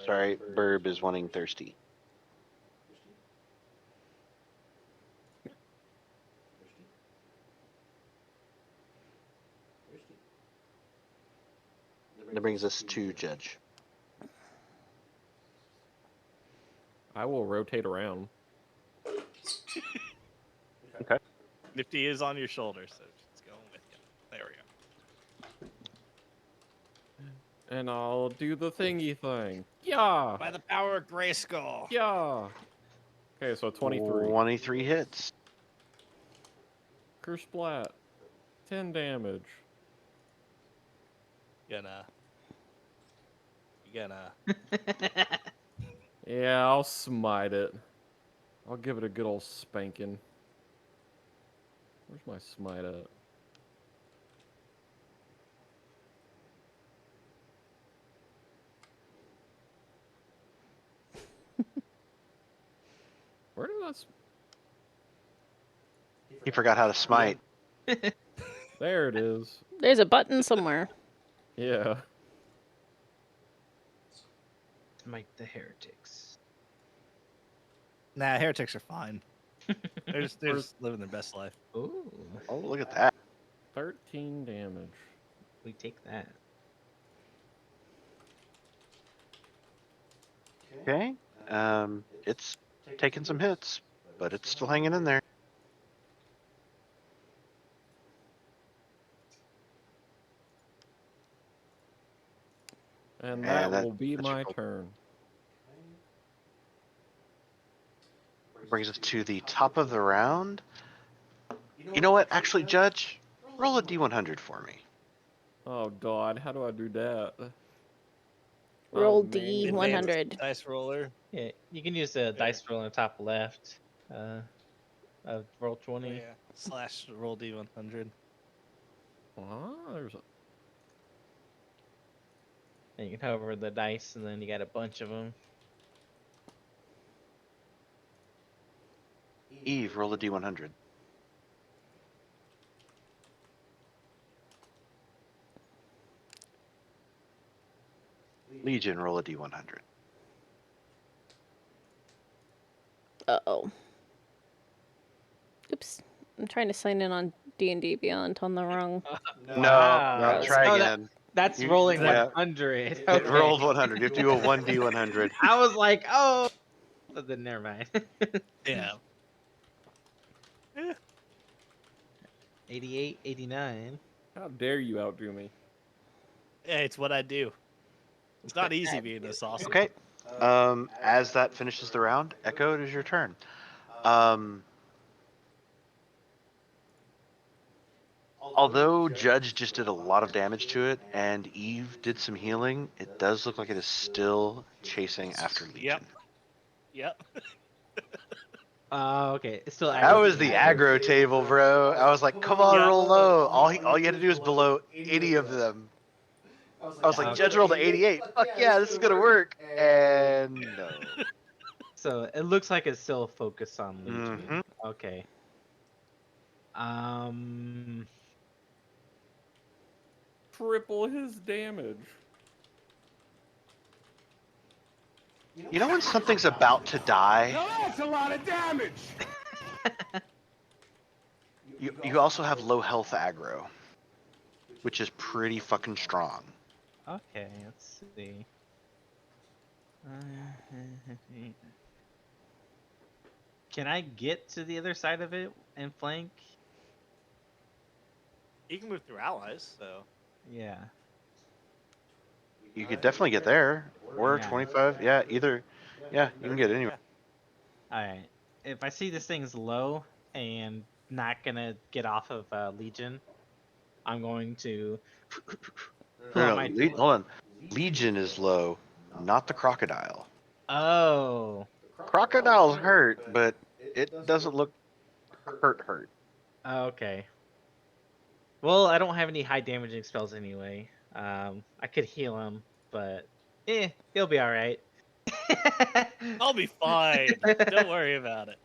Sorry, Burb is wanting thirsty. That brings us to Judge. I will rotate around. Okay. Nifty is on your shoulder, so she's going with you. There we go. And I'll do the thingy thing. Yeah! By the power of Grayskull. Yeah! Okay, so 23. 23 hits. Curse Splat. 10 damage. You gonna. Yeah, I'll smite it. I'll give it a good old spanking. Where's my smite at? Where did that... He forgot how to smite. There it is. There's a button somewhere. Yeah. Smite the heretics. Nah, heretics are fine. They're just living their best life. Ooh, Oh, look at that. 13 damage. we take that. Okay. It's taking some hits, but it's still hanging in there. And And that will be that's your my goal. turn. Brings us to the top of the round. You know what? Actually, Judge, roll a D100 for me. Oh, God. How do I do that? Roll Oh, man. D. 100. Dice roller. Yeah, you can use the dice roll on the top left of roll 20. Yeah. Slash roll D100. There's a... And you can hover the dice, and then you got a bunch of them. Eve, roll a D100. Legion, roll a D100. Uh-oh. Oops. I'm trying to sign in on D&D Beyond on the wrong... No, try Oh, again. That's You- rolling yeah. 100. It Okay. rolled 100. You have to do a 1D100. I was like, oh, but then never mind. Yeah. 88, 89. How dare you outdo me? Yeah, it's what I do. It's not easy being this awesome. Okay. As that finishes the round, Echo, it is your turn. Although Judge just did a lot of damage to it and Eve did some healing, it does look like it is still chasing after Legion. Yep. Okay. It's still That was the aggro table, bro. I was like, come on, Yeah. roll low. All you had to do is below 80 of them. I was like, Judge rolled a 88. Fuck yeah, this is gonna work. And no. So it looks like it's still focused on Legion. Mhm. Okay. Triple his damage. You know when something's about to die? That's a lot of damage. You also have low health aggro, which is pretty fucking strong. Okay, let's see. Can I get to the other side of it and flank? You can move through allies, so. Yeah. You could definitely get there. Or Yeah. 25. Yeah, either. Yeah, you can get anywhere. Alright. If I see this thing's low and not gonna get off of Legion, I'm going to pull out my... Hold on. Legion is low, not the crocodile. Oh. Crocodile's hurt, but it doesn't look hurt. Okay. Well, I don't have any high damaging spells anyway. I could heal him, but he'll be alright. I'll be fine. Don't worry about it.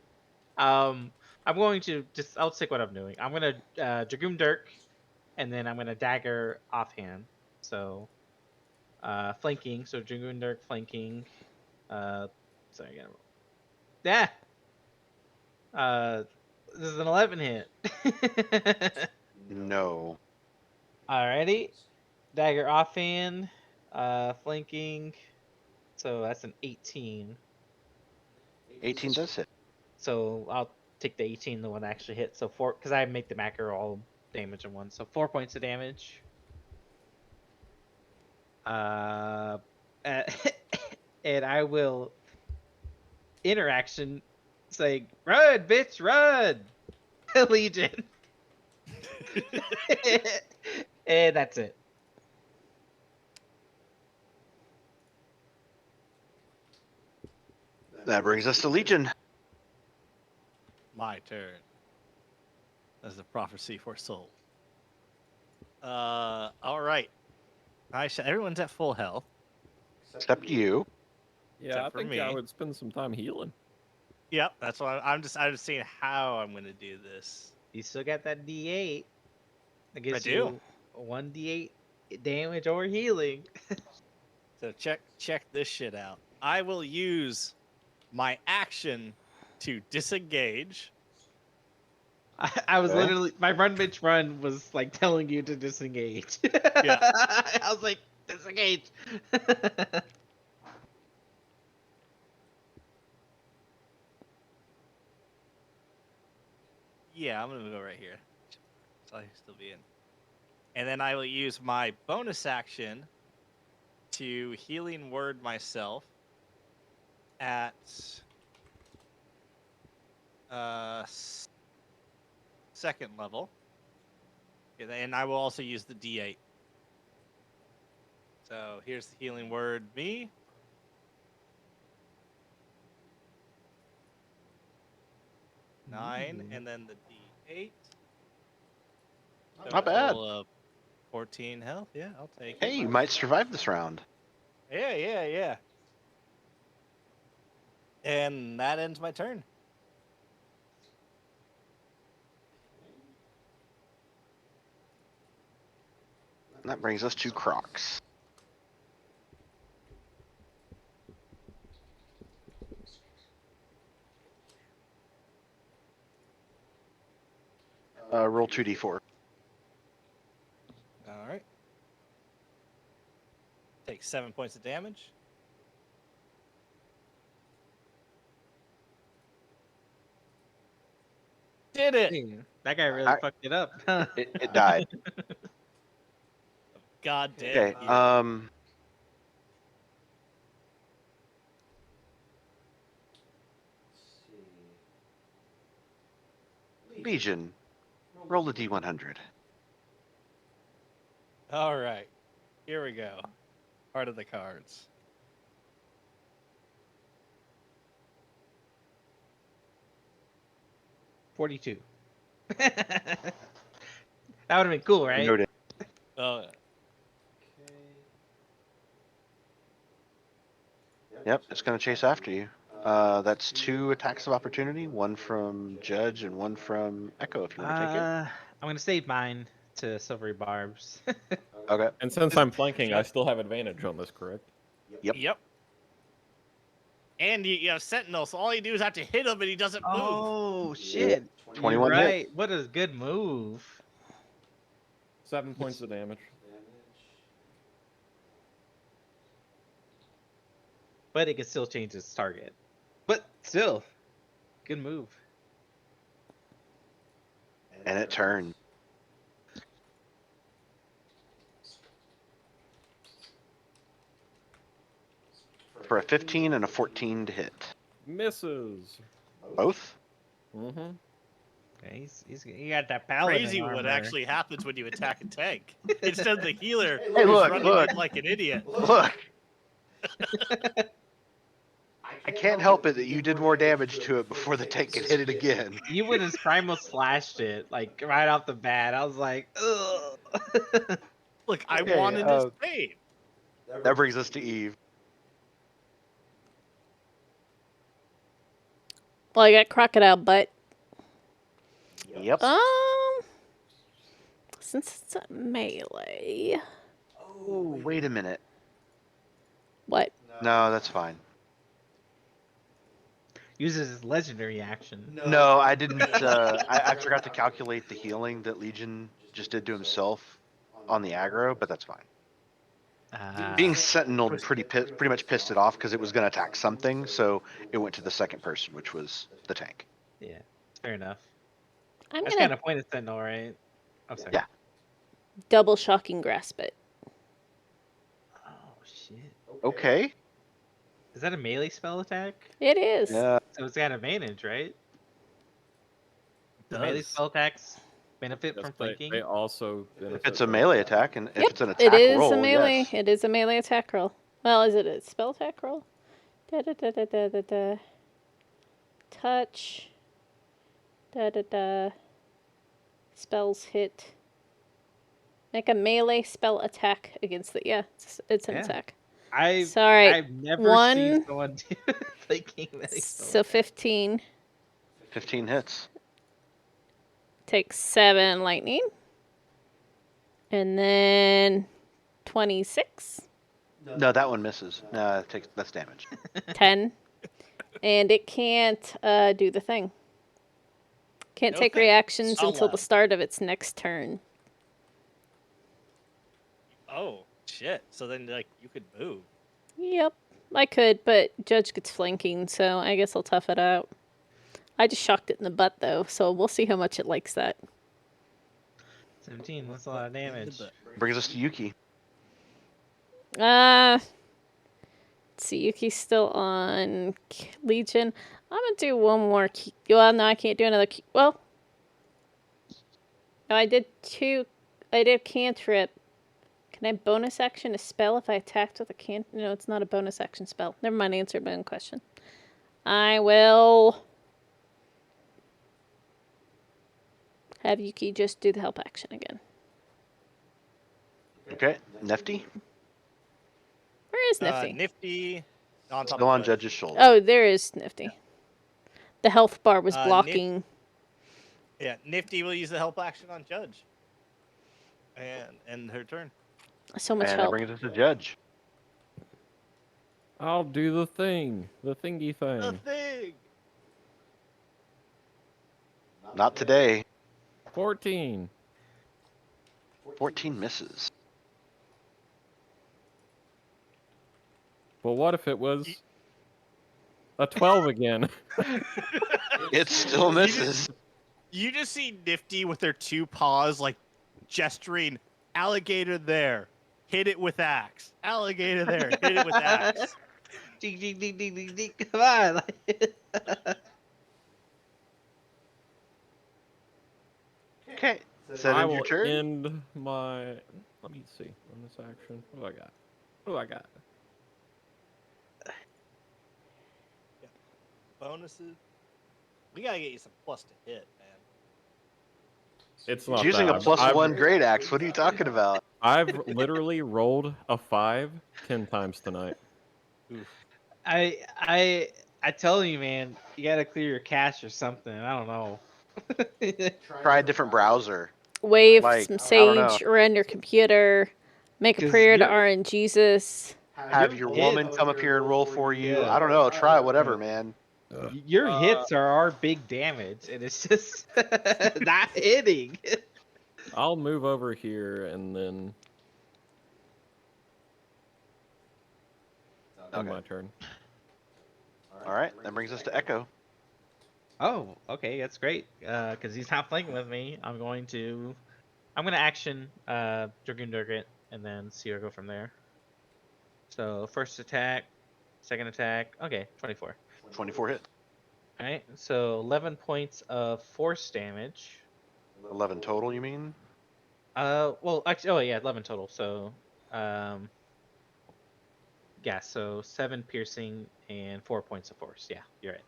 I'm going to just. I'll stick what I'm doing. I'm gonna Dragoon Dirk, and then I'm gonna dagger offhand. So, flanking. So Dragoon Dirk flanking. Sorry, I gotta roll. Yeah. This is an 11 hit. No. Alrighty. Dagger offhand. Flanking. So that's an 18. 18 does hit. So I'll take the 18, the one that actually hit. So 4, because I make the macro all damage in one. So 4 points of damage. Uh, and I will interaction say, "Run, bitch, run, Legion," and that's it. That brings us to Legion. My turn. As the prophecy foretold. All right. Everyone's at full health. Except you. Yeah, Except I for think me. I would spend some time healing. Yep, that's why I'm just seeing how I'm gonna do this. You still got that D8. That gives do. you 1d8 damage or healing. So check this shit out. I will use my action to disengage. I was Okay. literally, my run bitch run was like telling you to disengage. Yeah. I was like, disengage. Yeah, I'm gonna go right here. So I still be in. And then I will use my bonus action to healing word myself at second level. And I will also use the D8. So here's the healing word me. Nine, and then the D8. So Not a bad. total of 14 health. Yeah, I'll take it. Hey, you might survive this round. Yeah. And that ends my turn. And that brings us to Crocs. Roll 2d4. All right. Take 7 points of damage. Did it! Dang, that guy really I- fucked it up. It died. God damn Okay. it. Legion. Roll a d100. All right. Here we go. Part of the cards. $42. That would have been cool, right? Noted. Oh, Yep, it's going to chase after you. That's 2 attacks of opportunity, one from Judge and one from Echo, if you want to take it. I'm gonna save mine to Silvery Barbs. Okay. And since I'm flanking, I still have advantage on this, correct? Yep. And you have Sentinel, so all you do is have to hit him and he doesn't move. Oh shit! 21 You're hit. right. What a good move. 7 points of damage. But it can still change its target. But still, good move. And it turned. For a 15 and a 14 to hit. Misses. Both? Mm-hmm. Yeah, he got that paladin Crazy armor. what actually happens when you attack a tank. Instead of the healer Hey, who's look, running look. in like an idiot. Look! I can't help it that you did more damage to it before the tank could hit it again. You would have primal slashed it like right off the bat. I was like, ugh. Look, I Okay, wanted to save. That brings us to Eve. Well, I got crocodile butt. Yep. Since it's a melee. Oh, wait a minute. What? No, that's fine. Uses his legendary action. No, I didn't. I forgot to calculate the healing that Legion just did to himself on the aggro, but that's fine. Being sentineled pretty much pissed it off because it was going to attack something, so it went to the second person, which was the tank. Yeah, fair enough. I'm That's gonna kind of point of sentinel, right? I'm sorry. Yeah. double shocking grasp it. Oh shit. Okay. Is that a melee spell attack? It is. Yeah. So it's got advantage, right? Does. Melee spell attacks benefit Yes, from they flanking. also If benefit it's a from melee flanking. attack, and if Yep, it's an it attack is roll, a melee. yes. It is a melee attack roll. Well, is it a spell attack roll? Da da da da da da da. Touch. Da da da. Spells hit. Make a melee spell attack against the. Yeah, it's an Yeah. attack. I've Sorry. never one- seen someone do flanking melee spell. So 15. 15 hits. Takes 7 lightning. And then 26. No, that one misses. No, that's damage. 10. And it can't do the thing. Can't No take thing. reactions Not until the allowed. start of its next turn. Oh shit! So then, like, you could move. Yep, I could, but Judge gets flanking, so I guess I'll tough it out. I just shocked it in the butt, though, so we'll see how much it likes that. 17. That's a lot of damage. Brings us to Yuki. Let's see, Yuki's still on Legion. I'm gonna do one more. Well, no, I can't do another. Well, no, I did 2. I did cantrip. Can I bonus action a spell if I attacked with a can? No, it's not a bonus action spell. Never mind, answered my own question. I will have Yuki just do the help action again. Okay. Nefty. Where is Nifty? Nifty. On top Still of on Judge. Judge's shoulder. Oh, there is Nifty. The health bar was Nif- blocking. Yeah, Nifty will use the help action on Judge. And end her turn. So much And that help. brings us to Judge. I'll do the thing. The thingy The thing. thing. Not today. 14. 14 misses. Well, what if it was a 12 again? It still misses. You just see Nifty with their 2 paws, like, gesturing, alligator there, hit it with axe. Alligator there, hit it with axe. Ding, ding, ding, ding, ding, ding. Come on. Okay. Is that I end will your turn? end my. Let me see. Bonus action. What do I got? What do I got? Bonuses. We gotta get you some plus to hit, man. It's He's not using that. a plus I've- 1 great axe. What are you talking about? I've literally rolled a 5 10 times tonight. I tell you, man, you gotta clear your cache or something. I don't know. Try a different browser. Wave Like, some I don't know. sage around your computer. Make a 'Cause prayer to you're- RNGesus. Have your hit- woman come up here and roll for you. Yeah. I don't know. Try whatever, man. Your hits are our big damage, and it's just not hitting. I'll move over here and then end my turn. All right. That brings us to Echo. Oh, okay, that's great. Because he's not flanking with me, I'm gonna action Dragoon Durgit and then see where I go from there. So first attack, second attack. Okay, 24. 24 hit. All right, so 11 points of force damage. 11 total, you mean? Well, actually, oh yeah, 11 total. So, yeah, so 7 piercing and 4 points of force. Yeah, you're right.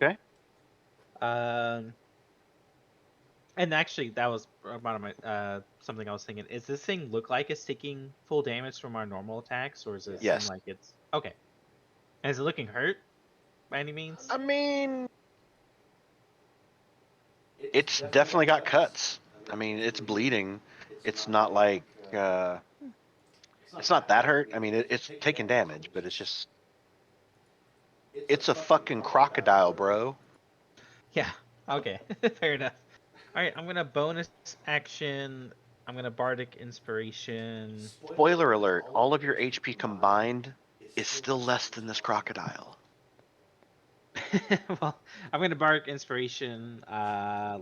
Okay. And actually, that was one of my something I was thinking. Is this thing look like it's taking full damage from our normal attacks, or is it Yes. seem like it's okay? And is it looking hurt? by any means? I mean, it's definitely got cuts. I mean, it's bleeding. It's not like it's not that hurt. I mean, it's taking damage, but it's a fucking crocodile, bro. Yeah. Okay. Fair enough. All right. I'm gonna bonus action. I'm gonna bardic inspiration. Spoiler alert: all of your HP combined is still less than this crocodile. Well, I'm gonna bardic inspiration.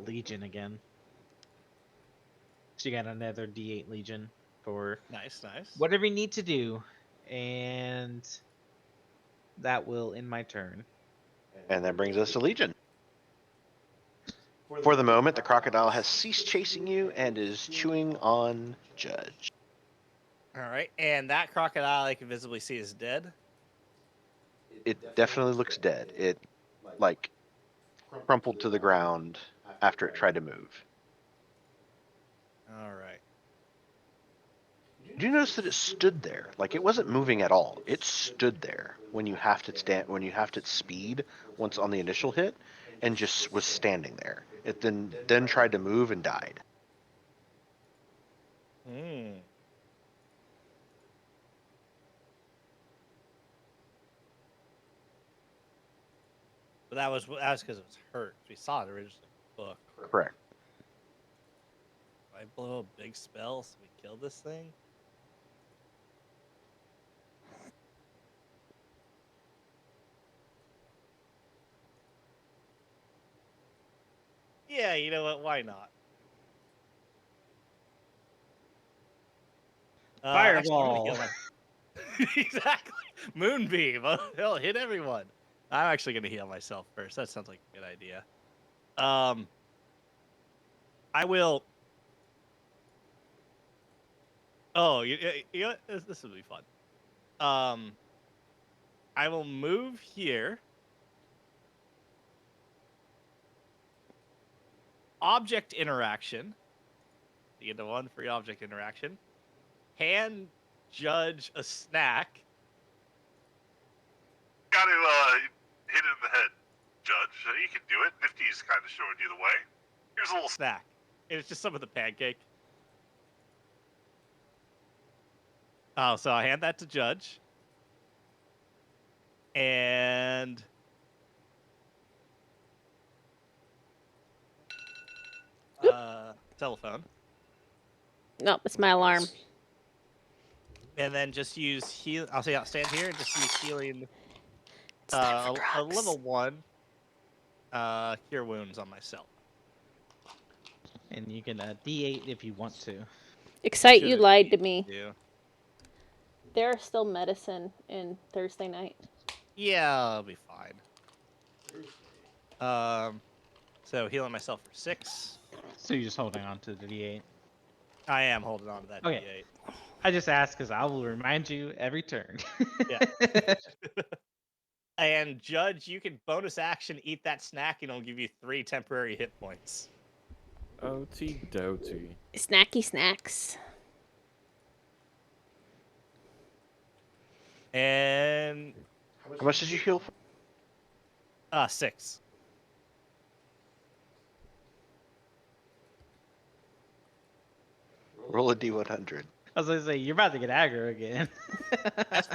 Legion again. So you got another D8 Legion for Nice. whatever you need to do, and that will end my turn. And that brings us to Legion. For the moment, the crocodile has ceased chasing you and is chewing on Judge. All right, and that crocodile I can visibly see is dead. It definitely looks dead. It, like, crumpled to the ground after it tried to move. All right. Do you notice that it stood there? Like, it wasn't moving at all. It stood there when you halved its speed once on the initial hit, and just was standing there. It then tried to move and died. Hmm. But that was because it was hurt. We saw it originally in the book. Correct. I blow a big spell so we kill this thing. Yeah, you know what? Why not? Actually, I'm gonna Fireball. heal exactly. Moonbeam. Hell, hit everyone. I'm actually gonna heal myself first. That sounds like a good idea. I will. Oh, you know what? This will be fun. I will move here. Object interaction. You get the one free object interaction. Hand Judge a snack. Gotta hit it in the head, Judge. You can do it. Nifty's kind of showing you the way. Here's a little Snack. And it's just some of the pancake. Oh, so I hand that to Judge. And telephone. Nope, it's my alarm. And then just use heal. I'll stand here and just use healing. It's time for A drugs. level 1. Cure wounds on myself. And you can D8 if you want to. Excite, you Should've lied to me. Yeah. There are still medicine in Thursday night. Yeah, I'll be fine. So healing myself for 6. So you're just holding on to the D8. I am holding on to that Okay. D8. I just asked because I will remind you every turn. Yeah. And Judge, you can bonus action eat that snack and it'll give you 3 temporary hit points. Otie dotie. Snacky snacks. And How much did you heal for? 6. Roll a d100. I was gonna say you're about to get aggro again.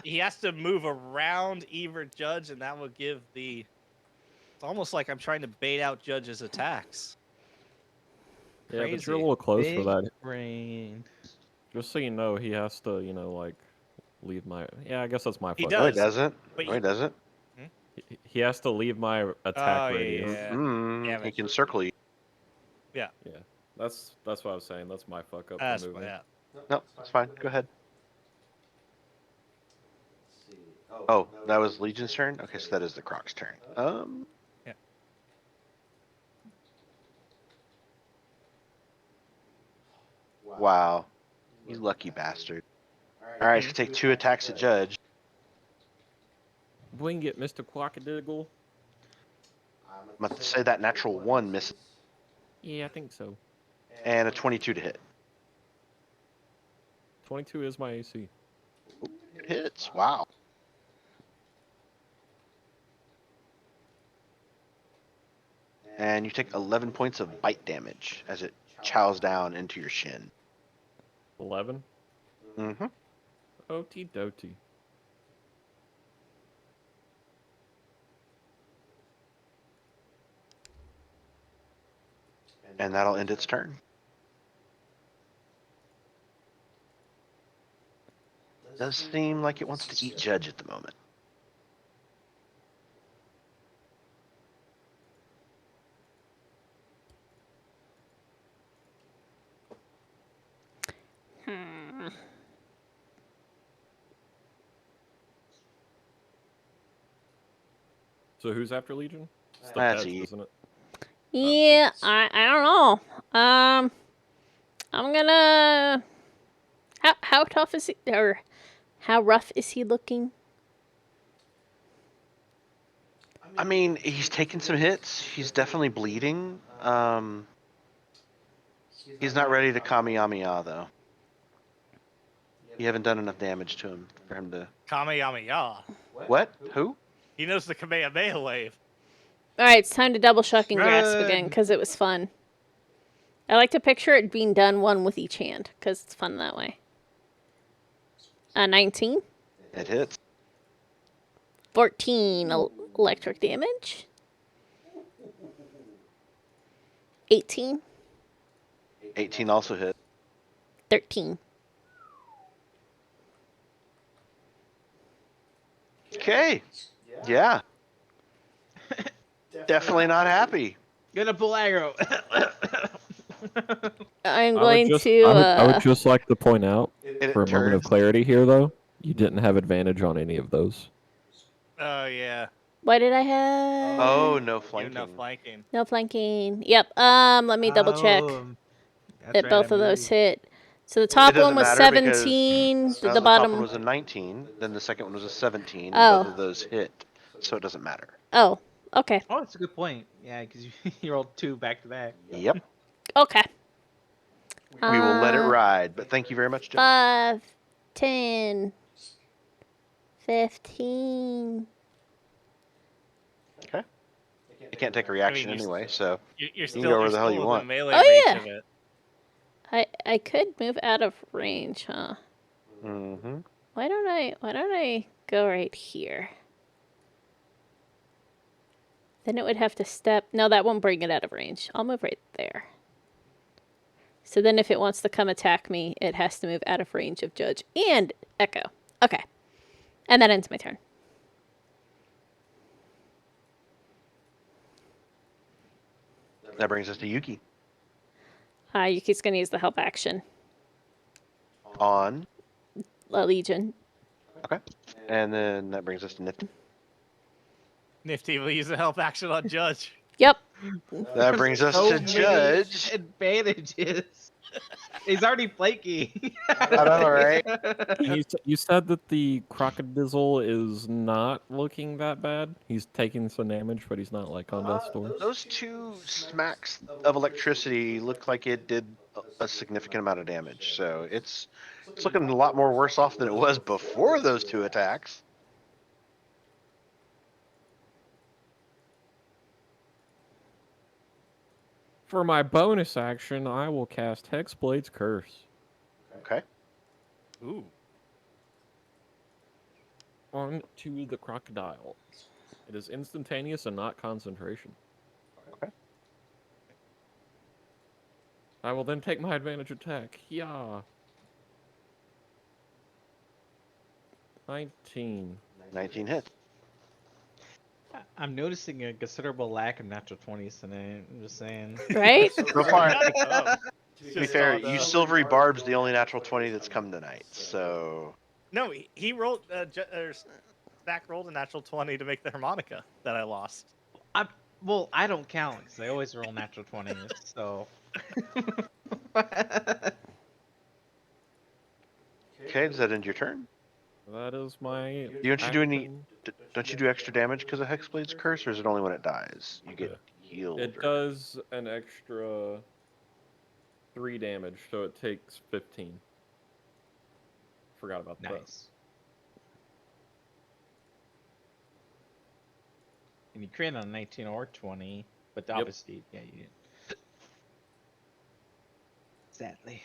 He has to move around either Judge, and that will give the. It's almost like I'm trying to bait out Judge's attacks. Yeah, but Crazy. you're a little close Big for that. brain. Just so you know, he has to, like, leave my. Yeah, I guess that's my He fuck No, he up. does. doesn't. But No, he doesn't. He has to leave my attack Oh, radius. yeah. He can circle you. Yeah. Yeah, that's what I was saying. That's my fuck up That's for moving. yeah. No, it's fine. Go ahead. Oh, that was Legion's turn? Okay, so that is the Croc's turn. Yeah. Wow. You lucky bastard. Alright, he's gonna take 2 attacks at Judge. Wing it, Mr. Quackadiddle. I'm about to say that natural 1 misses, Yeah, I think so. and a 22 to hit. 22 is my AC. It hits. Wow. And you take 11 points of bite damage as it chows down into your shin. 11. Mm-hmm. Okie dokie. And that'll end its turn. Does seem like it wants to eat Judge at the moment. Hmm. So who's after Legion? It's the That's pets, E. isn't it? Yeah, jeez. I don't know. I'm gonna. How tough is he, or how rough is he looking? I mean, he's taken some hits. He's definitely bleeding. He's not ready to Kamehameha, though. You haven't done enough damage to him for him to... Kamehameha. What? Who? He knows the Kamehameha wave. All right, it's time to double shock and grasp Run. again because it was fun. I like to picture it being done one with each hand because it's fun that way. 19, It hits. 14 electric damage, 18, 18 also hit. 13. Okay. Yeah. Definitely not happy. Gonna pull aggro. I'm I going would just, to. I would just like to point out, It for a moment of turns. clarity here, though, you didn't have advantage on any of those. Oh yeah. What did I have? Oh, no You flanking. know flanking. No flanking. Yep. Let me double check that both of those hit. So the It top one doesn't was matter because 17. The the top bottom. one was a 19, then the second one was a 17, and Oh. both of those hit, so it doesn't matter. Oh. Okay. Oh, that's a good point. Yeah, because you rolled 2 back to back. Yep. Okay. We will let it ride, but thank you very much, Jim. 5, 10, 15. Okay. I can't take a reaction you s- anyway, so You're you still, can go where you're the hell still you within want. melee Oh, reach yeah. of it. I could move out of range, huh? Mm-hmm. Why don't I go right here? Then it would have to step. No, that won't bring it out of range. I'll move right there. So then if it wants to come attack me, it has to move out of range of Judge and Echo. Okay. And that ends my turn. That brings us to Yuki. Yuki's going to use the help action. On. Legion. Okay. And then that brings us to Nifty. Nifty will use a help action on Judge. Yep. That brings us So to many Judge. advantages. He's already flaky. I know, right? And you said that the crocodile is not looking that bad. He's taking some damage, but he's not like on death's door. Those two smacks of electricity look like it did a significant amount of damage, so it's looking a lot more worse off than it was before those two attacks. For my bonus action, I will cast Hexblade's Curse Okay. Ooh. onto the crocodile. It is instantaneous and not concentration. Okay. I will then take my advantage attack. Yeah. 19. 19 hits. I'm noticing a considerable lack of natural 20s tonight. I'm just saying. Right? So far, Gotta come. to be fair, you Silvery Barb's the only natural 20 that's come tonight, so... No, he rolled. Zach rolled a natural 20 to make the harmonica that I lost. Well, I don't count because I always roll natural 20s. So. Okay, does that end your turn? That is my. Don't you do any... action. Don't you do extra damage because of Hexblade's Curse, or is it only when it dies? You get healed. It or- does an extra 3 damage, so it takes 15. Forgot about that. Nice. And you crit on 19 or 20. But obviously, yeah, you did. Sadly.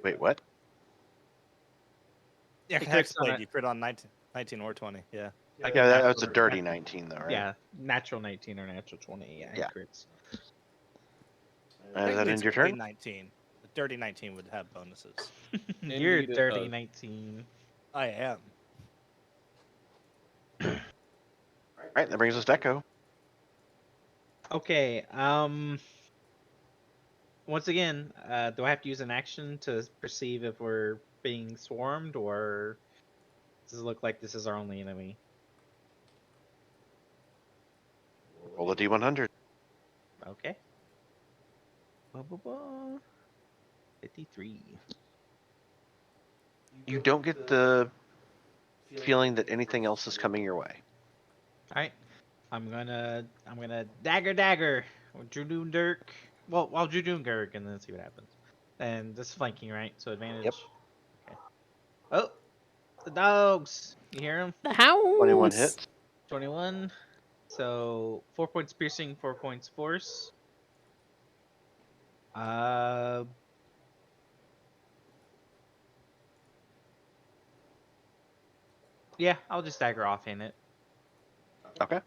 Wait, what? Yeah, It crits on Hexblade, a- you crit on 19 or 20. Yeah. Like Yeah, that natural- was a dirty 19, though, right? Yeah, natural 19 or natural 20. Yeah, Yeah. it crits. Is that Technically, in it's your a clean turn? 19. The dirty 19 would have bonuses. You're Indeed it dirty does. 19. I am. All right, that brings us to Echo. Okay. Once again, do I have to use an action to perceive if we're being swarmed, or does it look like this is our only enemy? Roll a d100. Okay. Blah, blah, blah. 53. You don't get the feeling that anything else is coming your way. All right. I'm gonna dagger or Judoon Dirk. Well, I'll Judoon Dirk and then see what happens. And this is flanking, right? So advantage. Yep. Okay. Oh, the dogs. You hear them? The 21 hounds. hits. 21. So 4 points piercing, 4 points force. Uh. Yeah, I'll just dagger off in it. Okay.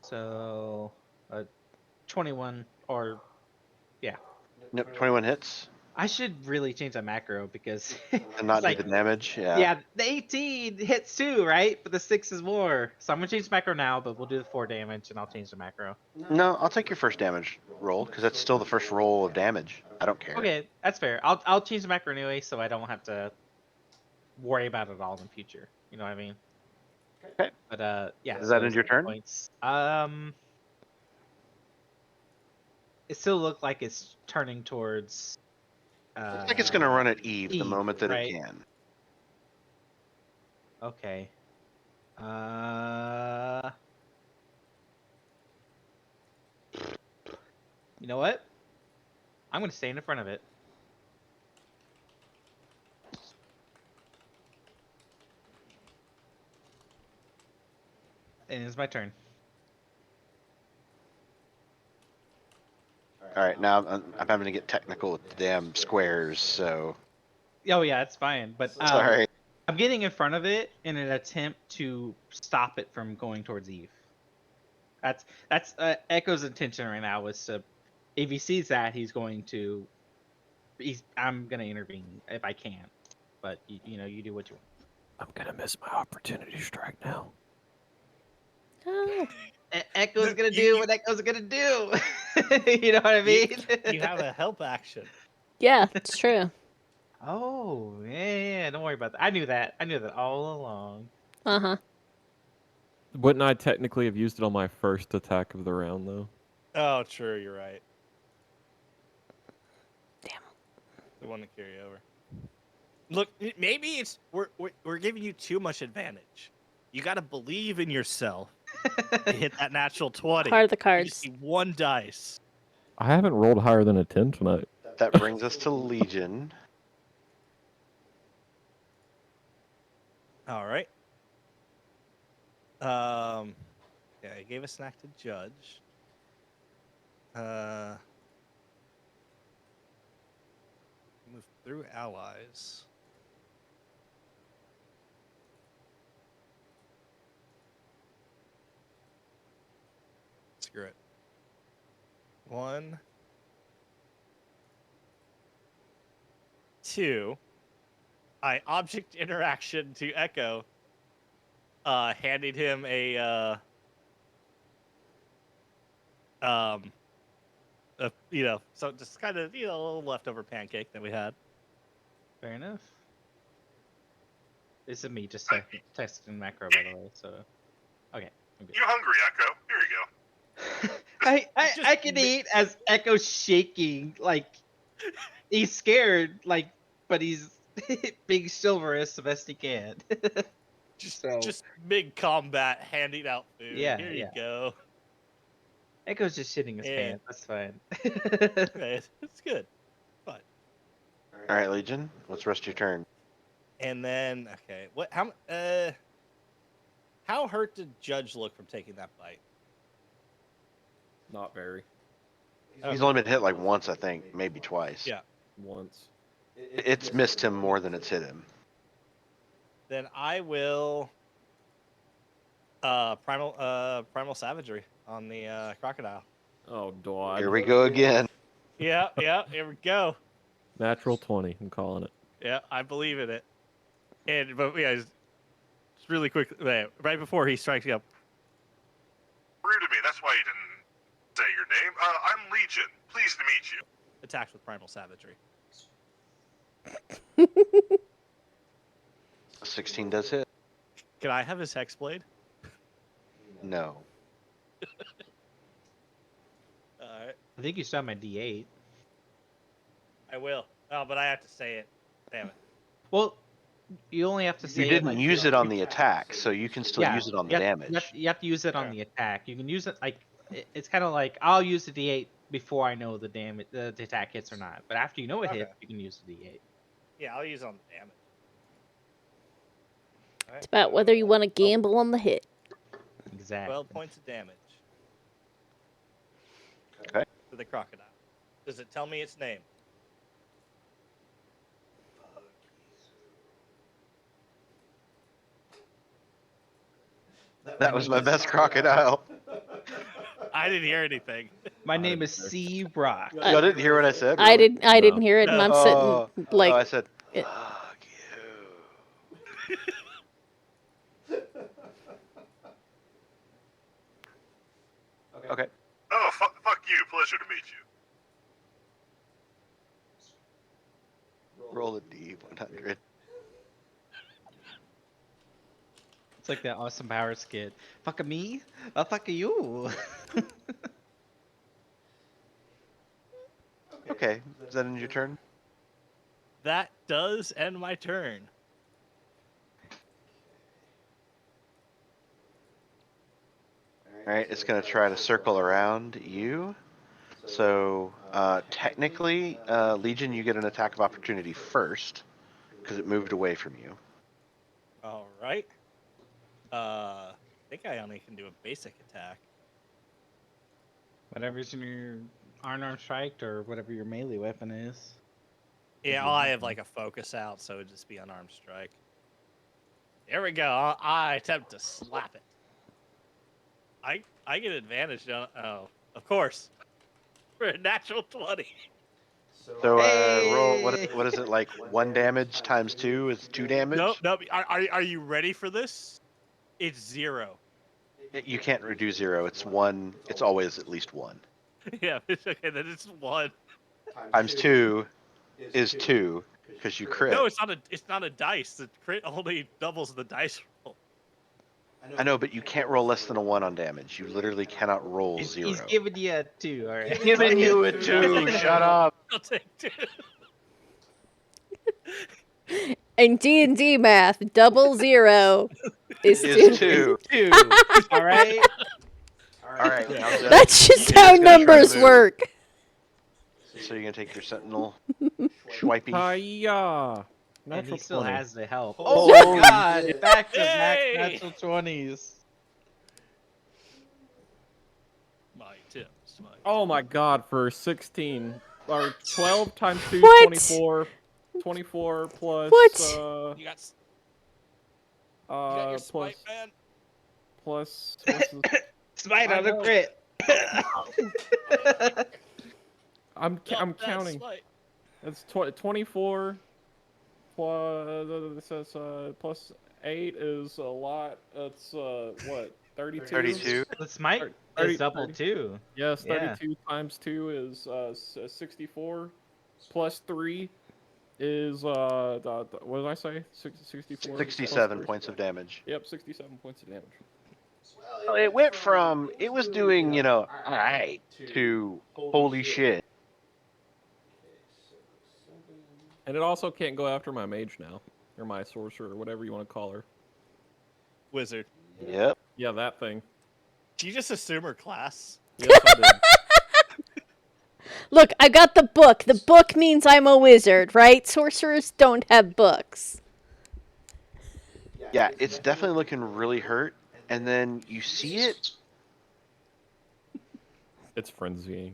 So, 21 or Nope, 21 hits. I should really change that macro because And not it's like, do the damage. Yeah. yeah, the 18 hits too, right? But the 6 is more. So I'm gonna change the macro now, but we'll do the 4 damage and I'll change the macro. No, I'll take your first damage roll because that's still the first roll of damage. I don't care. Okay, that's fair. I'll change the macro anyway, so I don't have to worry about it all in the future. You know what I mean? Okay. But yeah. Is that so end your 6 turn? Points. It still looked like it's turning towards. Looks like it's going to run at Eve the Eve, moment that right? it can. Okay. You know what? I'm gonna stay in front of it. And it's my turn. All right, now I'm having to get technical with the damn squares, so Oh yeah, it's fine. But sorry. I'm getting in front of it in an attempt to stop it from going towards Eve. That's Echo's intention right now was to, if he sees that, I'm gonna intervene if I can. But you know, you do what you want. I'm gonna miss my opportunity strike now. Oh, Echo's Look, gonna you- do you- what Echo's gonna do. You know what I mean? You have a help action. yeah, it's true. Oh yeah, don't worry about that. I knew that. I knew that all along. Uh huh. Wouldn't I technically have used it on my first attack of the round, though? Oh, true. You're right. Damn. We want to carry over. Look, maybe it's we're giving you too much advantage. You got to believe in yourself to hit that natural 20. Part of the You just cards. need one dice. I haven't rolled higher than a 10 tonight. That brings us to Legion. All right. Yeah, I gave a snack to Judge. Move through allies. Screw it. 1, 2. I object interaction to Echo, handing him a so just kind of a little leftover pancake that we had. Fair enough. This is me just testing macro, by the way. So, okay. I'm good. You hungry, Echo? Here you go. I can eat as Echo's shaking, like he's scared, like, but he's being chivalrous the best he can. Just mid combat handing out food. Yeah, Here you yeah. go. Echo's just shitting his Yeah. pants. That's fine. Okay, it's good. Fine. All right, Legion. What's the rest of your turn? And then okay, how hurt did Judge look from taking that bite? Not very. He's only been hit like once, I think, maybe twice. Yeah. Once. It's missed him more than it's hit him. Then I will primal savagery on the crocodile. Oh, God. Here we go again. Yeah, here we go. Natural 20. I'm calling it. Yeah, I believe in it. But yeah, just really quick, right before he strikes you up. Rude to me. That's why you didn't say your name. I'm Legion. Pleased to meet you. Attacks with primal savagery. 16 does hit. Can I have his hexblade? No. All right, I think you saw my D8. I will. Oh, but I have to say it. Damn it. Well, you only have to say You it, didn't like, use it on the attack, so you can still use it on the you have, damage. You have to use it on the attack. You can use it like it's kind of like I'll use the D8 before I know the damage, the attack hits or not. But after you know it hits, Okay. you can use the D8. Yeah, I'll use it on the damage. All right, It's about whether you want to gamble on the hit. Exactly. 12 points of damage. Okay. To the crocodile. Does it tell me its name? That was my best crocodile. I didn't hear anything. My name is C. Brock. Y'all didn't hear what I said? I really? didn't hear it, and I'm Oh, sitting like I said, it- fuck you. Okay. Oh, fuck you. Pleasure to meet you. Roll a D100. It's like that Awesome Power skit. Fuck me? I'll fuck you. Okay. Is that end your turn? That does end my turn. All right. It's going to try to circle around you. So, technically, Legion, you get an attack of opportunity first because it moved away from you. All right. I think I only can do a basic attack. Whatever's in your unarmed strike or whatever your melee weapon is. Yeah, I have like a focus out, so it'd just be unarmed strike. There we go. I attempt to slap it. I get advantage. Oh, of course. For a natural 20. So, roll, what is it, like 1 damage times 2 is 2 damage? Nope. Are you ready for this? It's 0. You can't do 0. It's 1. It's always at least 1. Yeah, it's okay. Then it's 1. Times 2 is 2 because you crit. No, it's not a dice. The crit only doubles the dice roll. I know, but you can't roll less than a 1 on damage. You literally cannot roll 0. He's giving you a 2, alright? giving you a 2. Shut up. I'll take 2. in D&D math, 00 is Is 2. 2. 2, alright? Alright. That's just how numbers work. So you're going to take your sentinel swipey. Hiya! And Natural he still 20. has the help. Oh, Oh my god! Back to Hey! natural 20s. My tips. Oh my god, for 16. Or 12 times 2 What? 24. 24 plus What? You got your plus smite, man? plus what's the, Smite I on the know. crit. I'm Not that counting. smite. It's 24 plus it says plus 8 is a lot. It's what? 32. 32. The smite is 30. double too. Yes, Yeah. 32 times 2 is 64 plus 3 is what did I say? 64. 67 points of damage. Yep, 67 points of damage. Well, it went from, it was doing, alright, to holy shit. And it also can't go after my mage now, or my sorcerer, or whatever you want to call her. Wizard. Yep. Yeah, that thing. Did you just assume her class? Yes, I did. Look, I got the book. The book means I'm a wizard, right? Sorcerers don't have books. Yeah, it's definitely looking really hurt. And then you see it, It's frenzying.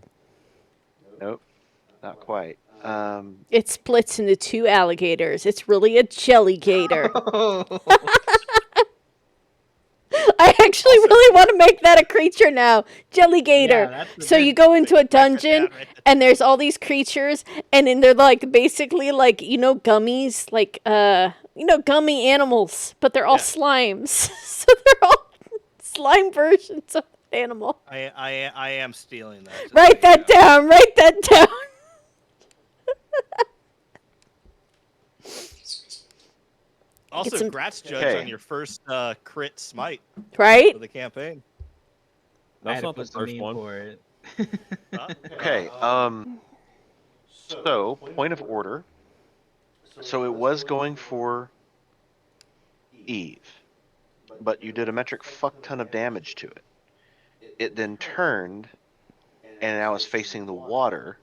Nope, not quite. It splits into 2 alligators. It's really a jelly gator. I actually really want to make that a creature now. Jelly gator. Yeah, that's a So good- you go into a dungeon Write that and there's all these creatures and then they're like basically like, gummies, like gummy animals, but they're all Yeah. slimes. So they're all slime versions of an animal. I am stealing that. just Write so you that know. down. Write that down. Also, some- grats, Judge, Okay. on your first crit smite Right? for the campaign. I had That's to not the put some first meme one. for it. Okay. So point of order. So it was going for Eve, but you did a metric fuck ton of damage to it. It then turned, and now is facing the water,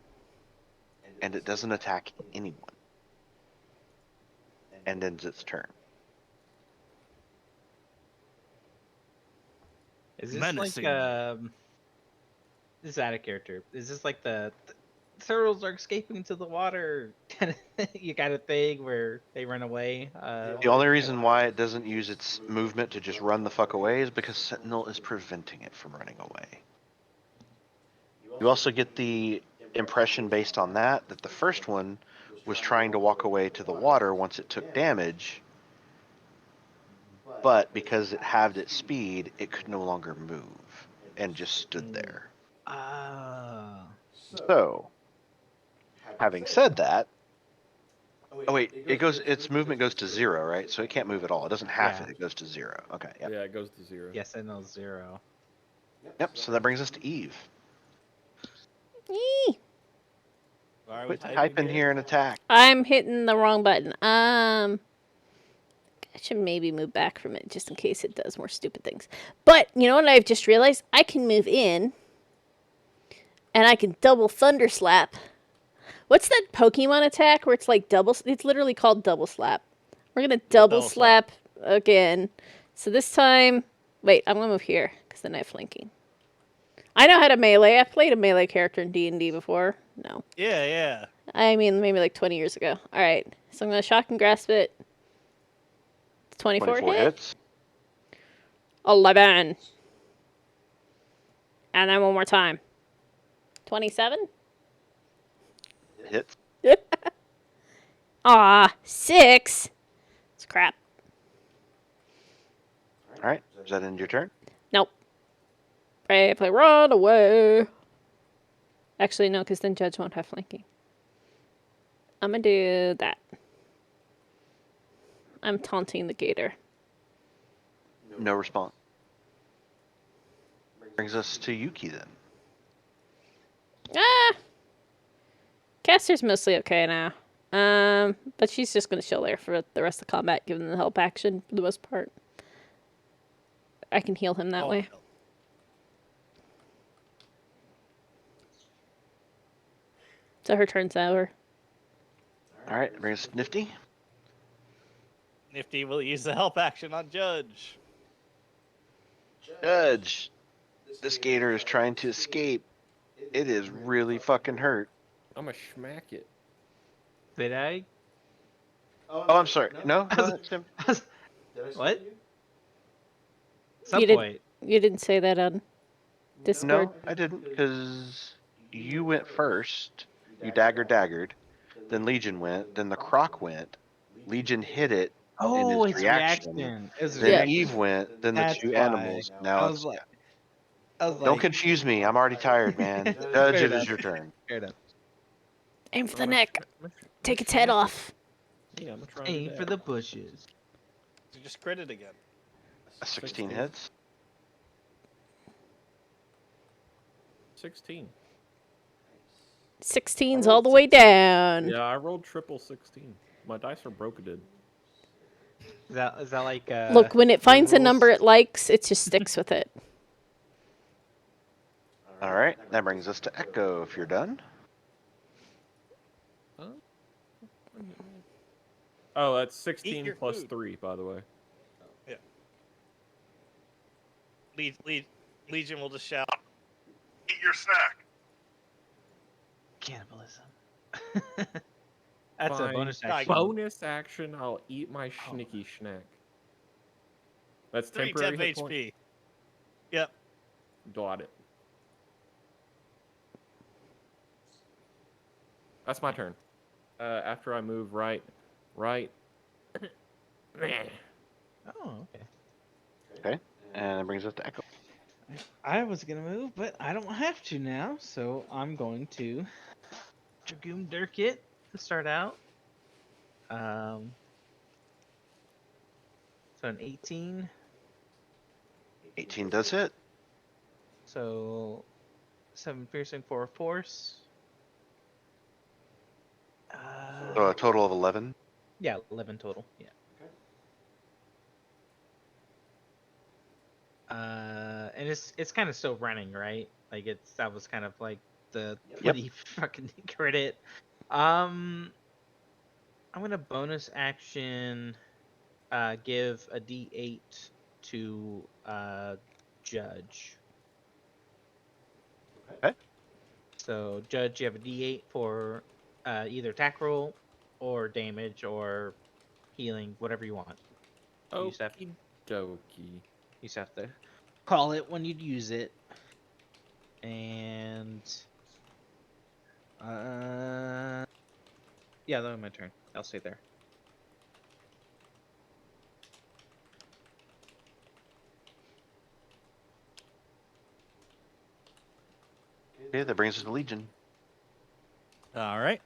and it doesn't attack anyone, and ends its turn. Is this Menacing. like this is out of character? Is this like the turtles are escaping to the water kind of you got a thing where they run away? The only reason why it doesn't use its movement to just run the fuck away is because Sentinel is preventing it from running away. You also get the impression based on that the first one was trying to walk away to the water once it took damage, but because it halved its speed, it could no longer move and just stood there. So, having said that, oh wait, its movement goes to 0, right? So it can't move at all. It doesn't half Yeah. it goes to 0. Okay, yep. Yeah, it goes to 0. Yes, I know 0. Yep, so that brings us to Eve. Eee. Why are we Quit typing again? here and attack. I'm hitting the wrong button. I should maybe move back from it just in case it does more stupid things. But you know what I've just realized? I can move in and I can double thunder slap. What's that Pokemon attack where it's like double? It's literally called double slap. We're gonna double Double slap. slap again. So this time, wait, I'm gonna move here because then I have flanking. I know how to melee. I've played a melee character in D&D before. No, Yeah, yeah. I mean maybe like 20 years ago. All right, so I'm gonna shock and grasp it. 24 hit. hits. 11. And then one more time. 27. Hits. Aw, 6. It's crap. Alright, does that end your turn? Nope. I play run away. Actually, no, because then Judge won't have flanking. I'm gonna do that. I'm taunting the gator. No response. Brings us to Yuki then. Ah! Caster's mostly okay now. But she's just gonna chill there for the rest of the combat, given the help action for the most part. I can heal him that Oh, way. hell. So her turn's over. Alright, brings us to Nifty. Nifty will use the help action on Judge. Judge, this gator is trying to escape. It is really fucking hurt. I'm gonna smack it. Did I? Oh, I'm sorry. No? Go ahead, Tim. What? Some You did- point. You didn't say that on Discord. No, I didn't, because you went first. You daggered. Then Legion went. Then the Croc went. Legion hit it. Oh, his it's reaction. reaction. It was Then Yeah. Eve went. Then the That's two why. animals. Now I it's. was Don't like, confuse me. I'm already tired, man. Judge, Fair it is enough. your turn. fair enough. Aim for the neck. Take its head off. Yeah, I'm gonna try and do Aim for that. the bushes. You just crit it again. A 16 hits. 16. 16's all the way down. Yeah, I rolled triple 16. My dice are broken. Is that like Look, when it finds a rules? number it likes, it just sticks with it. Alright, that brings us to Echo if you're done. Oh, that's 16 your plus food. 3, by the way. Legion will just shout, Eat your snack. Cannibalism. That's a Fine. bonus Like, action. Bonus action, I'll eat my schnicky schnack. That's 3 temporary temp hit point. HP. Yep. Got it. That's my turn. After I move right. Oh, okay. Okay. And that brings us to Echo. I was gonna move, but I don't have to now, so I'm going to Dragoon Dirk it to start out. So an 18. 18 does hit. So 7 piercing, 4 force. So a total of 11. Yeah, 11 total. Yeah. And it's kind of still running, right? Like that was kind of like the Yep. when he fucking crit it. I'm gonna bonus action, give a D8 to Judge. Okay. So Judge, you have a D8 for either attack roll or damage or healing, whatever you want. You just have Okie dokie. You just have to call it when you'd use it. And yeah, that was my turn. I'll stay there. Okay, that brings us to Legion. All right.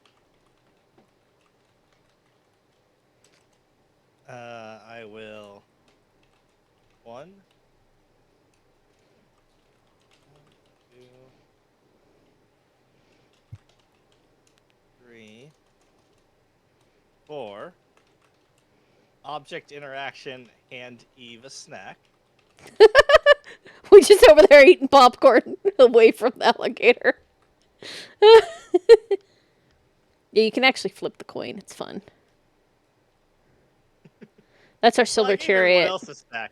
I will. 1, 2, 3, 4. Object interaction, hand Eve a snack. We just over there eating popcorn away from the alligator. Yeah, you can actually flip the coin. It's fun. That's our silver Well, I gave everyone chariot. else a snack.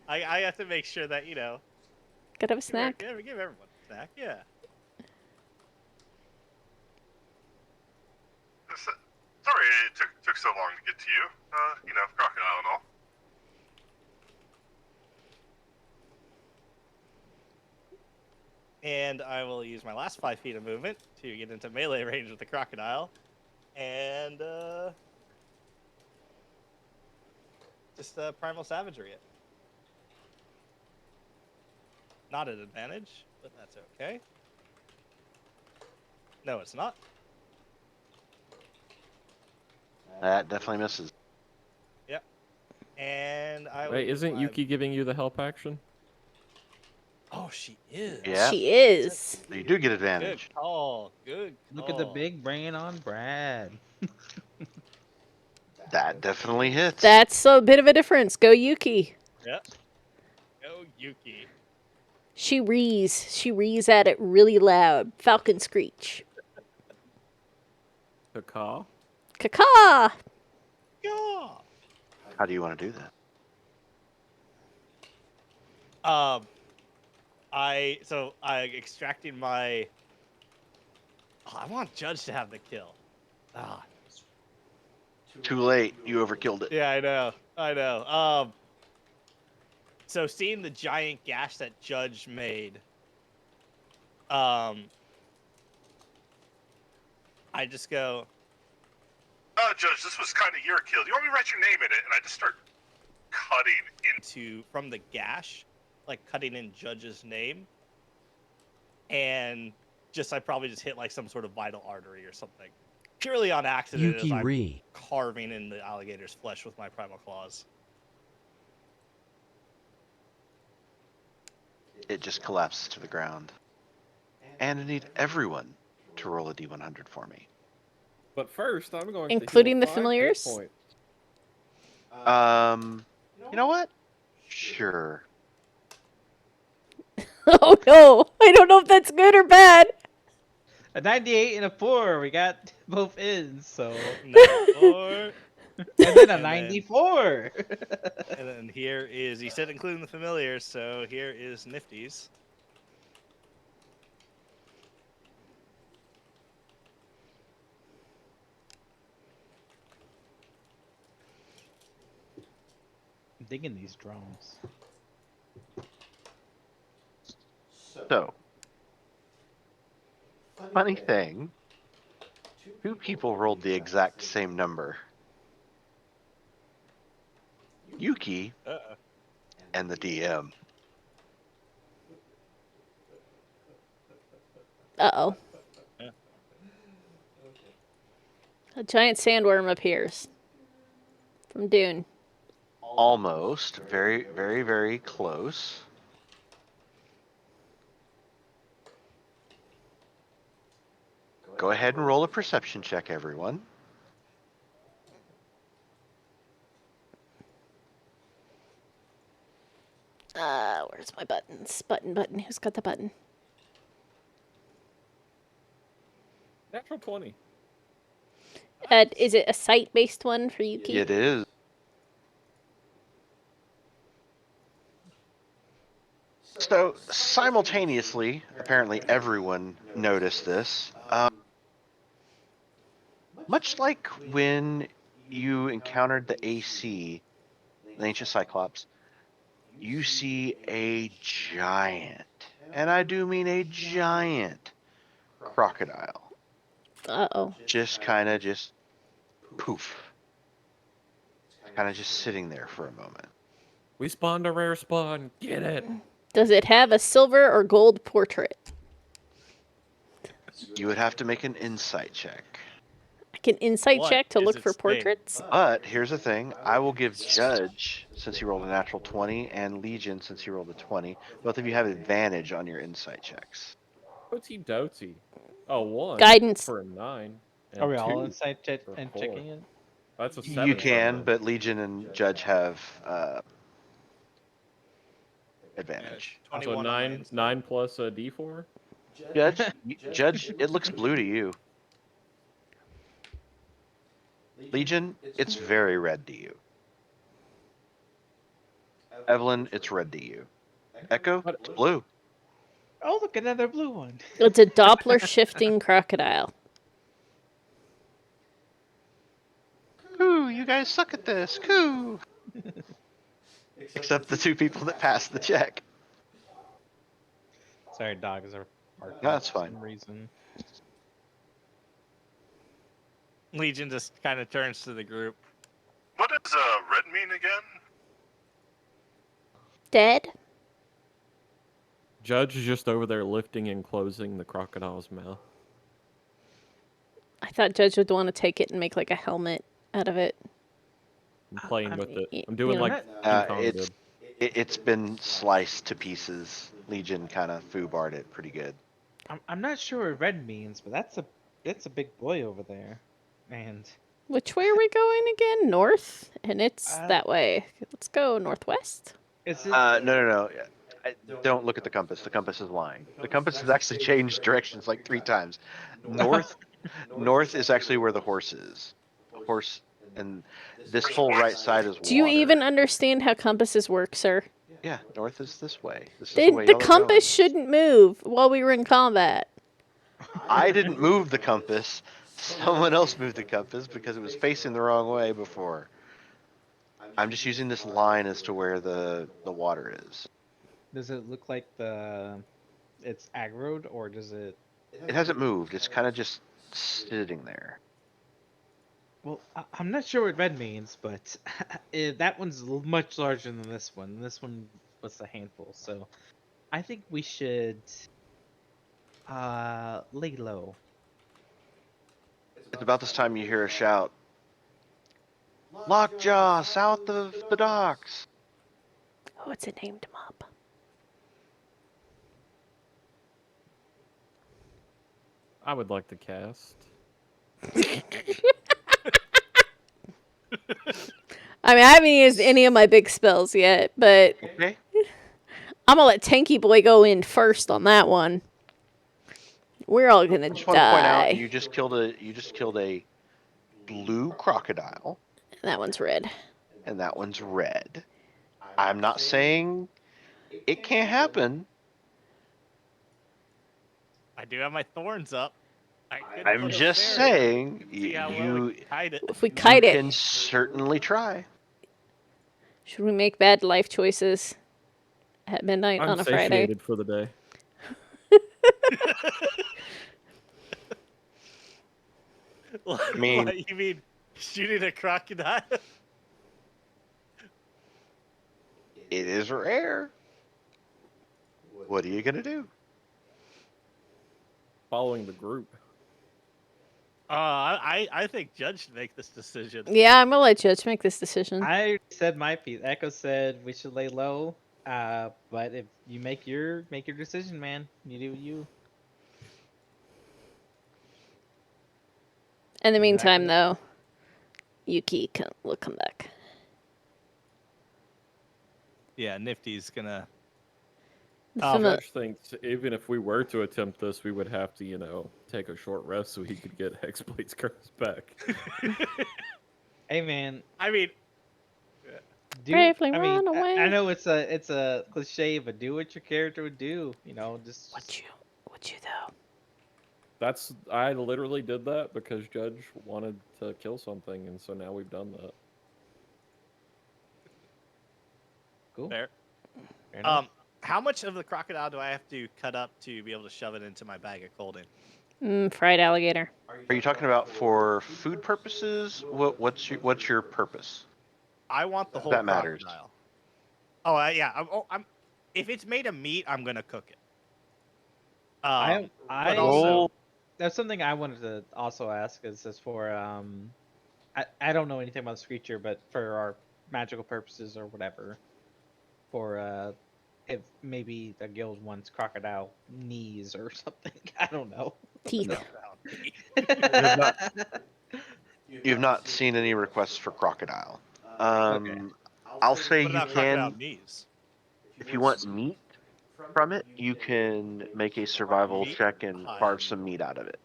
I have to make sure that, Gotta have a snack. Give everyone a snack, yeah. Sorry it took so long to get to you. Crocodile and all. And I will use my last 5 feet of movement to get into melee range with the crocodile. And, just Primal Savagery it. Not an advantage, but that's okay. No, it's not. That definitely misses. Yep. And I will Wait, use isn't my... Yuki giving you the help action? Oh, she is. Yeah. She is. So you do get Good advantage. call. Good call. Look at the big brain on Brad. That definitely hits. That's a bit of a difference. Go Yuki. Yep. Go Yuki. She rees. She rees at it really loud. Falcon screech. Caw. Caca! Yeah. How do you want to do that? I extracting my. Oh, I want Judge to have the kill. Ah. Too late. You overkilled it. Yeah, I know. So seeing the giant gash that Judge made, I just go. Judge, this was kind of your kill. Do you want me to write your name in it? And I just start cutting into from the gash, like cutting in Judge's name, and I probably just hit like some sort of vital artery or something, purely on accident. Yuki as I'm Ree. carving in the alligator's flesh with my primal claws. It just collapses to the ground. And I need everyone to roll a d100 for me. But first, I'm going Including to the heal 5 hit familiars? points. You know what? Sure. Oh no! I don't know if that's good or bad. A 98 and a 4. We got both ends, so. Or, And then a And then- 94. and then here is, he said including the familiars, so here is Nifty's. I'm digging these drones. So, funny thing, 2 people rolled the exact same number. Yuki and the DM. Uh-oh. A giant sandworm appears from Dune. Almost. Very, very, very close. Go ahead and roll a perception check, everyone. Where's my buttons? Button. Who's got the button? Natural 20. Is it a sight-based one for Yuki? It is. So, simultaneously, apparently everyone noticed this. Much like when you encountered the AC, the Ancient Cyclops, you see a giant, and I do mean a giant, crocodile. Uh-oh. Just kind of just poof. Kind of just sitting there for a moment. We spawned a rare spawn. Get it. Does it have a silver or gold portrait? You would have to make an insight check. I can insight What check to is look for its name? portraits. But here's the thing. I will give Judge, since he rolled a natural 20, and Legion, since he rolled a 20. Both of you have advantage on your insight checks. Oopsie dotsy. Oh, 1 Guidance. for a 9. And Are we all 2 inside for and 4. checking it? That's a 7. You for a can, 9. but Legion and Judge have advantage. So 21 on my 9, insight. 9 plus a D4? Judge, it looks blue to you. Legion, it's very red to you. Evelyn, it's red to you. Echo, it's blue. Oh, look, another blue one. It's a Doppler shifting crocodile. Coo, you guys suck at this. Coo. Except the 2 people that passed the check. Sorry, dogs are barking No, that's for fine. some reason. Legion just kind of turns to the group. What does red mean again? Dead? Judge is just over there lifting and closing the crocodile's mouth. I thought Judge would want to take it and make like a helmet out of it. I'm playing I with mean, it. I'm doing you know. like King Kong It's did. it's been sliced to pieces. Legion kind of foobarred it pretty good. I'm not sure what red means, but that's a big boy over there. And Which way are we going again? North? And it's that way. Let's go northwest. is it? No. Don't look at the compass. The compass is lying. The compass has actually changed directions like 3 times. North is actually where the horse is. Horse, and this whole right side is water. Do you even understand how compasses work, sir? Yeah, north is this way. This is the way The y'all are compass going. shouldn't move while we were in combat. I didn't move the compass. Someone else moved the compass because it was facing the wrong way before. I'm just using this line as to where the water is. Does it look like it's aggroed, or does it? It hasn't moved. It's kind of just sitting there. Well, I'm not sure what red means, but that one's much larger than this one. This one was a handful, so I think we should lay low. It's about this time you hear a shout. Lockjaw, south of the docks. Oh, it's a named mob. I would like to cast. I mean, I haven't used any of my big spells yet, but Okay. I'm gonna let Tanky Boy go in first on that one. We're all gonna I just want to point out die. you just killed a blue crocodile, That one's red. and that one's red. I'm not saying it can't happen. I do have my thorns up. I could I'm put a just barrier. saying See how well you we can hide it. If we kite you it, can certainly try. Should we make bad life choices at midnight I'm on a Friday? satiated for the day. I mean- What, you mean shooting a crocodile? It is rare. What are you gonna do? Following the group. I think Judge should make this decision. Yeah, I'm gonna let Judge make this decision. I said my piece. Echo said we should lay low. But if you make your decision, man, you do you. In the You're not meantime, gonna- though, Yuki will come back. Yeah, Nifty's gonna. The Oh, fami- Judge thinks even if we were to attempt this, we would have to, you know, take a short rest so he could get Hexblade's curse back. Hey, man, I mean, do. Bravely I mean, run I away. know it's a cliche, but do what your character would do. You know, just Would you though? I literally did that because Judge wanted to kill something, and so now we've done that. cool. fair. Fair enough. How much of the crocodile do I have to cut up to be able to shove it into my bag of holding? Fried alligator. Are you talking about for food purposes? What's your purpose? I want the whole That matters. crocodile. Oh yeah. If it's made of meat, I'm gonna cook it. I but also, Roll. That's something I wanted to also ask. Is for I don't know anything about this creature, but for our magical purposes or whatever, for if maybe the guild wants crocodile knees or something. I don't know. Teeth. No. You've not seen any requests for crocodile. I'll say what you about crocodile can, knees? if you want meat from it, you can make a survival Meat? check and Hide. carve some meat out of it.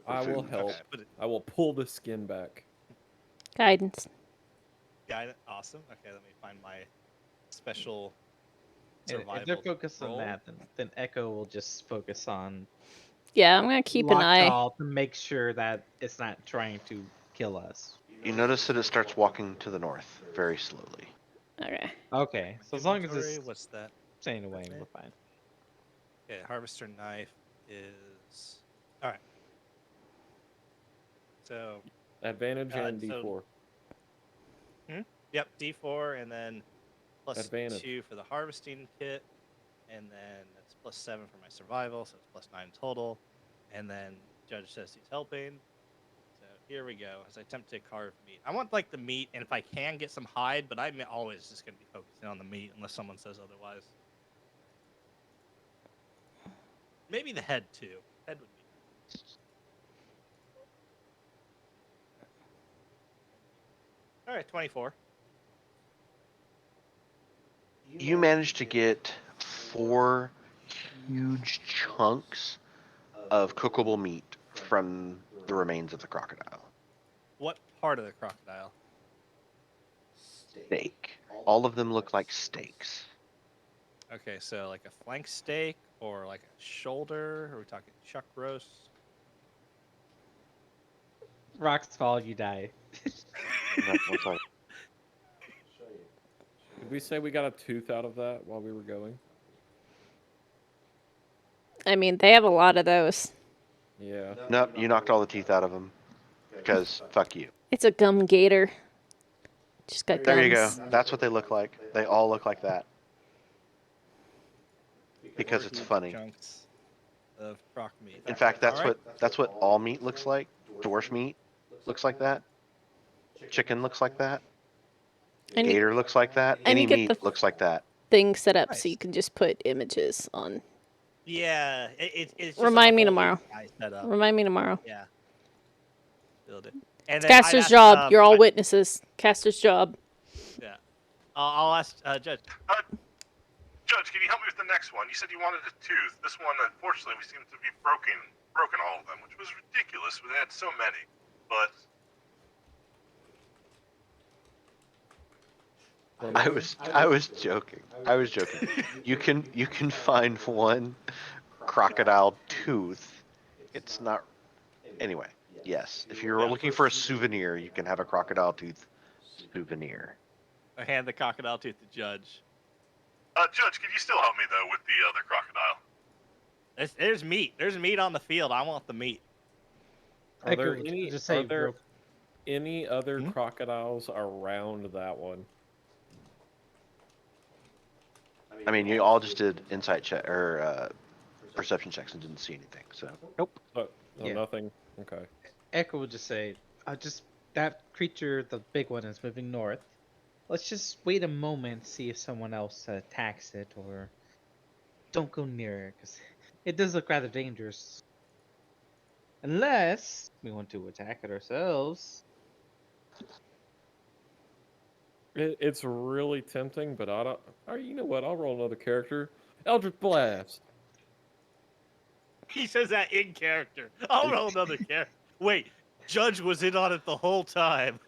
I will food. help. Okay, but I will pull the skin back. Guidance. yeah, awesome. Okay, let me find my special survival. If they're focused roll. on that, then Echo will just focus on Yeah, I'm gonna keep an eye. Lockjaw to make sure that it's not trying to kill us. You notice that it starts walking to the north very slowly. Okay. Okay, so as long as Inventory, it's what's that? staying away, That's we're it. fine. Okay, harvester knife is all right. So Advantage and so- D4. yep, D4 and then plus Advantage. 2 for the harvesting kit, and then that's plus 7 for my survival, so it's plus 9 total. And then Judge says he's helping. So here we go. As I attempt to carve meat, I want like the meat, and if I can get some hide, but I'm always just gonna be focusing on the meat unless someone says otherwise. Maybe the head too. Head would be. All right, 24. You managed to get 4 huge chunks of cookable meat from the remains of the crocodile. What part of the crocodile? Steak. All of them look like steaks. Okay, so like a flank steak or like a shoulder? Are we talking chuck roast? Rocks fall, you die. Looks like- Did we say we got a tooth out of that while we were going? I mean, they have a lot of those. Yeah. Nope, you knocked all the teeth out of them. Because fuck you. It's a gum gator. Just got gums. There you go. That's what they look like. They all look like that. Because it's funny. Chunks of croc meat. In fact, that's All right. what all meat looks like. Dwarf meat looks like that. Chicken looks like that. And you- Gator looks like that. and you Any get meat the- looks like that. Thing set up so Nice. you can just put images on. Yeah, it's just Remind like me a whole tomorrow. API setup. Remind me tomorrow. Yeah. Build it. And It's then I'd Caster's ask, job. You're all I- witnesses. Caster's job. Yeah. I'll ask Judge. Judge, can you help me with the next one? You said you wanted a tooth. This one, unfortunately, we seem to be broken all of them, which was ridiculous. We had so many, but I was joking. I was joking. You can find one crocodile tooth. It's not. Anyway, yes. If you're looking for a souvenir, you can have a crocodile tooth souvenir. I hand the crocodile tooth to Judge. Judge, can you still help me though with the other crocodile? There's meat. There's meat on the field. I want the meat. Are there Echo, any? just say Are there real- any other Hmm? crocodiles around that one? I mean, you all just did insight check or perception checks and didn't see anything. So nope. So Yeah. nothing. Okay. Echo would just say, just that creature, the big one, is moving north. Let's just wait a moment, see if someone else attacks it, or don't go near it, because it does look rather dangerous. Unless we want to attack it ourselves. It's really tempting, but I don't. You know what? I'll roll another character. Eldritch Blast. He says that in character. I'll roll another character. Wait, Judge was in on it the whole time.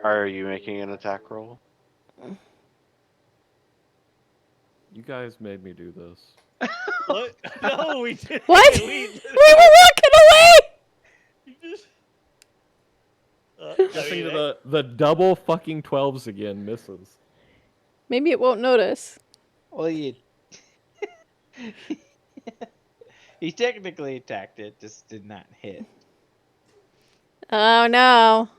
Are you making an attack roll? You guys made me do this. What? No, we didn't. What? We We were walking away! just. Guessing to the double fucking 12s again misses. Maybe it won't notice. Well, you. He technically attacked it, just did not hit. Oh no.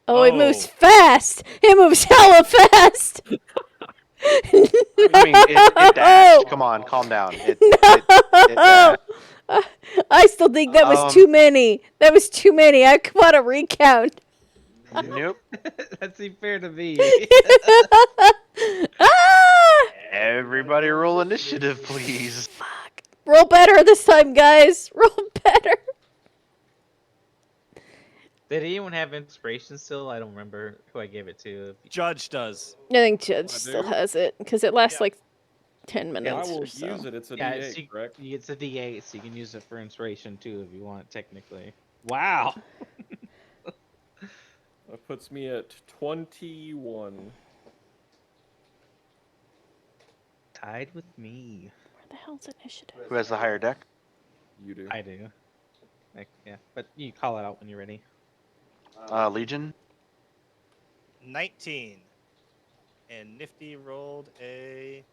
Oh, it moves Oh. fast! It moves hella fast! I mean, it dashed. Come on, calm down. It dashed. I still think that was too many. That was too many. I want a recount. Nope. That seemed fair to me. Ah! Everybody roll initiative, please. Fuck. Roll better this time, guys. Roll better. Did anyone have inspiration still? I don't remember who I gave it to. Judge does. I think Judge I still do? has it because it lasts Yeah. like 10 I minutes will or so. use it. It's a Yeah, D8, correct? it's a D8, so you can use it for inspiration too if you want, technically. Wow. That puts me at 21. Tied with me. Where the hell's initiative? Who has the higher deck? You do. I do. Yeah, but you call it out when you're ready. Legion. 19. And Nifty rolled a.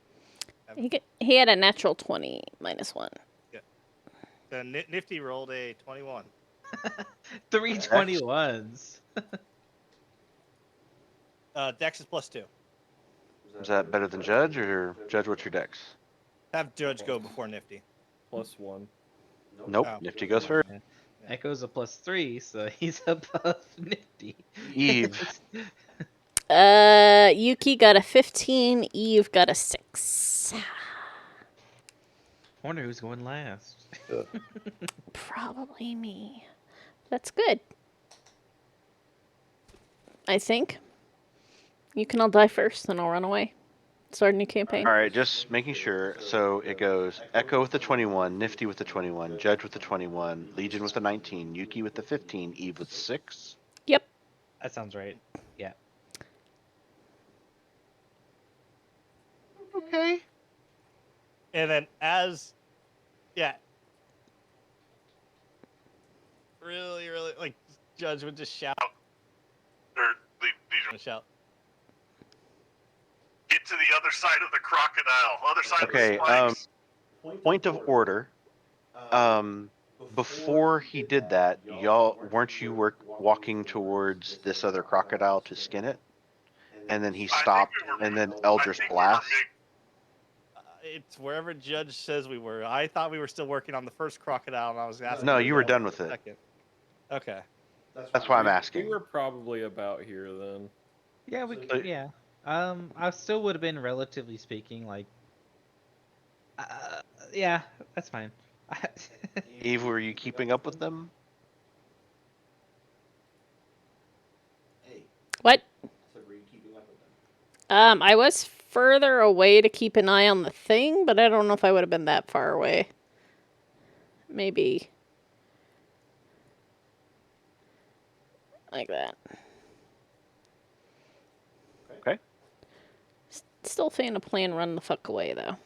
He had a natural 20 minus 1. Nifty rolled a 21. 3 21s. Dex is +2. Is that better than Judge or Judge? What's your dex? Have Judge go before Nifty. +1. Nope. Oh. Nifty goes first. Echo's a +3, so he's above Nifty. Eve. Yuki got a 15. Eve got a 6. Wonder who's going last. Probably me. That's good. I think. You can all die first, then I'll run away. Start a new campaign. All right, just making sure. So it goes Echo with the 21, Nifty with the 21, Judge with the 21, Legion with the 19, Yuki with the 15, Eve with 6. Yep. That sounds right. Yeah. Okay. And then really, like, Judge would just shout Or Legion, and shout. get to the other side of the crocodile. Other side Okay, of the spikes. Point of order. Before he did that, y'all weren't you walking towards this other crocodile to skin it? And then he I think stopped, we were- and then I Eldritch think we were Blast. It's wherever Judge says we were. I thought we were still working on the first crocodile, and I was asking. No, if you we were done with it. second. Okay. That's why I'm We asking. were probably about here then. Yeah, So- yeah. I still would have been relatively speaking like. Yeah, that's fine. Eve, were you keeping up with them? What? I was further away to keep an eye on the thing, but I don't know if I would have been that far away. Maybe. Like that. Okay. Still fan of playing run the fuck away, though.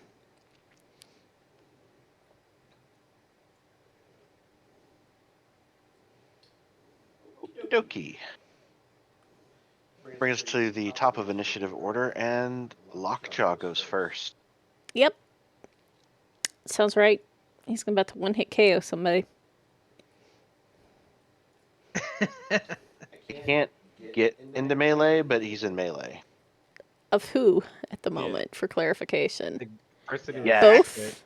dokie. Bring us to the top of initiative order, and Lockjaw goes first. Yep. Sounds right. He's about to one-hit KO somebody. He can't get into melee, but he's in melee. Of who at the Yeah. moment, for clarification? The person who Yeah. Both?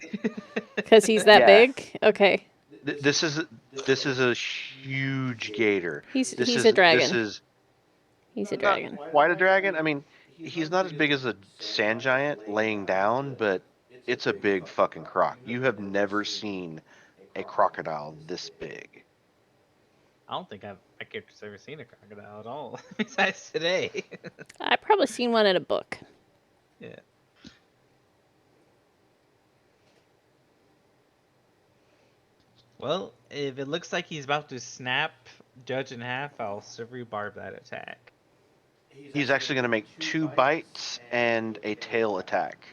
Because he's that Yeah. big? Okay. This is a huge gator. He's This a is dragon. This is He's a not dragon. quite a dragon. I mean, he's not as big as a sand giant laying down, but it's a big fucking croc. You have never seen a crocodile this big. I don't think my character's ever seen a crocodile at all, besides today. I've probably seen one in a book. Yeah. Well, if it looks like he's about to snap Judge in half, I'll silvery barb that attack. He's actually going to make 2 bites and a tail attack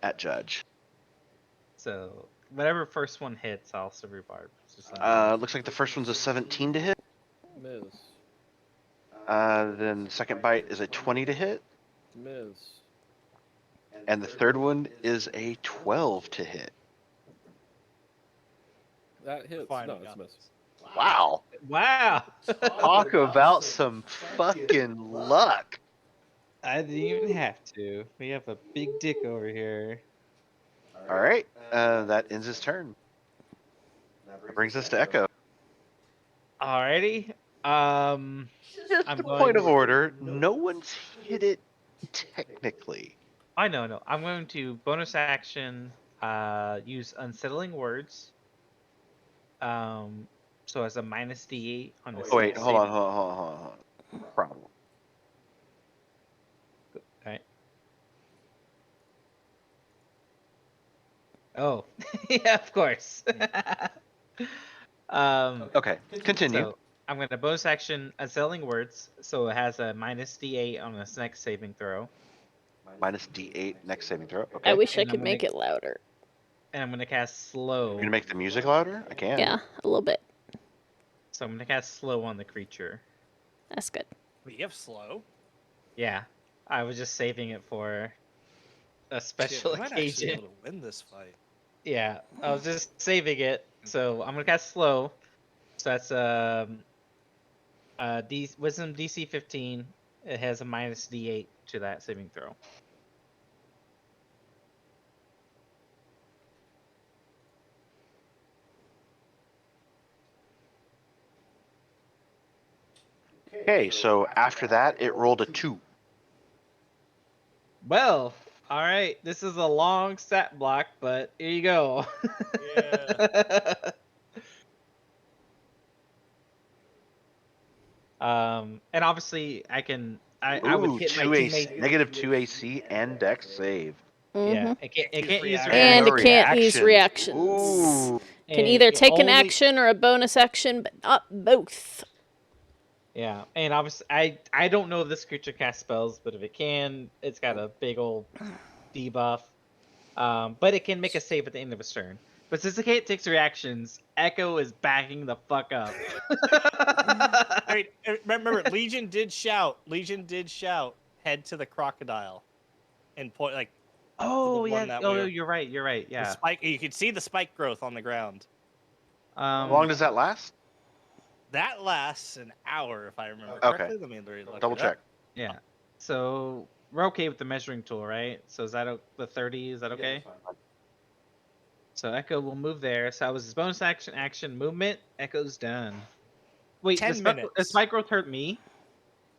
at Judge. So whatever first one hits, I'll silvery barb. Just let me know. Looks like the first one's a 17 to hit. Miss. Then the second bite is a 20 to hit. Miss. And the third one is a 12 to hit. That hits. Finally No, it's got a miss. this. Wow. Wow! Talk about some fucking luck. I didn't even have to. We have a big dick over here. All right. That ends his turn. That brings us to Echo. Alrighty. Just I'm a going- point of order. No one's hit it technically. I know. I'm going to bonus action use unsettling words. So as a minus D8 on the Oh, wait, save. hold on. Problem. Alright. Oh, yeah, of course. Okay, continue. So I'm going to bonus action unsettling words, so it has a minus D8 on the next saving throw. Minus D8 next saving throw. Okay. I wish I And I'm could gonna- make it louder. And I'm going to cast slow. You gonna make the music louder? I can. Yeah, a little bit. So I'm going to cast slow on the creature. That's good. Wait, you have slow? Yeah, I was just saving it for a special Shit, we might actually be occasion. able to win this fight. Yeah, I was just saving it. So I'm gonna cast slow. So that's Wisdom DC 15. It has a minus D8 to that saving throw. Okay, so after that, it rolled a 2. Well, all right. This is a long stat block, but here you go. Yeah. And obviously I would Ooh, hit my 2 AC, teammate. negative 2 AC and Dex save. Yeah, Mhm. it can't use reaction. And no it can't use reactions. reactions. Ooh. Can and either it take an only- action or a bonus action, but not both. Yeah, and obviously, I don't know if this creature casts spells, but if it can, it's got a big old debuff. But it can make a save at the end of its turn. But since it can't take reactions, Echo is backing the fuck up. I mean, remember, Legion did shout. Head to the crocodile, and point like. Oh one yeah. that Oh, we're- you're right. You're right. The Yeah. spike. You could see the spike growth on the ground. How long does that last? That lasts an hour, if I remember Okay. correctly. Let me look Double it up. check. Yeah. So we're okay with the measuring tool, right? So is that the 30? Is that okay? So Echo will move there. So that was his bonus action movement. Echo's done. Wait, 10 does minutes. spike growth hurt me?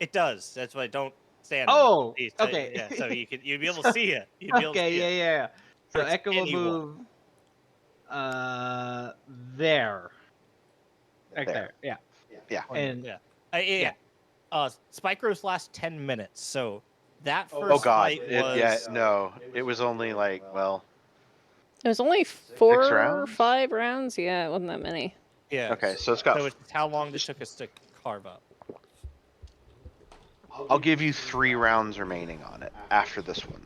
It does. That's why don't stand. Oh, See, so- okay. Yeah, so you'd be able to see it. You'd be able to Okay, see it. yeah. So Hurts Echo will anyone. move there. Right There. there. Yeah. Yeah. And Yeah. yeah. Spike growth lasts 10 minutes. So that first Oh god. fight was Yeah, no. It was only like, well, It was only 4 or rounds? 5 rounds. Yeah, it wasn't that many. yeah. okay, so it's got, So it's how long it took us to carve up. I'll give you 3 rounds remaining on it after this one.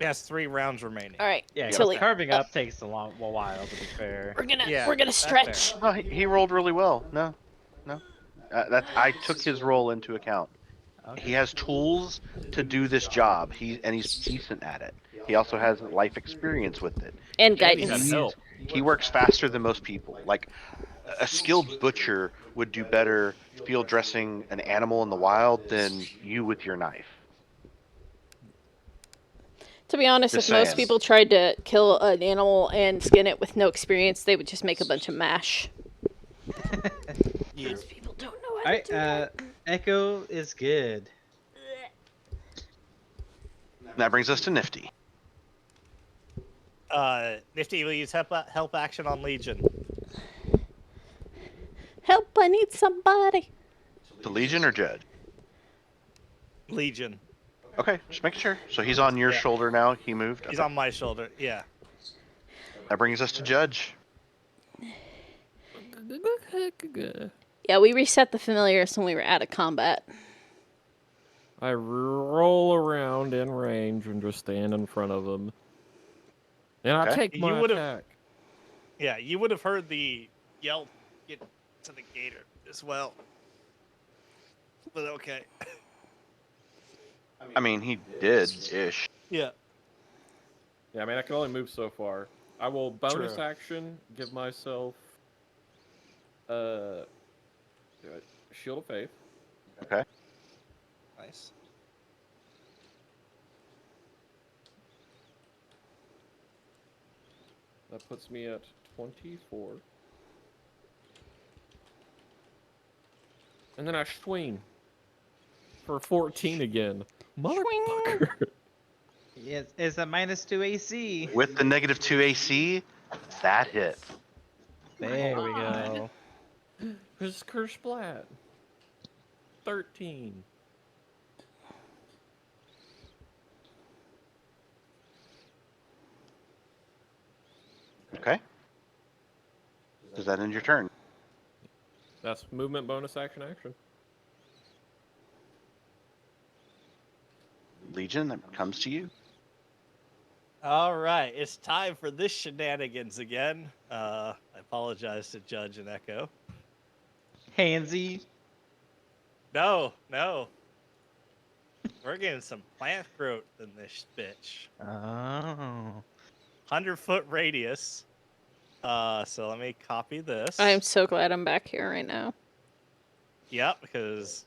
It has 3 rounds remaining. All right, Yeah, 'cause Tilly. carving up takes a while to be fair. We're gonna Yeah, we're gonna that's fair. stretch. No, he rolled really well. No. I took his role into account. Okay. He has tools to do this job. He's decent at it. He also has life experience with it. And And he had guidance. help. He works faster than most people. Like a skilled butcher would do better field dressing an animal in the wild than you with your knife. To be honest, Just if most saying. people tried to kill an animal and skin it with no experience, they would just make a bunch of mash. Yeah. These people don't know how All right. to do that. Echo is good. That brings us to Nifty. Nifty will use help action on Legion. Help! I need somebody. The Legion or Judge? Legion. Okay, just making sure. So he's on your Yeah. shoulder now. He moved. He's Okay. on my shoulder. Yeah. That brings us to Judge. Yeah, we reset the familiars when we were out of combat. I roll around in range and just stand in front of him. And I Okay. take You my would've- attack. Yeah, you would have heard the yelp get to the gator as well. But okay. I mean, he did ish. Yeah. Yeah, I mean, I can only move so far. I will bonus True. action give myself Shield of Faith. Okay. Nice. That puts me at 24. And then I swing for 14 again. Motherfucker. Yes, it's a -2 AC. With the -2 AC, that hit. There we go. His curse splat. 13. Okay. Does that end your turn? That's movement bonus action action. Legion, that comes to you. All right, it's time for this shenanigans again. I apologize to Judge and Echo. Handsy. No. We're getting some plant growth in this bitch. Oh. 100-foot radius. So let me copy this. I am so glad I'm back here right now. Yep, because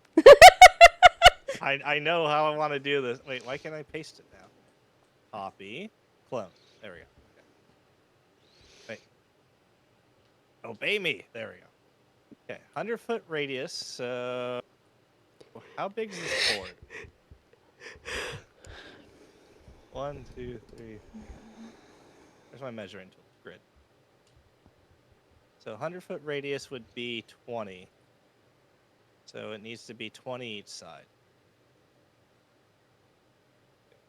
I know how I want to do this. Wait, why can't I paste it now? Copy, clone. There we go. Okay. Wait. Obey me. There we go. Okay, 100-foot radius. So how big is this board? 1, 2, 3. Where's my measuring tool? Grid. So 100-foot radius would be 20. So it needs to be 20 each side.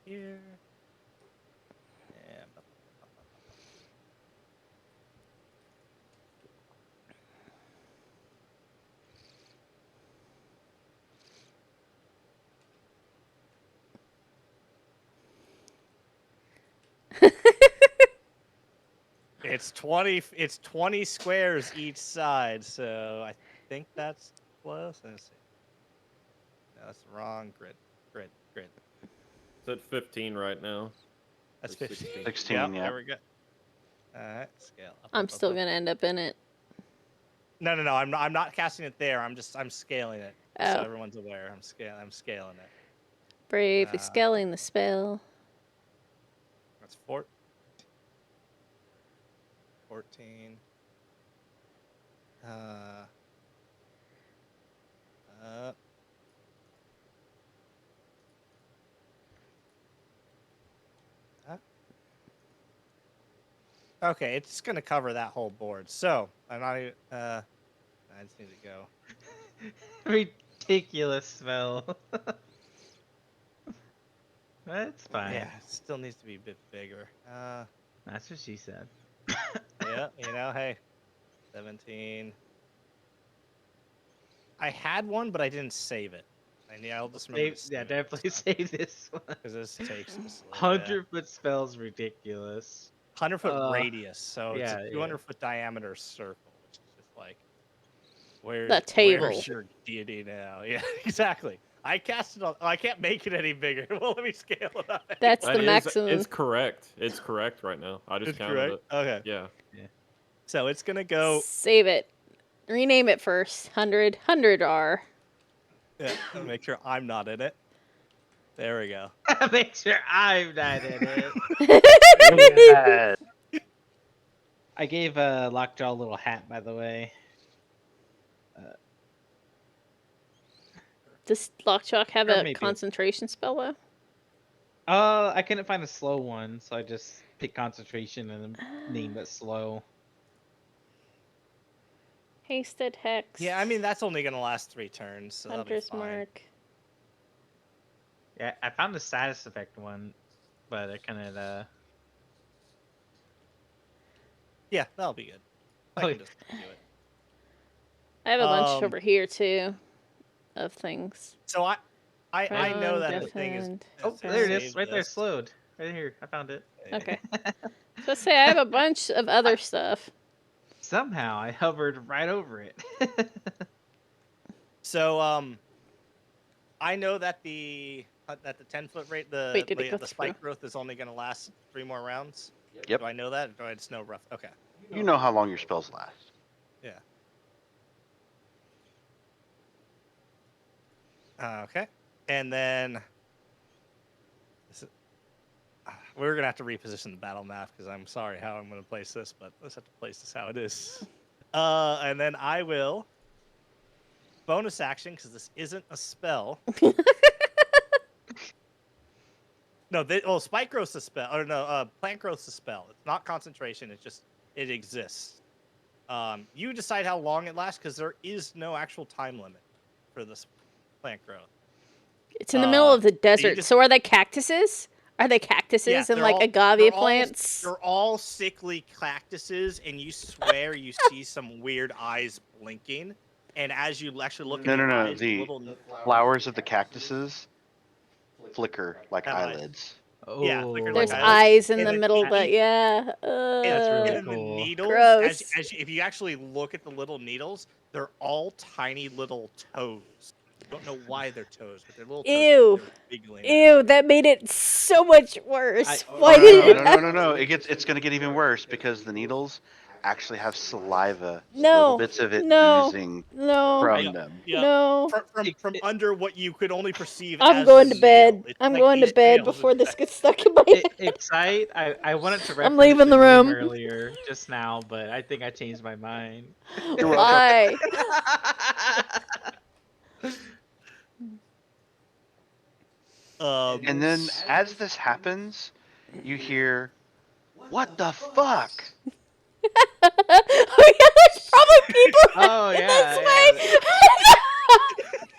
Here. And it's 20 squares each side, so I think that's close. Let's see. No, that's the wrong grid. It's at 15 right now. That's Or 15. 16, Yep, yeah. there we go. Alright, scale up. I'm up, still up. gonna end up in it. No, I'm not casting it there. I'm scaling it. So Oh. everyone's aware. I'm scaling it. Brave is scaling the spell. That's 14. Okay, it's gonna cover that whole board. So I'm not. I just need to go. Ridiculous spell. That's fine. Yeah, it still needs to be a bit bigger. That's what she said. Yeah, hey, 17. I had one, but I didn't save it. I'll just remember. Yeah, definitely save this one. Because this takes 100-foot spell's ridiculous. 100-foot radius, so yeah, it's a 200-foot diameter circle, which is just like The table. Where's your deity now? Yeah, exactly. I cast it on. Oh, I can't make it any bigger. Well, let me scale it up. That's That the is- maximum. It's correct. It's correct right now. I just It's counted correct. it. Okay. Yeah. So it's gonna go. Save it. Rename it first. 100 R. Yeah, I'll make sure I'm not in it. There we go. Make sure I'm not in it. Yes. I gave Lockjaw a little hat, by the way. Does Lockjaw have Or a maybe- concentration spell though? I couldn't find a slow one, so I just picked concentration and named it slow. Hasted Hex. Yeah, I mean that's only gonna last 3 turns, so that'll be Hunter's fine. Mark. Yeah, I found the status effect one, but I couldn't. Yeah, that'll be good. I Oh, can just do it. I have a bunch Um, over here too, of things. So I know that the thing is. Defend. Oh, is there it is, save right there, this. slowed. Right here, I found it. Okay. So let's say I have a bunch of other stuff. Somehow I hovered right over it. So I know that the 10-foot rate Wait, did it go the through? spike growth is only gonna last 3 more rounds. Yep. Do I know that? Or do I just know rough? Okay. You know how long your spells last. Yeah. Okay. And then we're gonna have to reposition the battle map because I'm sorry how I'm gonna place this, but let's have to place this how it is. And then I will bonus action because this isn't a spell. No, spike growth's a spell. Or no, plant growth's a spell. It's not concentration. It's just it exists. You decide how long it lasts because there is no actual time limit for this plant growth. It's in the middle of the desert. just- So are they cactuses? Are they cactuses and they're like all- agave they're all- plants? They're all sickly cactuses, and you swear you see some weird eyes blinking. And as you actually look No, at no, the no. eyes, The little flowers of the cactuses flicker like Have eyes. eyelids. Yeah, Oh, flicker There's like eyes in And the then middle, each- but yeah. That's and really then cool. the needles, Gross. if you actually look at the little needles, they're all tiny little toes. I don't know why they're toes, but they're little toes. Ew. They're wiggling. Ew, that made it so much worse. I- Why Oh, did no. It's going to get even worse because the needles actually have saliva. No, Little bits of it no, oozing No, from them. Yeah. no. From under what you could only perceive I'm as going the to bed. nail. It's I'm like going to these bed nails before this inside. gets stuck in my head. Excite, I wanted to reference I'm leaving the meme room. earlier, just now, but I think I changed my mind. You're welcome. Why? And then as this happens, you hear, "What the fuck?" Oh yeah, there's probably people Oh, this yeah, way.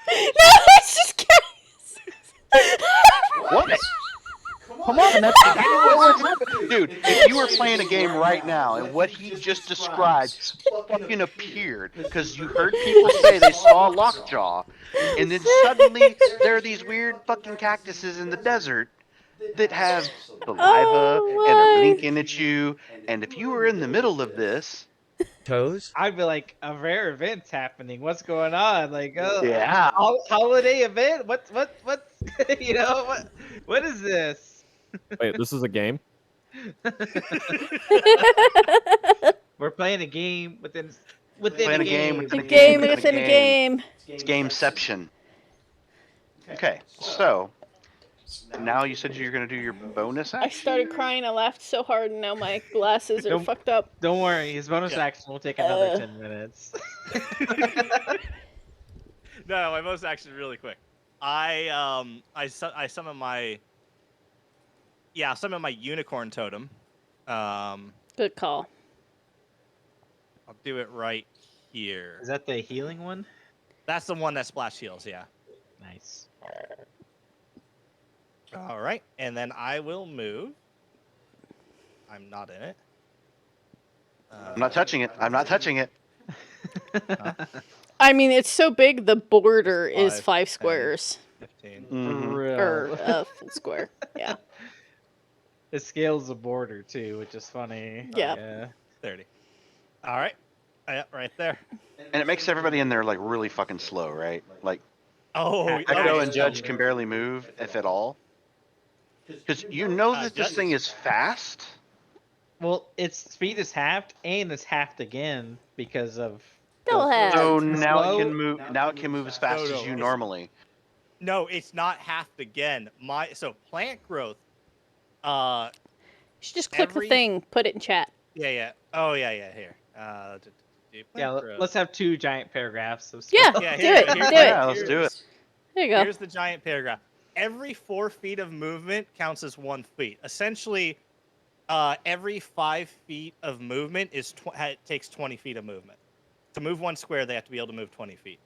No, it's just guys. What? Come on, Dude, if you were playing a game right now and what he just described fucking appeared because you heard people say they saw Lockjaw, and then suddenly there are these weird fucking cactuses in the desert that have saliva Oh, and are my. blinking at you, and if you were in the middle of this, Toes? I'd be like, a rare event's happening. What's going on? Like, yeah. holiday event? What's you know, what is this? Wait, this is a game? We're playing a game within Playing a a game game. within A a game within a within a game. game. It's gameception. Okay, so now you said you're gonna do your bonus I action. started crying. I laughed so hard, and now my glasses are Nope. fucked up. Don't worry, his bonus Yeah. action will take another 10 Uh. minutes. No, my bonus action is really quick. I summon my unicorn totem. I'll Good call. do it right here. Is that the healing one? That's the one that splash heals, yeah. Nice. All right, and then I will move. I'm not in it. I'm not touching it. I'm not touching it. I mean, it's so big. The border is 5, 5 10. squares 15. Mhm. or a full square. Yeah. It scales the border too, which is funny. Yeah. Yeah. 30. All right. Right there. And it makes everybody in there like really fucking slow, right? Like Oh, Echo okay. and Judge can barely move, if at all. Because you know that this Judge- thing is fast. Well, its speed is halved, and it's halved again because of Double the- half. So It's now it slow. can move. Now it can move as fast No, as you it's- normally. No, it's not halved again. So plant growth. You should just click the Every- thing, put it in chat. Yeah. Oh, yeah. Here. Yeah, Plant growth. let's have 2 giant paragraphs of Yeah, stuff. Yeah, do here- it, here's- do Yeah, it. let's do it. There you go. Here's the giant paragraph. Every 4 feet of movement counts as 1 feet. Essentially, every 5 feet of movement takes 20 feet of movement. To move 1 square, they have to be able to move 20 feet.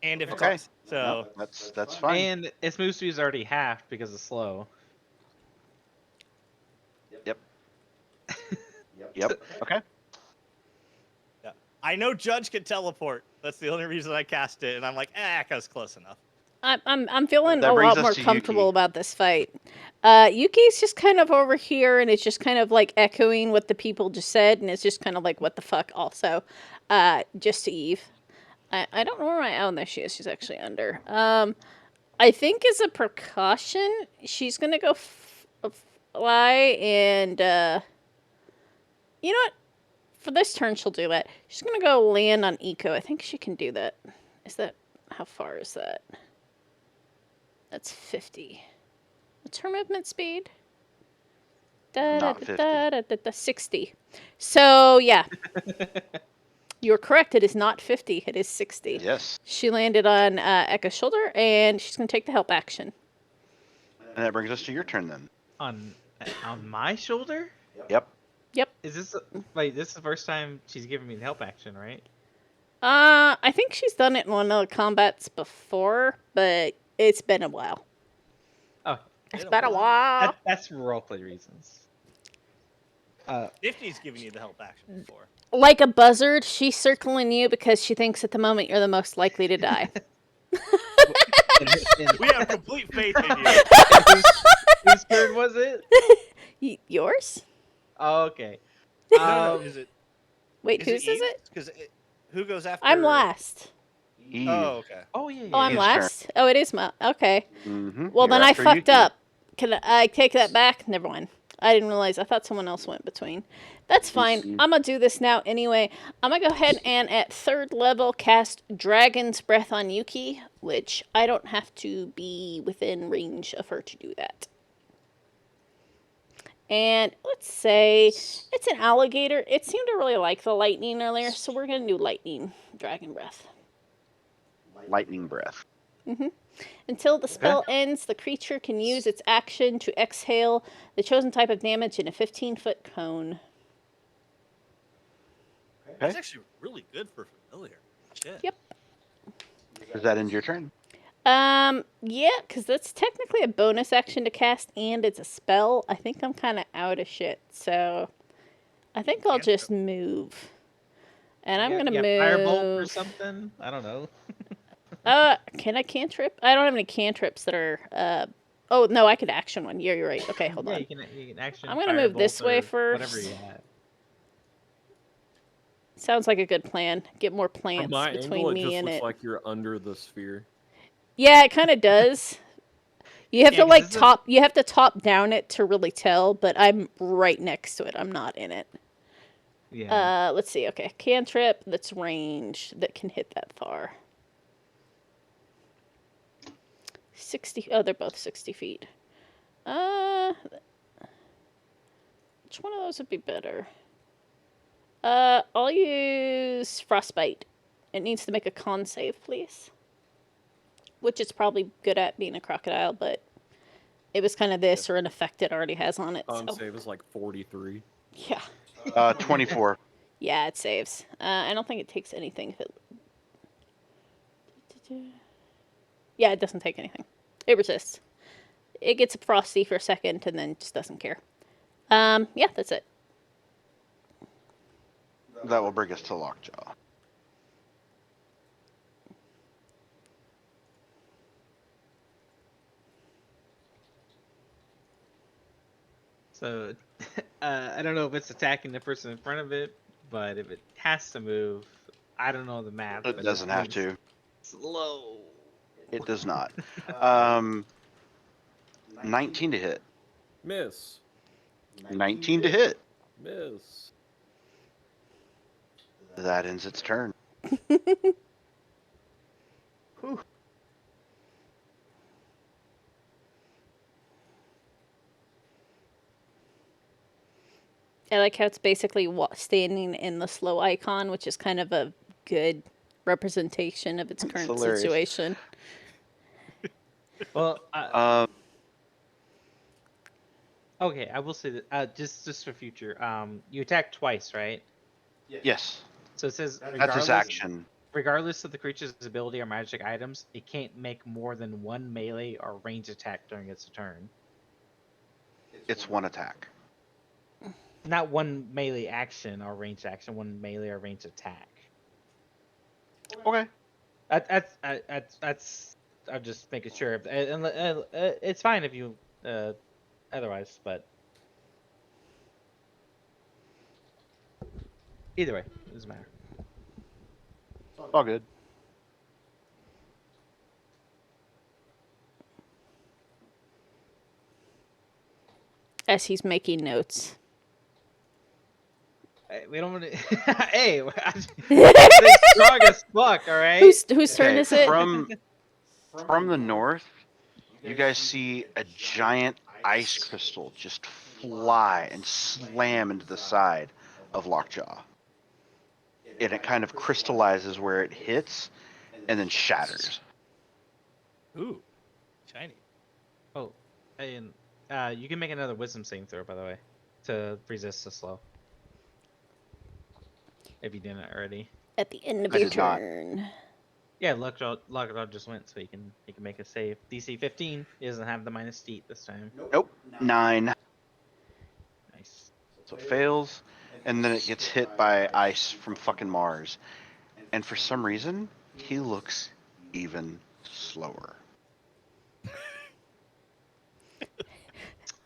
And if Okay. it's so, No, that's fine. And its move speed is already halved because it's slow. Yep. Okay. yeah. I know Judge can teleport. That's the only reason I cast it, and I'm like, Echo's close enough. I'm feeling That a brings lot us more to comfortable Yuki. about this fight. Yuki's just kind of over here, and it's just kind of like echoing what the people just said, and it's just kind of like, what the fuck, also. Just to Eve. I don't know where my... Oh, there she is. She's actually under. I think as a precaution, she's going to go fly, and... you know what? For this turn, she'll do that. She's going to go land on Eco. I think she can do that. Is that... How far is that? That's 50. What's her movement speed? Not 50. 60. So, yeah. You're correct. It is not 50. It is 60. Yes. She landed on Echo's shoulder, and she's going to take the help action. And that brings us to your turn then. On my shoulder? Yep. Is this wait? This is the first time she's giving me the help action, right? I think she's done it in one of the combats before, but it's been a while. Oh, It's been a while. that's for roleplay reasons. 50's giving you the help action before. Like a buzzard, she's circling you because she thinks at the moment you're the most likely to die. We have complete faith in you. Whose turn was it? Yours? Oh, okay. No, is it? Wait, whose is it? Because who goes after? I'm last. Eve. Oh, okay. Oh yeah. Oh, I'm Eve's last? Oh, it is my... Okay. Mm-hmm. Well, then I fucked up. Can I take that back? Never mind. I didn't realize. I thought someone else went between. That's fine. I'm going to do this now anyway. I'm going to go ahead and at 3rd level cast Dragon's Breath on Yuki, which I don't have to be within range of her to do that. And let's say it's an alligator. It seemed to really like the lightning earlier, so we're going to do Lightning Dragon Breath. Lightning breath. Until the spell ends, the creature can use its action to exhale the chosen type of damage in a 15-foot cone. That's actually really good for familiar. Shit. Yep. Does that end your turn? Yeah, because that's technically a bonus action to cast, and it's a spell. I think I'm kind of out of shit, so I think I'll just move. And I'm gonna move. Firebolt or something. I don't know. Can I cantrip? I don't have any cantrips that are. Oh no, I could action one. Yeah, you're right. Okay, hold Yeah, on. you can action. I'm gonna move this Firebolt way or Whatever first. you had. Sounds like a good plan. Get more From plants my between angle, it me just and looks it. like you're under the sphere. Yeah, it kind of does. You have Yeah, to 'cause like this is- top. You have to top down it to really tell. But I'm right next to it. I'm not in it. Yeah. Let's see. Okay, cantrip that's range that can hit that far. 60. Oh, they're both 60 feet. Which one of those would be better? I'll use frostbite. It needs to make a con save, please. Which it's probably good at being a crocodile, but it was kind of this or an effect it already has on it. Con So. save is like 43. Yeah. 24. Yeah, it saves. I don't think it takes anything if it... Yeah, it doesn't take anything. It resists. It gets frosty for a second and then just doesn't care. Yeah, that's it. That will bring us to Lockjaw. So, I don't know if it's attacking the person in front of it, but if it has to move. I don't know the math. It but doesn't have moves to. Slow. It does not. 19 to hit. Miss. 19 to hit. Miss. That ends its turn. I like how it's basically standing in the slow icon, which is kind of a good representation of its current hilarious. situation. Well, okay, I will say that just for future. You attack twice, right? Yes. So it says That's his action. regardless of the creature's ability or magic items, it can't make more than one melee or range attack during its turn. It's one attack. Not one melee action or ranged action, one melee or ranged attack. Okay. That's I'm just making sure. It's fine if you otherwise, but either way, it doesn't matter. All good. As he's making notes. Hey, we don't want to. Hey, they're strong as fuck. All right. Whose turn is it? From the north, you guys see a giant ice crystal just fly and slam into the side of Lockjaw. And it kind of crystallizes where it hits and then shatters. Ooh, shiny. Oh, and you can make another wisdom saving throw, by the way, to resist the slow. If you didn't already. At the end of I your did not. turn. Yeah, Lockjaw just went, so he can make a save. DC 15. He doesn't have the minus feet this time. Nope. 9. Nice. So it fails, and then it gets hit by ice from fucking Mars. And for some reason, he looks even slower.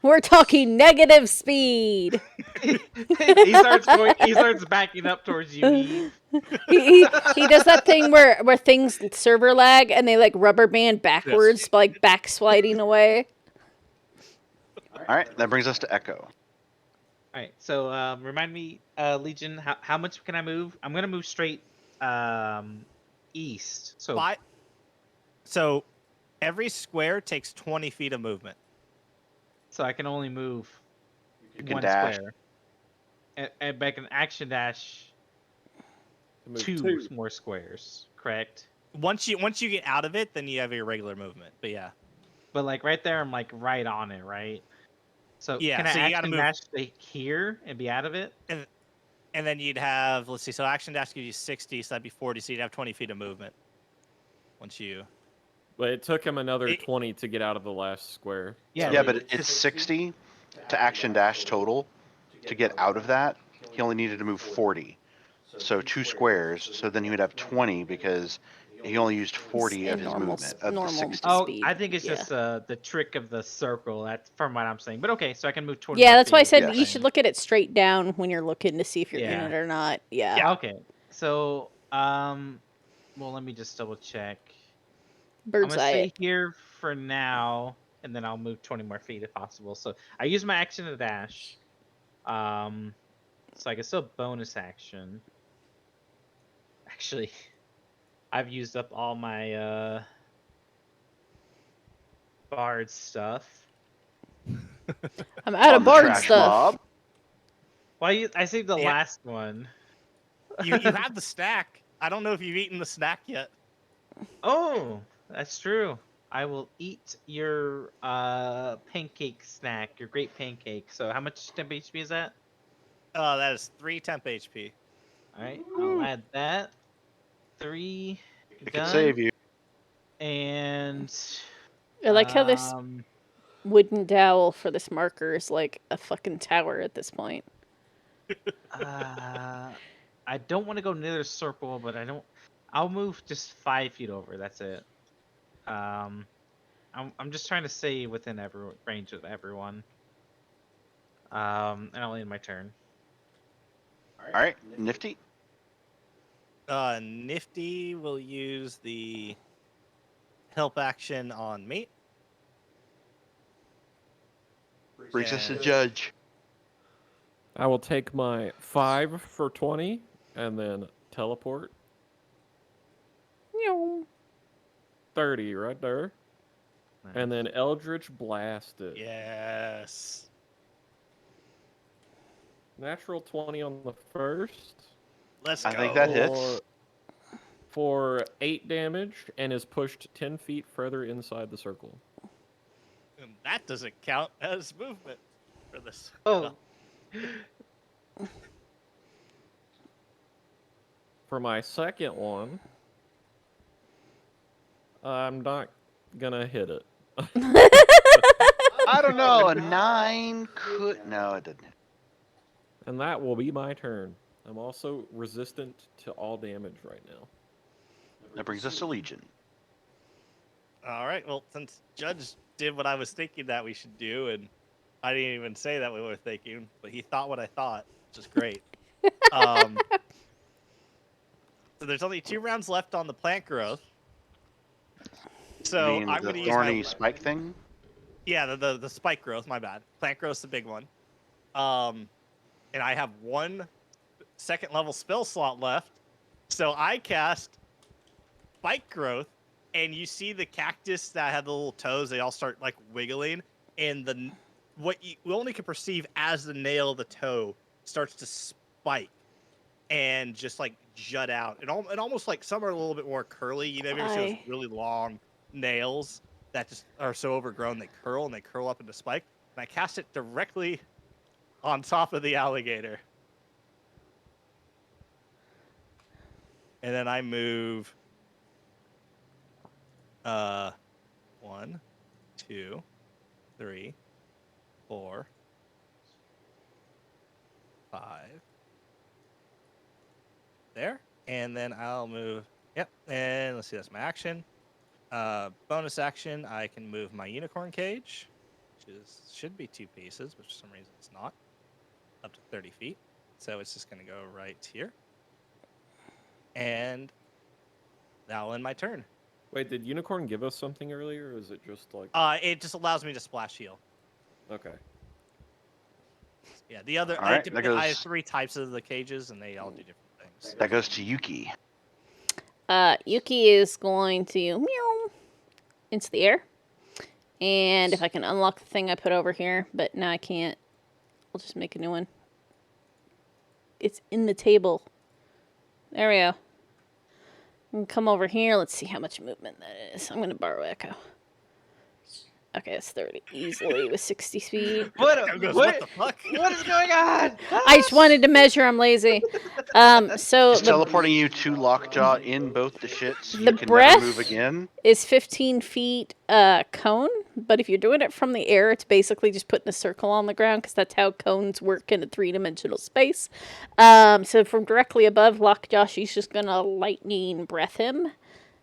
We're talking negative speed. He starts backing up towards you, Eve. He does that thing where things server lag and they like rubber band backwards, like back sliding away. All right, that brings us to Echo. All right, so remind me, Legion, how much can I move? I'm gonna move straight east. So every square takes 20 feet of movement. So I can only move You can one dash. square. And make an action dash Move two more squares, correct? Once you get out of it, then you have your regular movement. But yeah. But like right there, I'm like right on it, right? So Yeah, can I so you gotta action move- dash to here and be out of it? And then you'd have, let's see, so action dash gives you 60, so that'd be 40, so you'd have 20 feet of movement. Once you... But it took him another 20 to get out of the last square. Yeah, but it's 60 to action dash total. To get out of that, he only needed to move 40. So 2 squares, so then he would have 20 because he only used 40 of his movement of the 60. Oh, speed. I think it's just the trick of the circle. That's from what I'm saying. But okay, so I can move 20. Yeah, more that's why I feet. said Yes. you should look at it straight down when you're looking to see if you're in Yeah. it or not. Yeah. Okay, so well, let me just double check. I'm Bird's gonna eye stay it. here for now, and then I'll move 20 more feet if possible. So I use my action to dash. So I can still bonus action. Actually, I've used up all my bard stuff. I'm out On of the bard trash stuff. mob. Well, I saved the Yeah. last one. You have the snack. I don't know if you've eaten the snack yet. Oh, that's true. I will eat your pancake snack, your great pancake. So how much temp HP is that? That is 3 temp HP. All right, I'll add that. 3 It done. could save you. And I like how this wooden dowel for this marker is like a fucking tower at this point. I don't want to go near the circle, but I'll move just 5 feet over. That's it. I'm just trying to stay within range of everyone. And I'll end my turn. All right, Nifty. Nifty will use the help action on me. Resist the And- judge. I will take my 5 for 20 and then teleport. 30 right there. And then Eldritch Blast it. Yes. Natural 20 on the first. Let's go. I think that hits. For 8 damage and is pushed 10 feet further inside the circle. And that doesn't count as movement for this. Oh. For my second one, I'm not gonna hit it. I don't know. A 9 could. No, it didn't. And that will be my turn. I'm also resistant to all damage right now. That brings us to Legion. All right. Well, since Judge did what I was thinking that we should do, and I didn't even say that we were thinking, but he thought what I thought, which is great. So there's only 2 rounds left on the plant growth. So You mean I'm the going to use thorny my spike thing? yeah the spike growth. My bad. Plant growth's the big one. And I have 1 second level spell slot left, so I cast spike growth, and you see the cactus that had the little toes. They all start like wiggling, and what you only can perceive as the nail of the toe starts to spike and just like jut out. And almost like some are a little bit more curly. You never see those really long nails that just are so overgrown they curl up into spike. And I cast it directly on top of the alligator. And then I move 1, 2, 3, 4, 5. There. And then I'll move. Yep. And let's see, that's my action. Bonus action, I can move my unicorn cage, which should be 2 pieces, but for some reason it's not. Up to 30 feet. So it's just going to go right here. And that'll end my turn. Wait, did Unicorn give us something earlier, or is it just like... It just allows me to splash heal. Okay. Yeah, the other... All right, I have 3 types of the cages, and they all do different things. That goes to Yuki. Yuki is going to meow into the air. And if I can unlock the thing I put over here, but no, I can't. I'll just make a new one. It's in the table. There we go. And come over here. Let's see how much movement that is. I'm going to borrow Echo. Okay, it's 30 easily with 60 speed. What the fuck? What is going on? I just wanted to measure. I'm lazy. So He's teleporting you to Lockjaw in both the shits. The You can breath never move again. is 15 feet cone, but if you're doing it from the air, it's basically just putting a circle on the ground because that's how cones work in a 3-dimensional space. So from directly above Lockjaw, she's just gonna lightning breath him.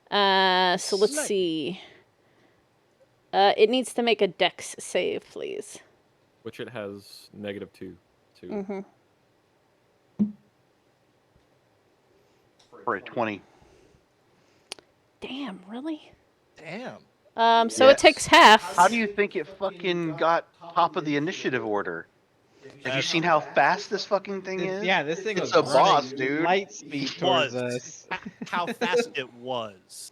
So let's see. It needs to make a dex save, please. Which it has -2 to. Mm-hmm. For a 20. Damn, really? Damn. So it takes half. How do you think it fucking got top of the initiative order? Have you seen how fast this fucking thing is? Yeah, this thing It's was a boss, running dude. light speed towards Was. us. How fast it was.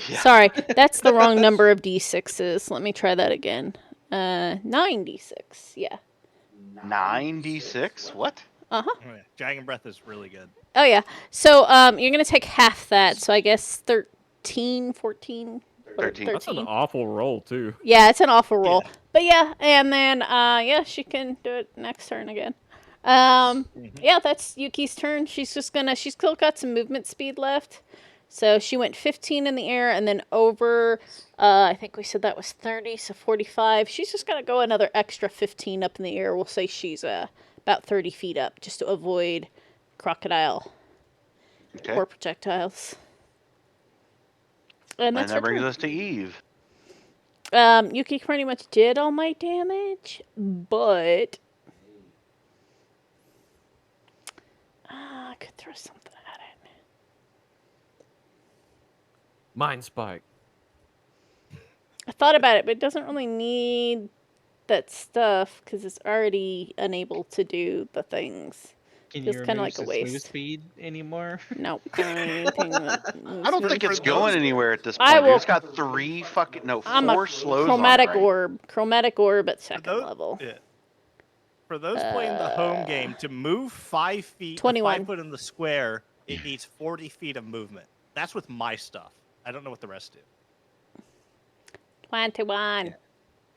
Yeah. Sorry, that's the wrong number of d6s. Let me try that again. 9 d6. Yeah. 9d6? What? Uh-huh. Oh, yeah. Dragon breath is really good. Oh, yeah. So, you're going to take half that. So, I guess 13, 14? 13. That's an awful roll, too. Yeah, it's an awful roll. Yeah. But, yeah. And then, yeah, she can do it next turn again. Yeah, that's Yuki's turn. She's still got some movement speed left. So, she went 15 in the air and then over, I think we said that was 30, so 45. She's just going to go another extra 15 up in the air. We'll say she's about 30 feet up just to avoid crocodile or projectiles. And that's that brings her us to Eve. turn. Yuki pretty much did all my damage, but I could throw something at it. Mind spike. I thought about it, but it doesn't really need that stuff because it's already unable to do the things. Can Feels you kinda remove like a its move waste. speed anymore? Nope. I don't need anything that I don't moves think me. it's For going those- anywhere at this I point. Dude. will- It's got 3 fucking I'm a four slows chromatic on it, right? orb. Chromatic orb at For second those, level. yeah. For those playing the home game, to move 5 feet, 21. 5 foot in the square, it needs 40 feet of movement. That's with my stuff. I don't know what the rest do. 21. Yeah.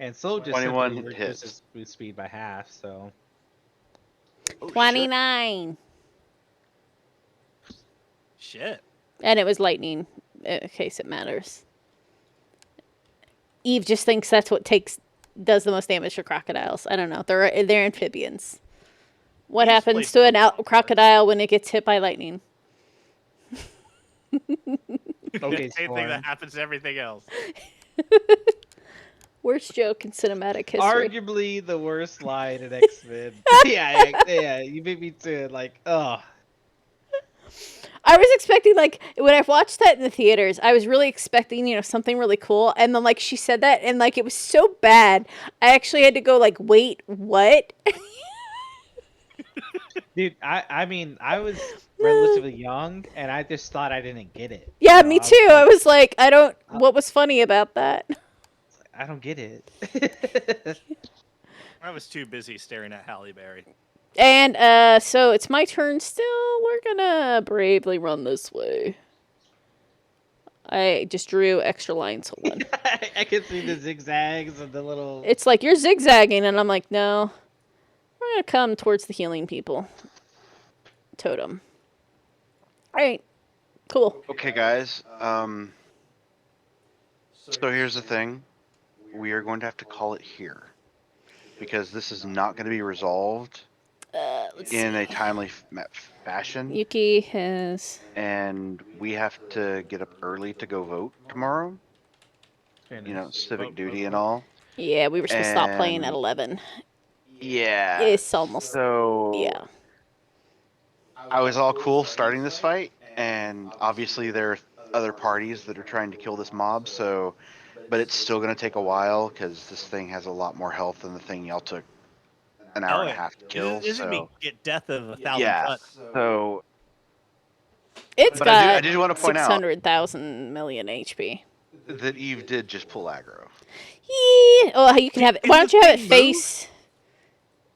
And so just 21 simply hits. reduces move speed by half. So Oh, shit. 29. Shit. And it was lightning, in case it matters. Eve just thinks that's what does the most damage to crocodiles. I don't know. They're amphibians. What Eve's happens played to an crocodile when it gets hit by lightning? okay, Same thing that happens to everything else. Worst joke in cinematic history. arguably the worst line in X-Men. yeah, you beat me to it. Like, oh, I was expecting, like, when I watched that in the theaters, I was really expecting, something really cool. And then, like, she said that, and, like, it was so bad. I actually had to go, like, wait, what? dude. I mean, I was relatively young, and I just thought I didn't get it. Yeah, You know, me I was too. like, I was like, what was funny about that? I don't get it. I was too busy staring at Halle Berry. And, so it's my turn still. We're gonna bravely run this way. I just drew extra lines. Hold on. I can see the zigzags and the little. It's like, you're zigzagging, and I'm like, no. We're gonna come towards the healing people. Totem. Alright. Cool. Okay, guys. So here's the thing. We are going to have to call it here. Because this is not going to be resolved Let's in see. a timely fashion. Yuki has... And we have to get up early to go vote tomorrow. You know, civic duty and all. Yeah, we were supposed to stop playing at And- 11. Yeah. It's almost... So Yeah. I was all cool starting this fight, and obviously there are other parties that are trying to kill this mob, so but it's still going to take a while because this thing has a lot more health than the thing y'all took an hour and a half to kill. This is So me get death of 1,000 yeah, cuts. so It's But got I did want to point out 600,000 million HP. that Eve did just pull aggro. Yeah. Oh, you can have it. Can Why don't the you have it thing face?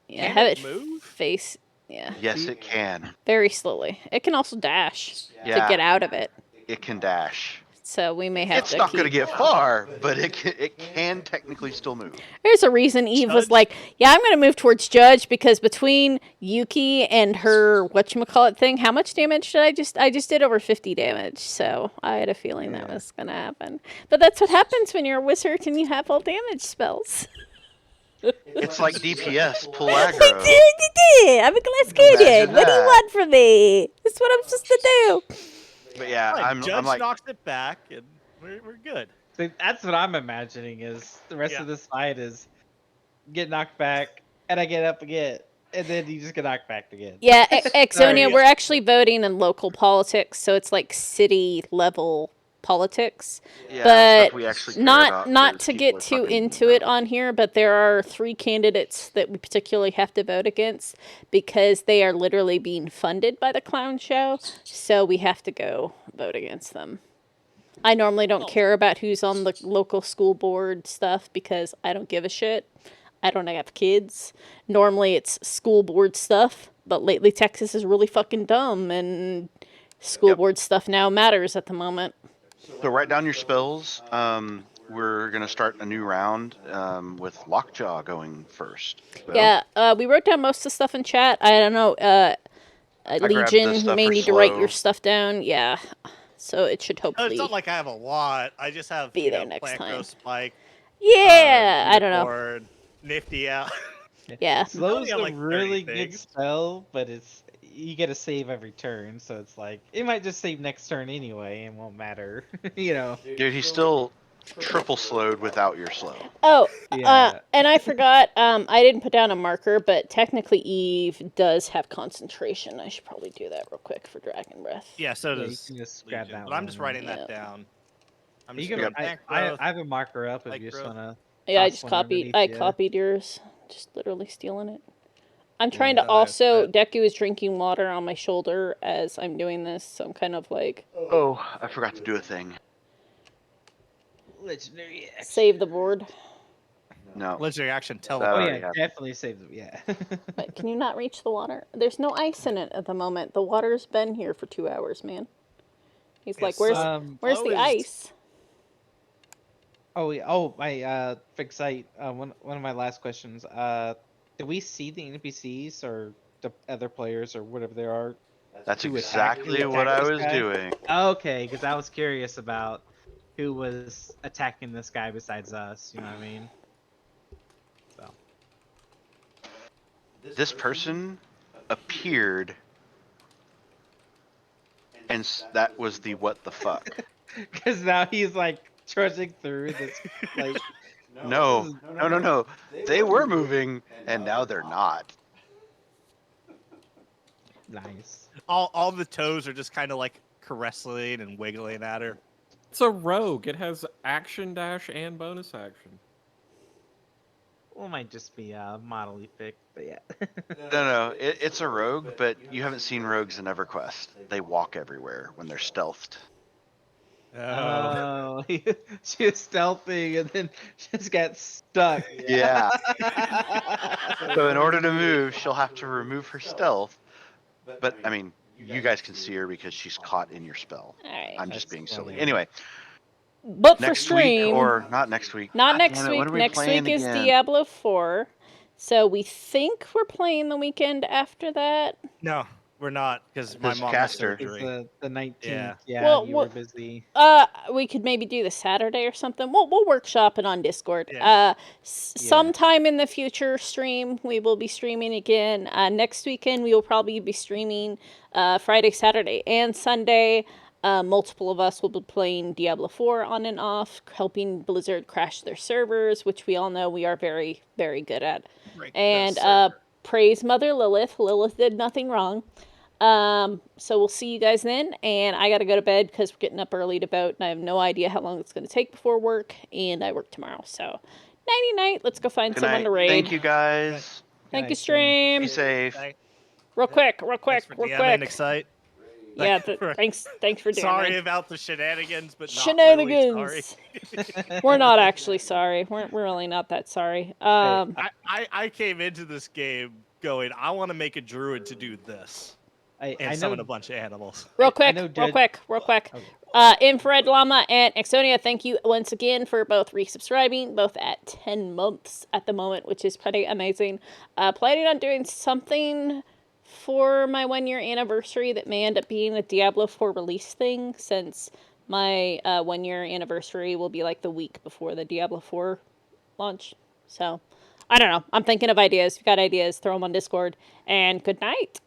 Yeah, Can have it it move? face. Yeah, Yes, it can. very slowly. It can also dash to Yeah. get out of it. It can dash. So we may have It's to not going to keep... get far, but it can technically still move. There's a reason Eve was Judge? like, yeah, I'm going to move towards Judge because between Yuki and her whatchamacallit thing, how much damage did I just did over 50 damage. So I had a feeling that was going to happen. But that's what happens when you're a wizard and you have all damage spells. It's like DPS, pull I aggro. did. I'm a Glasgodian. Imagine What do you that. want from me? That's what I'm supposed to do. But yeah, Like, I'm Judge like, knocks it back, and we're good. See, that's what I'm imagining is the rest Yeah. of this fight is get knocked back, and I get up again, and then you just get knocked back again. Yeah, Exonia, Sorry. we're actually voting in local politics, so it's like city level politics. yeah, but stuff we actually care Not about, not 'cause to people get are too fucking into it dumb. on here, but there are 3 candidates that we particularly have to vote against because they are literally being funded by the clown show, so we have to go vote against them. I normally don't care about who's on the local school board stuff because I don't give a shit. I don't have kids. Normally it's school board stuff, but lately Texas is really fucking dumb and school Yep. board stuff now matters at the moment. So write down your spells. We're gonna start a new round with Lockjaw going first. So, Yeah, we wrote down most of the stuff in chat. I don't know. grabbed the Legion stuff may for need to write slow. your stuff down. Yeah, so it should No, hopefully. it's not like I have a lot. I just have Be there next plant time. growth spike. Yeah, I don't know. Unicorn, Nifty out. Yeah, Slow's got a like 30 really good things. spell, but you get to save every turn, so it's like it might just save next turn anyway, and won't matter. you know. dude, he's still triple slowed without your slow. Oh, Yeah. and I forgot. I didn't put down a marker, but technically Eve does have concentration. I should probably do that real quick for Dragon Breath. Yeah, so Yeah, you does can just grab Legion, that but I'm just one. writing Yeah. that down. I'm You just can, going Yep. back I have a marker up if like you just growth. want to. Yeah, I Toss just one copied. underneath I you. copied yours. Just literally stealing it. I'm Yeah. trying to Then I have also. that. Deku is drinking water on my shoulder as I'm doing this, so I'm kind of like Oh, I forgot to do a thing. Legendary action. save the board. No. Legendary action That Oh teleport. already yeah, happened. definitely save them. Yeah. But can you not reach the water? There's no ice in it at the moment. The water's been here for 2 hours, man. He's Yeah, like, "Where's Um, where's Flo the is- ice?" Oh, yeah. Oh, my fixed site. One of my last questions. Did we see the NPCs or the other players or whatever they are? That's Who attacked- exactly who what attacked I this was guy? doing. Okay, because I was curious about who was attacking this guy besides us. You know what I mean? So. This person appeared, and that was the what the fuck. Because now he's like trudging through this, like. No. They were moving, and now they're not. Nice. All the toes are just kind of like caressing and wiggling at her. It's a rogue. It has action dash and bonus action. Well, it might just be a model you picked, but yeah. No, it's a rogue, but you haven't seen rogues in EverQuest. They walk everywhere when they're stealthed. Oh, she was stealthing and then just got stuck. Yeah. So in order to move, she'll have to remove her stealth. But I mean, you guys can see her because she's caught in your spell. All right. I'm just That's being silly. funny. Anyway, But for next stream, week or not next week. not God next damn it, week. What are we Next playing week is again? Diablo 4. So we think we're playing the weekend after that. No, we're not because my Because mom Caster- has It's surgery. the 19th. Yeah. Yeah, Well, you what- were busy. We could maybe do the Saturday or something. We'll workshop it on Discord. Yeah. Sometime in the future stream, we will be streaming again. Next weekend, we will probably be streaming Friday, Saturday, and Sunday. Multiple of us will be playing Diablo 4 on and off, helping Blizzard crash their servers, which we all know we are very, very good at. Break the And server. praise Mother Lilith. Lilith did nothing wrong. So we'll see you guys then, and I gotta go to bed because we're getting up early to boat, and I have no idea how long it's gonna take before work, and I work tomorrow. So, nighty night. Let's go find Good someone night. to raid. Thank you guys. Thank you, Night, stream. Be safe. Thanks Real quick, for DMing Excite. Yeah, for- thanks for doing Sorry that. about the shenanigans, but Shenanigans. not really sorry. We're not actually sorry. We're really not that sorry. I came into this game going, I want to make a druid to do this I and know. summon a bunch of animals. Real I quick, know real Judge- quick. Okay. Infrared Llama and Exonia, thank you once again for both resubscribing, both at 10 months at the moment, which is pretty amazing. Planning on doing something for my 1-year anniversary that may end up being a Diablo 4 release thing, since my 1-year anniversary will be like the week before the Diablo 4 launch. So, I don't know. I'm thinking of ideas. If you got ideas, throw them on Discord. And good night.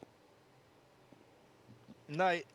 Night.